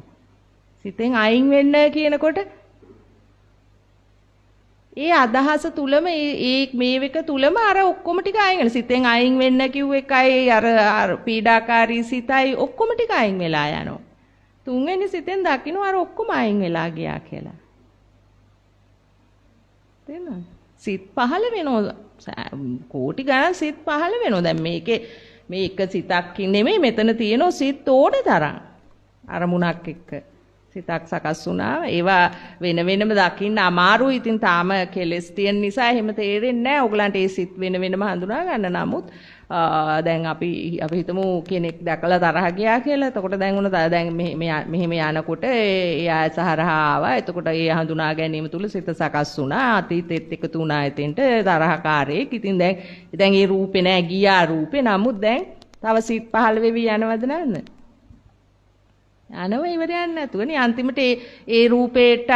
සිතෙන් අයින් වෙන්න කියනකොට ඒ අදහස තුලම ඒ මේක තුලම අර ඔක්කොම ටික අයින් වෙනවා. සිතෙන් අයින් වෙන්න කිව්ව එකයි අර පීඩාකාරී සිතයි ඔක්කොම ටික අයින් වෙලා යනවා. තුන්වෙනි සිතෙන් දකින්න අර ඔක්කොම අයින් වෙලා ගියා කියලා. තේරෙනවද? සිත් පහළ වෙනවා. කෝටි ගණන් සිත් පහළ වෙනවා. දැන් මේකේ මේ එක සිතක් නෙමෙයි මෙතන තියෙන සිත් ඕන තරම්. අරමුණක් එක්ක සිතක් සකස් වුණා. ඒවා වෙන වෙනම දකින්න අමාරුයි. ඉතින් තාම කෙලස් තියෙන නිසා එහෙම තේරෙන්නේ නැහැ. ඕගලන්ට ඒ සිත් වෙන වෙනම හඳුනා ගන්න. නමුත් දැන් අපි හිතමු කෙනෙක් දැකලා තරහ ගියා කියලා. එතකොට දැන් දැන් මෙහෙම යනකොට ඒ ආයස හරහා ආවා. එතකොට ඒ හඳුනා ගැනීම තුල සිත සකස් වුණා. අතීතෙත් එකතු වුණා එතෙන්ට තරහකාරයෙක්. ඉතින් දැන් ඒ රූපේ නෑ ගියා රූපේ. නමුත් දැන් තව සිත් පහළ වෙවි යනවද නැද්ද? යනවා ඉවරයක් නැතුවනේ. අන්තිමට ඒ රූපේට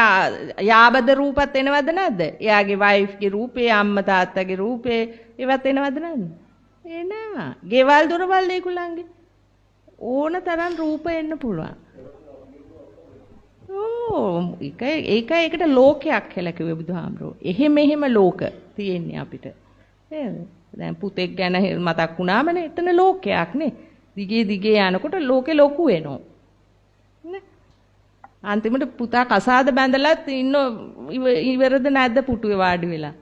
යාබද රූපත් එනවද නැද්ද? එයාගේ වයිෆ්ගේ රූපේ, අම්මා තාත්තගේ රූපේ ඒවත් එනවද නැද්ද? එනවා. ගෙවල් දොරවල් ඒගොල්ලන්ගේ ඕන තරම් රූප එන්න පුළුවන්. ඒකට ලෝකයක් කියලා කිව්වේ බුදුහාමරෝ. එහෙම ලෝක තියෙන්නේ අපිට. දැන් පුතෙක් ගැන මතක් වුණාමනේ එතන ලෝකයක් නේ. දිගේ යනකොට ලෝකේ ලොකු වෙනවා. නේ? අන්තිමට පුතා කසාද බැඳලත් ඉන්න ඉවරද නැද්ද පුටුවේ වාඩි වෙලා?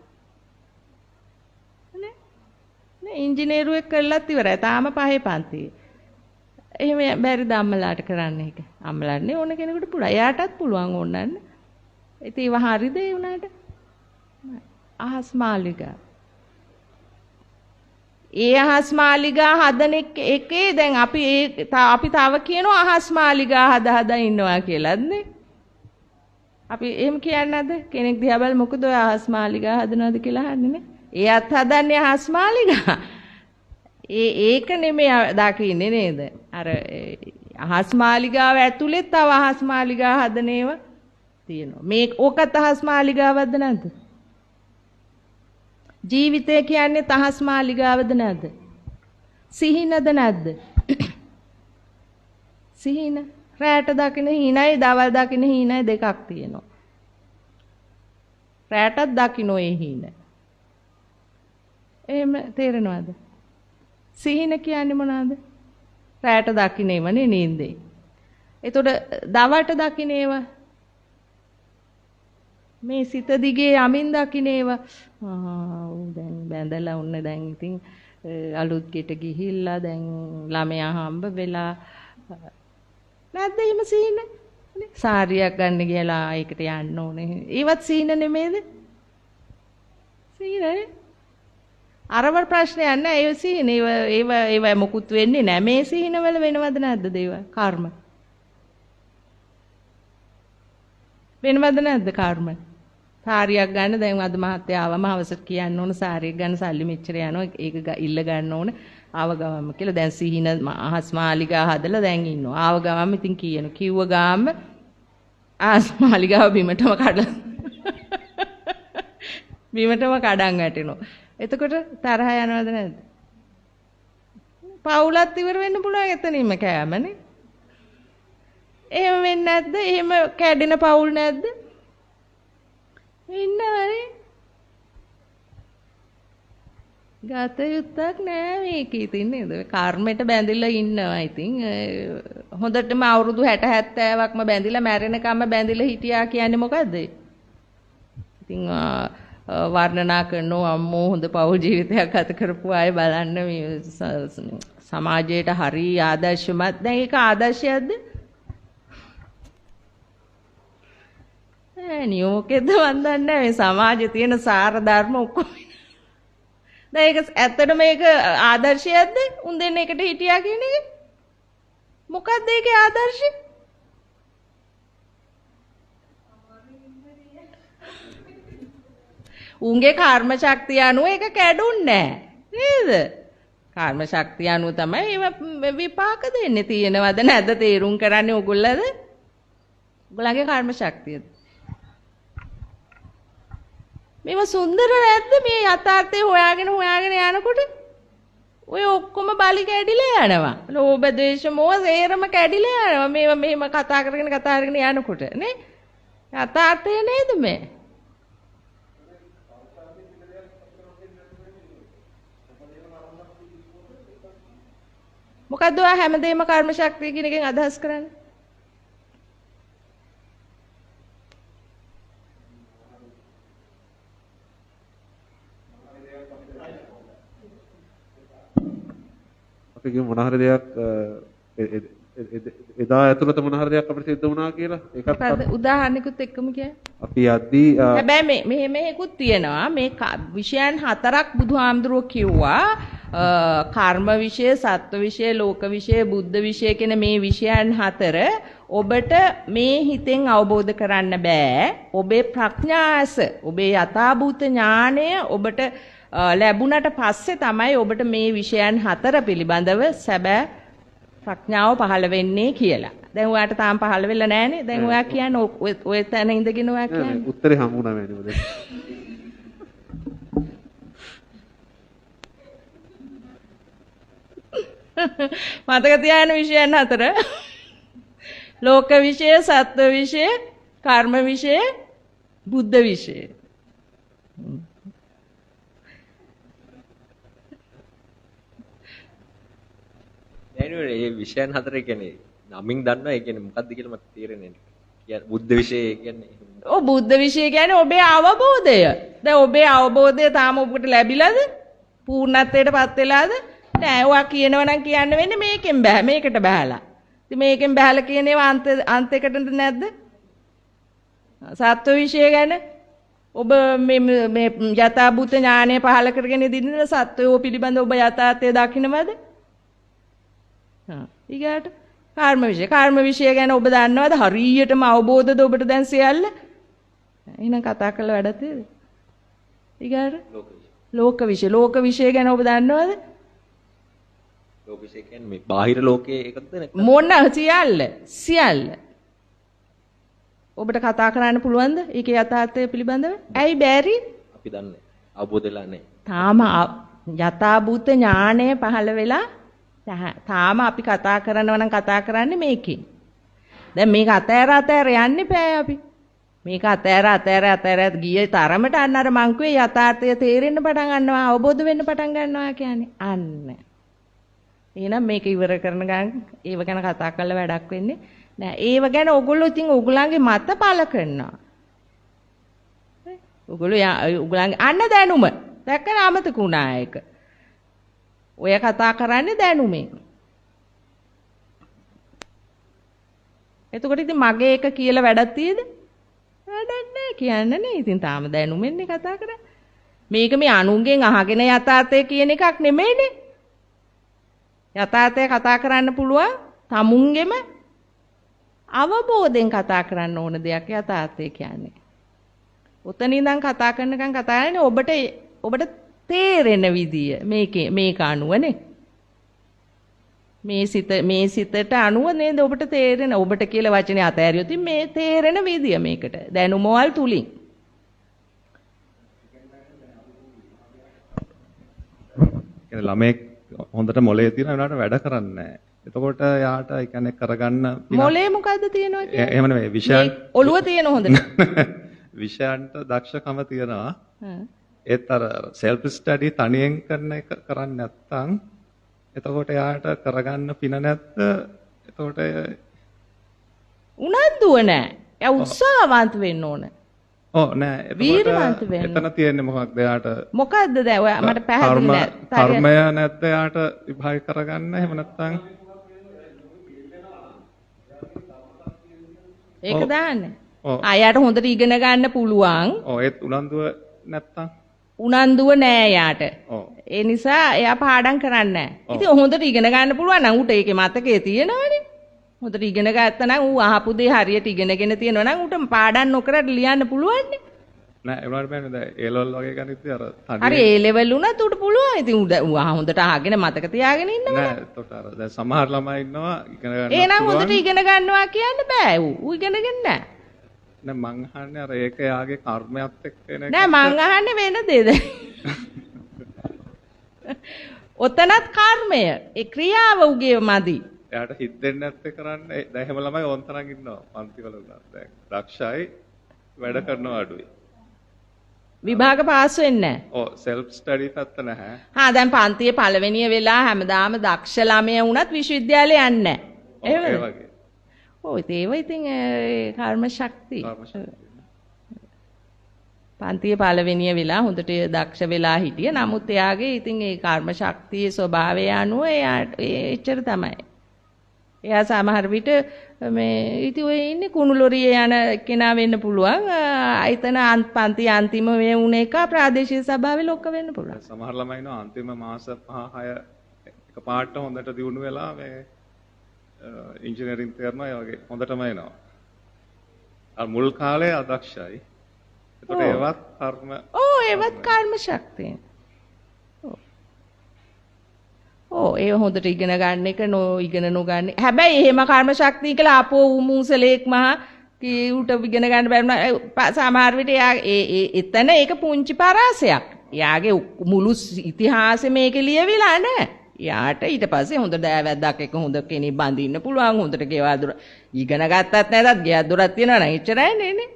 නේ ඉංජිනේරුවෙක් කරලත් ඉවරයි. තාම පහේ පන්තියේ. එහෙම බැරිද අම්මලාට කරන්න එක? අම්මලාට නේ ඕන කෙනෙකුට පුළුවන්. එයාටත් පුළුවන් ඕනන්න. ඉතින් ඒව හරිද ඒ උනාට? අහස් මාලිගා. ඒ අහස් මාලිගා හදන එකේ දැන් අපි තව කියනවා අහස් මාලිගා හදා ඉන්නවා කියලාද නේ? අපි එහෙම කියන්නේ නැද්ද? කෙනෙක් දිහා බලලා මොකද ඔය අහස් මාලිගා හදනවද කියලා අහන්නේ නේ? එයාත් හදන්නේ අහස් මාලිගා. ඒක නෙමෙයි දකින්නේ නේද? අර අහස් මාලිගාව ඇතුලේ තව අහස් මාලිගා හදන ඒවා තියෙනවා. මේ ඕකත් අහස් මාලිගාවක්ද නැද්ද? ජීවිතය කියන්නේ තහස් මාලිගාවද නැද්ද? සිහිනද නැද්ද? සිහින රැට දකින්න හීනයි දවල් දකින්න හීනයි දෙකක් තියෙනවා. රැටත් දකින්න ඒ හීන. එහෙම තේරෙනවද? සිහින කියන්නේ මොනවාද? රැට දකින්න ඒවනේ නින්දේ. එතකොට දවල්ට දකින්න ඒවා මේ සිත දිගේ යමින් දකින්න ඒවා දැන් බැඳලා උන්න දැන් ඉතින් අලුත් ගෙට ගිහිල්ලා දැන් ළමයා හම්බ වෙලා නැද්ද එහෙම සීන නේ සාරියක් ගන්න ගියලා ඒකට යන්න ඕනේ ඒවත් සීන නෙමෙයිද සීනනේ අරවල් ප්‍රශ්නයක් නෑ ඒ සීන ඒව මොකුත් වෙන්නේ නෑ මේ සීන වල වෙනවද නැද්ද දේවල් කර්ම වෙනවද නැද්ද කර්ම සාරියක් ගන්න දැන් අද මහත්තයා ආවම හවසට කියන්න ඕන සාරියක් ගන්න සල්ලි මෙච්චර යනවා ඒක ඉල්ල ගන්න ඕන ආව ගමම කියලා දැන් සිහින අහස් මාලිගා හදලා දැන් ඉන්නවා ආව ගමම ඉතින් කියන කිව්ව ගාම අහස් මාලිගාව බිමටම කඩන් වැටෙනවා එතකොට තරහ යනවද නැද්ද පවුලත් ඉවර වෙන්න පුළුවන් එතනින්ම කෑමනේ එහෙම වෙන්නේ නැද්ද එහෙම කැඩෙන පවුල් නැද්ද ඉන්නවනේ ගත යුත්තක් නෑ මේකේ ඉතින් නේද කර්මයට බැඳිලා ඉන්නවා ඉතින් හොඳටම අවුරුදු 60 70ක්ම බැඳිලා මැරෙනකම්ම බැඳිලා හිටියා කියන්නේ මොකද්ද ඉතින් වර්ණනා කරනවා අම්මෝ හොඳ පෞල් ජීවිතයක් ගත කරපු අය බලන්න මේ සමාජයට හරි ආදර්ශමත් දැන් ඒක ආදර්ශයක්ද නියෝකෙද්ද වන්දන්නේ මේ සමාජයේ තියෙන සාර ධර්ම ඔක්කොම දැන් ඒක ඇත්තට මේක ආදර්ශයක්ද උන් දෙන්න එකට හිටියා කියන එක මොකක්ද ඒකේ ආදර්ශය උන්ගේ කර්ම ශක්තිය අනුව ඒක කැඩුන්නේ නේද කර්ම ශක්තිය අනුව තමයි ඒව විපාක දෙන්නේ තියෙනවද නැද්ද තේරුම් කරන්නේ ඔයගොල්ලෝද ඔයගොල්ලන්ගේ කර්ම ශක්තියද මේව සුන්දර නැද්ද මේ යථාර්ථය හොයාගෙන යනකොට ඔය ඔක්කොම බලි කැඩිලා යනවා ලෝභ ද්වේෂ මොහ සේරම කැඩිලා යනවා මේව මෙහෙම කතා කරගෙන යනකොට නේ යථාර්ථය නේද මේ මොකද්ද ඔය හැමදේම කර්ම ශක්තිය කියන එකෙන් අදහස් කරන්නේ මොන හරි දෙයක් එදා ඇතුළත මොන හරි දෙයක් අපිට සිද්ධ වුණා කියලා ඒකත් උදාහරණයකුත් එක්කම කියන්නේ අපි යද්දී හැබැයි මෙහෙකුත් තියෙනවා මේ විෂයන් හතරක් බුදුහාමුදුරුවෝ කිව්වා කර්ම විෂය සත්ත්ව විෂය ලෝක විෂය බුද්ධ විෂය කියන මේ විෂයන් හතර ඔබට මේ හිතෙන් අවබෝධ කරන්න බෑ ඔබේ ප්‍රඥාස ඔබේ යථාභූත ඥාණය ඔබට ලැබුණට පස්සේ තමයි ඔබට මේ විෂයන් හතර පිළිබඳව සැබෑ ප්‍රඥාව පහළ වෙන්නේ කියලා. දැන් ඔයාට තාම පහළ වෙලා නැහනේ. දැන් ඔයා කියන්නේ ඔය තැන ඉඳගෙන ඔයා කියන්නේ. උත්තරේ හම්බුණා මෑනේ ඔය. මතක තියාගන්න විෂයන් හතර. ලෝක විෂය, සත්ත්ව විෂය, කර්ම විෂය, බුද්ධ විෂය. මේ විෂයන් හතර කියන්නේ නමින් දන්නවා ඒ කියන්නේ මොකක්ද කියලා මට තේරෙන්නේ නැහැ. කියන්නේ බුද්ධ විෂය කියන්නේ. ඔව් බුද්ධ විෂය කියන්නේ ඔබේ අවබෝධය. දැන් ඔබේ අවබෝධය තාම ඔබට ලැබිලාද? පූර්ණත්වයටපත් වෙලාද? නෑ. ඔයා කියනවා නම් කියන්න වෙන්නේ මේකෙන් බෑ. මේකට බහැලා. ඉතින් මේකෙන් බහැලා කියන ඒවා අන්තයකටද නැද්ද? සත්ව විෂය ගැන ඔබ මේ යථාභූත ඥානය පහළ කරගෙන ඉදින්න සත්වයෝ පිළිබඳ ඔබ යථාර්ථය දකින්නවද? ඊගාට කර්ම විෂය ගැන ඔබ දන්නවද? හරියටම අවබෝධද ඔබට දැන් සියල්ල? එහෙනම් කතා කරලා වැඩක් නේද? ඊගාට ලෝක විෂය ගැන ඔබ දන්නවද? ලෝක විෂය කියන්නේ මේ බාහිර ලෝකයේ එකක්ද නැත්නම් මොන සියල්ල ඔබට කතා කරන්න පුළුවන්ද? ඒකේ යථාර්ථය පිළිබඳව? ඇයි බැරි? අපි දන්නේ අවබෝධ වෙලා නැහැ. තාම යථාභූත ඥානය පහළ වෙලා තාම අපි කතා කරනවා නම් කතා කරන්නේ මේකෙන්. දැන් මේක අතෑර යන්නේ බෑ අපි. මේක අතෑර ගියේ තරමට අන්න අර මං කිව්වේ යථාර්ථය තේරෙන්න පටන් ගන්නවා, අවබෝධ වෙන්න පටන් ගන්නවා කියන්නේ. අන්න. එහෙනම් මේක ඉවර කරන ගමන් ඒව ගැන කතා කරලා වැඩක් වෙන්නේ නෑ. ඒව ගැන ඔයගොල්ලෝ ඉතින් ඔයගොල්ලන්ගේ මත පළ කරනවා. ඔයගොල්ලන්ගේ අන්න දැනුම. දැක්කම අමතක වුණා ඒක. ඔය කතා කරන්නේ දැනුමෙන්. එතකොට ඉතින් මගේ එක කියලා වැඩක් තියෙද? වැඩක් නෑ කියන්න නේ. ඉතින් තාම දැනුමෙන්නේ කතා කරන්නේ. මේක මේ අනුන්ගෙන් අහගෙන යථාර්ථය කියන එකක් නෙමෙයිනේ. යථාර්ථය කතා කරන්න පුළුවන් තමුන්ගෙම අවබෝධයෙන් කතා කරන්න ඕන දෙයක් යථාර්ථය කියන්නේ. උතන ඉඳන් කතා කරනකන් කතා කරන්නේ ඔබට තේරෙන විදිය මේක අනුවනේ. මේ සිතට අනුව නේද ඔබට තේරෙන ඔබට කියලා වචනේ අතෑරියොත් මේ තේරෙන විදිය මේකට දැනුමවල් තුලින්. කියන්නේ ළමෙක් හොඳට මොලේ තියෙන වෙනාට වැඩ කරන්නේ නැහැ. එතකොට යාට ඒ කියන්නේ කරගන්න මොලේ මොකද්ද තියෙනවා කියන්නේ? එහෙම නෙවෙයි විෂයන් ඔළුව තියෙන හොඳට. විෂයන්ට දක්ෂකම තියෙනවා. ඒත් අර සෙල්ෆ් ස්ටඩි තනියෙන් කරන එක කරන්නේ නැත්නම් එතකොට යාට කරගන්න පින නැත්ද? එතකොට උනන්දුව නැහැ. එයා උත්සාහවන්ත වෙන්න ඕන. ඔව් නෑ වීරවන්ත වෙන්න. එතන තියෙන්නේ මොකක්ද යාට? මොකද්ද දැන් ඔයා මට පැහැදිලි නෑ. කර්මය නැත්ද යාට විභාග කරගන්න? එහෙම නැත්නම් ඒක දාන්නේ. ආයාට හොඳට ඉගෙන ගන්න පුළුවන්. ඔව් ඒත් උනන්දුව නැත්තම් උනන්දුව නෑ යාට. ඔව්. ඒ නිසා එයා පාඩම් කරන්නේ නෑ. ඉතින් හොඳට ඉගෙන ගන්න පුළුවන් නම් ඌට ඒකේ මතකයේ තියෙනවනේ. හොඳට ඉගෙන ගත්තා නම් ඌ අහපු දේ හරියට ඉගෙනගෙන තියෙනවා නම් ඌට පාඩම් නොකර ලියන්න පුළුවන් නේ. නෑ ඒ වුණාට බෑනේ දැන් A level වගේ ගණිතය අර හරි A level උනත් ඌට පුළුවන්. ඉතින් ඌ හොඳට අහගෙන මතක තියාගෙන ඉන්නවා. නෑ එතකොට අර දැන් සමහර ළමයි ඉන්නවා ඉගෙන ගන්න. එහෙනම් හොඳට ඉගෙන ගන්නවා කියන්න බෑ ඌ ඉගෙනගෙන නෑ. නෑ මං අහන්නේ අර ඒක යාගේ කර්මයක් එක්ක එන එක. නෑ මං අහන්නේ වෙන දෙද. ඔතනත් කර්මය. ඒ ක්‍රියාව උගේ මදි. එයාට හිතෙන්නේ නැත්තේ කරන්නේ දැන් එහෙම ළමයි ඕන්තරම් ඉන්නවා පන්තිවල උනත් දැන් දක්ෂයි වැඩ කරනවා අඩුයි. විභාග පාස් වෙන්නේ නැහැ. ඔව් සෙල්ෆ් ස්ටඩි පැත්ත නැහැ. දැන් පන්තියේ පළවෙනිය වෙලා හැමදාම දක්ෂ ළමයා වුණත් විශ්වවිද්‍යාලේ යන්නේ නැහැ. ඒ වගේ. ඔව් ඒව ඉතින් කර්ම ශක්තිය. පන්තියේ පළවෙනිය වෙලා හොඳට දක්ෂ වෙලා හිටිය. නමුත් එයාගේ ඉතින් ඒ කර්ම ශක්තියේ ස්වභාවය අනුව එයාට එච්චර තමයි. එයා සමහර විට මේ ඉතින් ඔය ඉන්නේ කුණුලොරියේ යන කෙනා වෙන්න පුළුවන්. එතන පන්ති අන්තිම මේ වුණ එක ප්‍රාදේශීය සභාවේ ලොක්ක වෙන්න පුළුවන්. සමහර ළමයි ඉන්නවා අන්තිම මාස 5-6 එකපාරට හොඳට දියුණු වෙලා මේ ඉංජිනේරින් කරනවා ඒ වගේ හොඳටම එනවා. අර මුල් කාලේ අදක්ෂයි. ඒකට ඒවත් කර්ම ඒවත් කර්ම ශක්තිය. ඒ හොඳට ඉගෙන ගන්න එක ඉගෙන නොගන්න. හැබැයි එහෙම කර්ම ශක්තිය කියලා අපෝ මූසලේක් මහා කීුට ඉගෙන ගන්න බැරුණා සමහර විට එතන ඒක පුංචි පරාසයක්. එයාගේ මුළු ඉතිහාසෙ මේක ලියවිලා නැහැ. යාට ඊට පස්සේ හොඳ දෑවැද්දක් එක හොඳ කෙනෙක් බඳින්න පුළුවන් හොඳට ගෙවල් දොර ඉගෙන ගත්තත් නැතත් ගෙයක් දොරක් තියෙනවා නම් එච්චරයි නේ.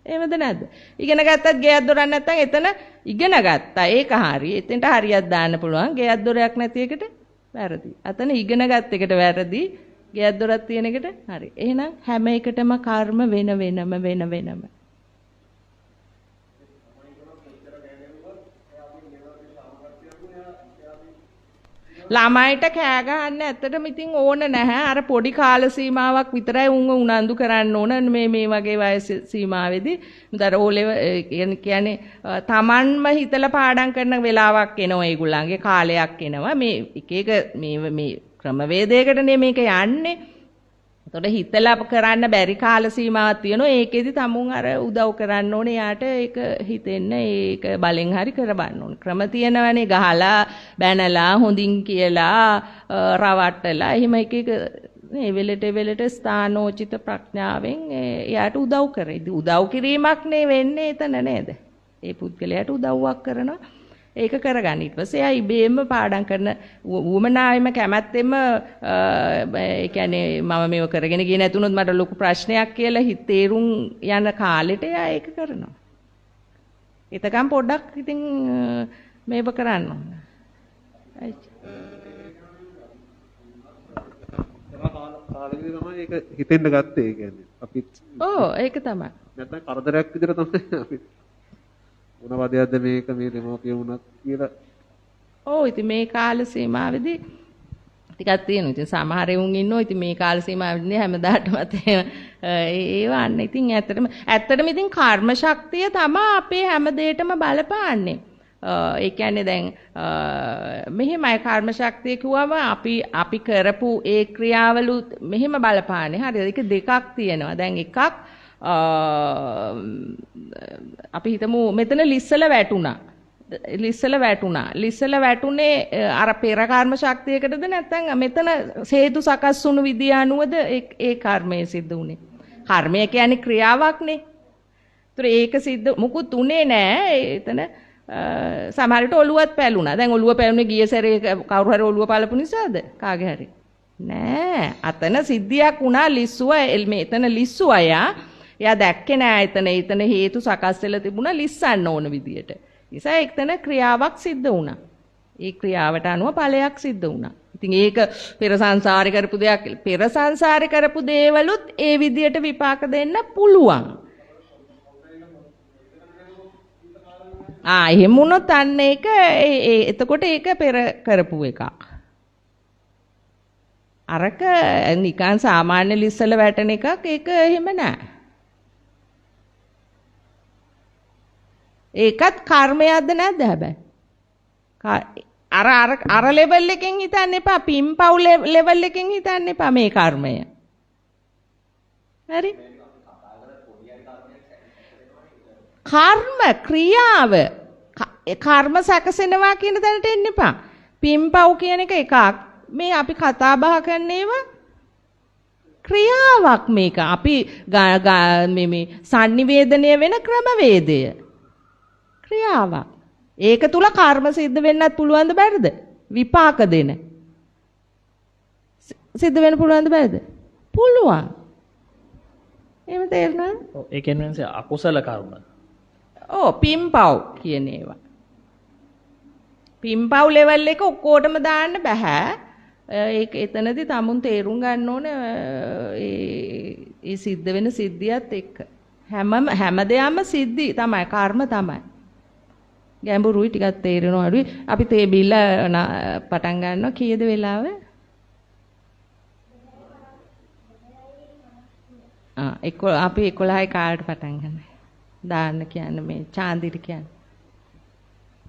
එහෙමද නැද්ද? ඉගෙන ගත්තත් ගෙයක් දොරක් නැත්නම් එතන ඉගෙන ගත්තා. ඒක හරි. එතෙන්ට හරියක් දාන්න පුළුවන්. ගෙයක් දොරයක් නැති එකට වැරදි. අතන ඉගෙන ගත්ත එකට වැරදි. ගෙයක් දොරක් තියෙන එකට හරි. එහෙනම් හැම එකටම කර්ම වෙන වෙනම. ළමයිට කෑ ගහන්න ඇත්තටම ඉතින් ඕන නැහැ. අර පොඩි කාල සීමාවක් විතරයි උනන්දු කරන්න ඕන මේ වගේ වයස සීමාවේදී. මුදර ඕලෙව කියන්නේ තමන්ම හිතලා පාඩම් කරන වෙලාවක් එනවා ඒගොල්ලන්ගේ කාලයක් එනවා. මේ එක මේ ක්‍රමවේදයකටනේ මේක යන්නේ. එතකොට හිතලා කරන්න බැරි කාල සීමාවක් තියෙනවා. ඒකෙදි තමුන් අර උදව් කරන්න ඕනේ. යාට ඒක හිතෙන්න ඒක බලෙන් හරි කරවන්න ඕනේ. ක්‍රම තියෙනවනේ ගහලා බැනලා හොඳින් කියලා රවට්ටලා එහෙම එක මේ වෙලට ස්ථානෝචිත ප්‍රඥාවෙන් යාට උදව් කරේ. උදව් කිරීමක් නේ වෙන්නේ එතන නේද? ඒ පුද්ගලයාට උදව්වක් කරනවා. ඒක කරගන්න. ඊට පස්සේ එයා ඉබේම පාඩම් කරන උවමනාවෙම කැමැත්තෙම ඒ කියන්නේ මම මේව කරගෙන ගියේ නැතුනොත් මට ලොකු ප්‍රශ්නයක් කියලා තේරුම් යන කාලෙට එයා ඒක කරනවා. එතකම් පොඩ්ඩක් ඉතින් මේව කරන්න ඕන. කාලෙකදී තමයි ඒක හිතෙන්න ගත්තේ. ඒ කියන්නේ අපි ඒක තමයි. නැත්නම් කරදරයක් විදිහට තමයි අපි මොන වදයක්ද මේක මේ දෙමෝපිය වුණත් කියලා. ඉතින් මේ කාල සීමාවේදී ටිකක් තියෙනවා. ඉතින් සමහර උන් ඉන්නවා. ඉතින් මේ කාල සීමාවේදී හැමදාටමත් ඒවන්න. ඉතින් ඇත්තටම ඉතින් කර්ම ශක්තිය තමයි අපේ හැම දෙයකම බලපාන්නේ. ඒ කියන්නේ දැන් මෙහෙමයි කර්ම ශක්තිය කිව්වම අපි කරපු ඒ ක්‍රියාවලු මෙහෙම බලපාන්නේ. හරිද? ඒක දෙකක් තියෙනවා. දැන් එකක් අපි හිතමු මෙතන ලිස්සල වැටුණා. ලිස්සල වැටුනේ අර පෙර කර්ම ශක්තියකටද නැත්නම් මෙතන හේතු සකස් වුණු විදිය අනුවද ඒ කර්මය සිද්ධ වුනේ. කර්මය කියන්නේ ක්‍රියාවක්නේ. ඒතර ඒක සිද්ධ මුකුත් උනේ නෑ. එතන සමහරට ඔළුවත් පැලුණා. දැන් ඔළුව පැලුනේ ගිය සැරේ කවුරු හරි ඔළුව පළපු නිසාද? කාගේ හරි. නෑ. අතන සිද්ධියක් වුණා ලිස්සුව මෙතන ලිස්සුවා එයා දැක්කේ නෑ එතන හේතු සකස් වෙලා තිබුණා ලිස්සන්න ඕන විදියට. නිසා එක්තන ක්‍රියාවක් සිද්ධ වුණා. ඒ ක්‍රියාවට අනුව ඵලයක් සිද්ධ වුණා. ඉතින් ඒක පෙර සංසාරේ කරපු දෙයක්. පෙර සංසාරේ කරපු දේවලුත් ඒ විදියට විපාක දෙන්න පුළුවන්. එහෙම වුණොත් අන්න ඒක එතකොට ඒක පෙර කරපු එකක්. අරක නිකන් සාමාන්‍ය ලිස්සල වැටෙන එකක් ඒක එහෙම නෑ. ඒකත් කර්මයක්ද නැද්ද හැබැයි? අර ලෙවල් එකෙන් හිතන්න එපා. පින්පව් ලෙවල් එකෙන් හිතන්න එපා මේ කර්මය. හරි? කර්ම ක්‍රියාව කර්ම සැකසෙනවා කියන තැනට එන්න එපා. පින්පව් කියන එක එකක්. මේ අපි කතා බහ කරන ඒවා ක්‍රියාවක් මේක. අපි මේ sannivedanaya වෙන ක්‍රමවේදය. ක්‍රියාවක්. ඒක තුල කර්ම සිද්ධ වෙන්නත් පුළුවන්ද බැරිද? විපාක දෙන. සිද්ධ වෙන්න පුළුවන්ද බැරිද? පුළුවන්. එහෙම තේරුණාද? ඒ කියන්නේ අකුසල කර්ම. පින්පව් කියන ඒවා. පින්පව් ලෙවල් එක ඔක්කොටම දාන්න බෑ. ඒක එතනදී තමුන් තේරුම් ගන්න ඕනේ ඒ සිද්ධ වෙන සිද්ධියත් එක්ක. හැම දෙයක්ම සිද්ධි තමයි කර්ම තමයි. ගැඹුරුයි ටිකක් තේරෙනවා අඩුයි. අපි තේ බිල්ල පටන් ගන්නවා කීයද වෙලාව? අපි 11යි කාලට පටන් ගන්නවා. දාන්න කියන්නේ මේ චාන්දිට කියන්නේ.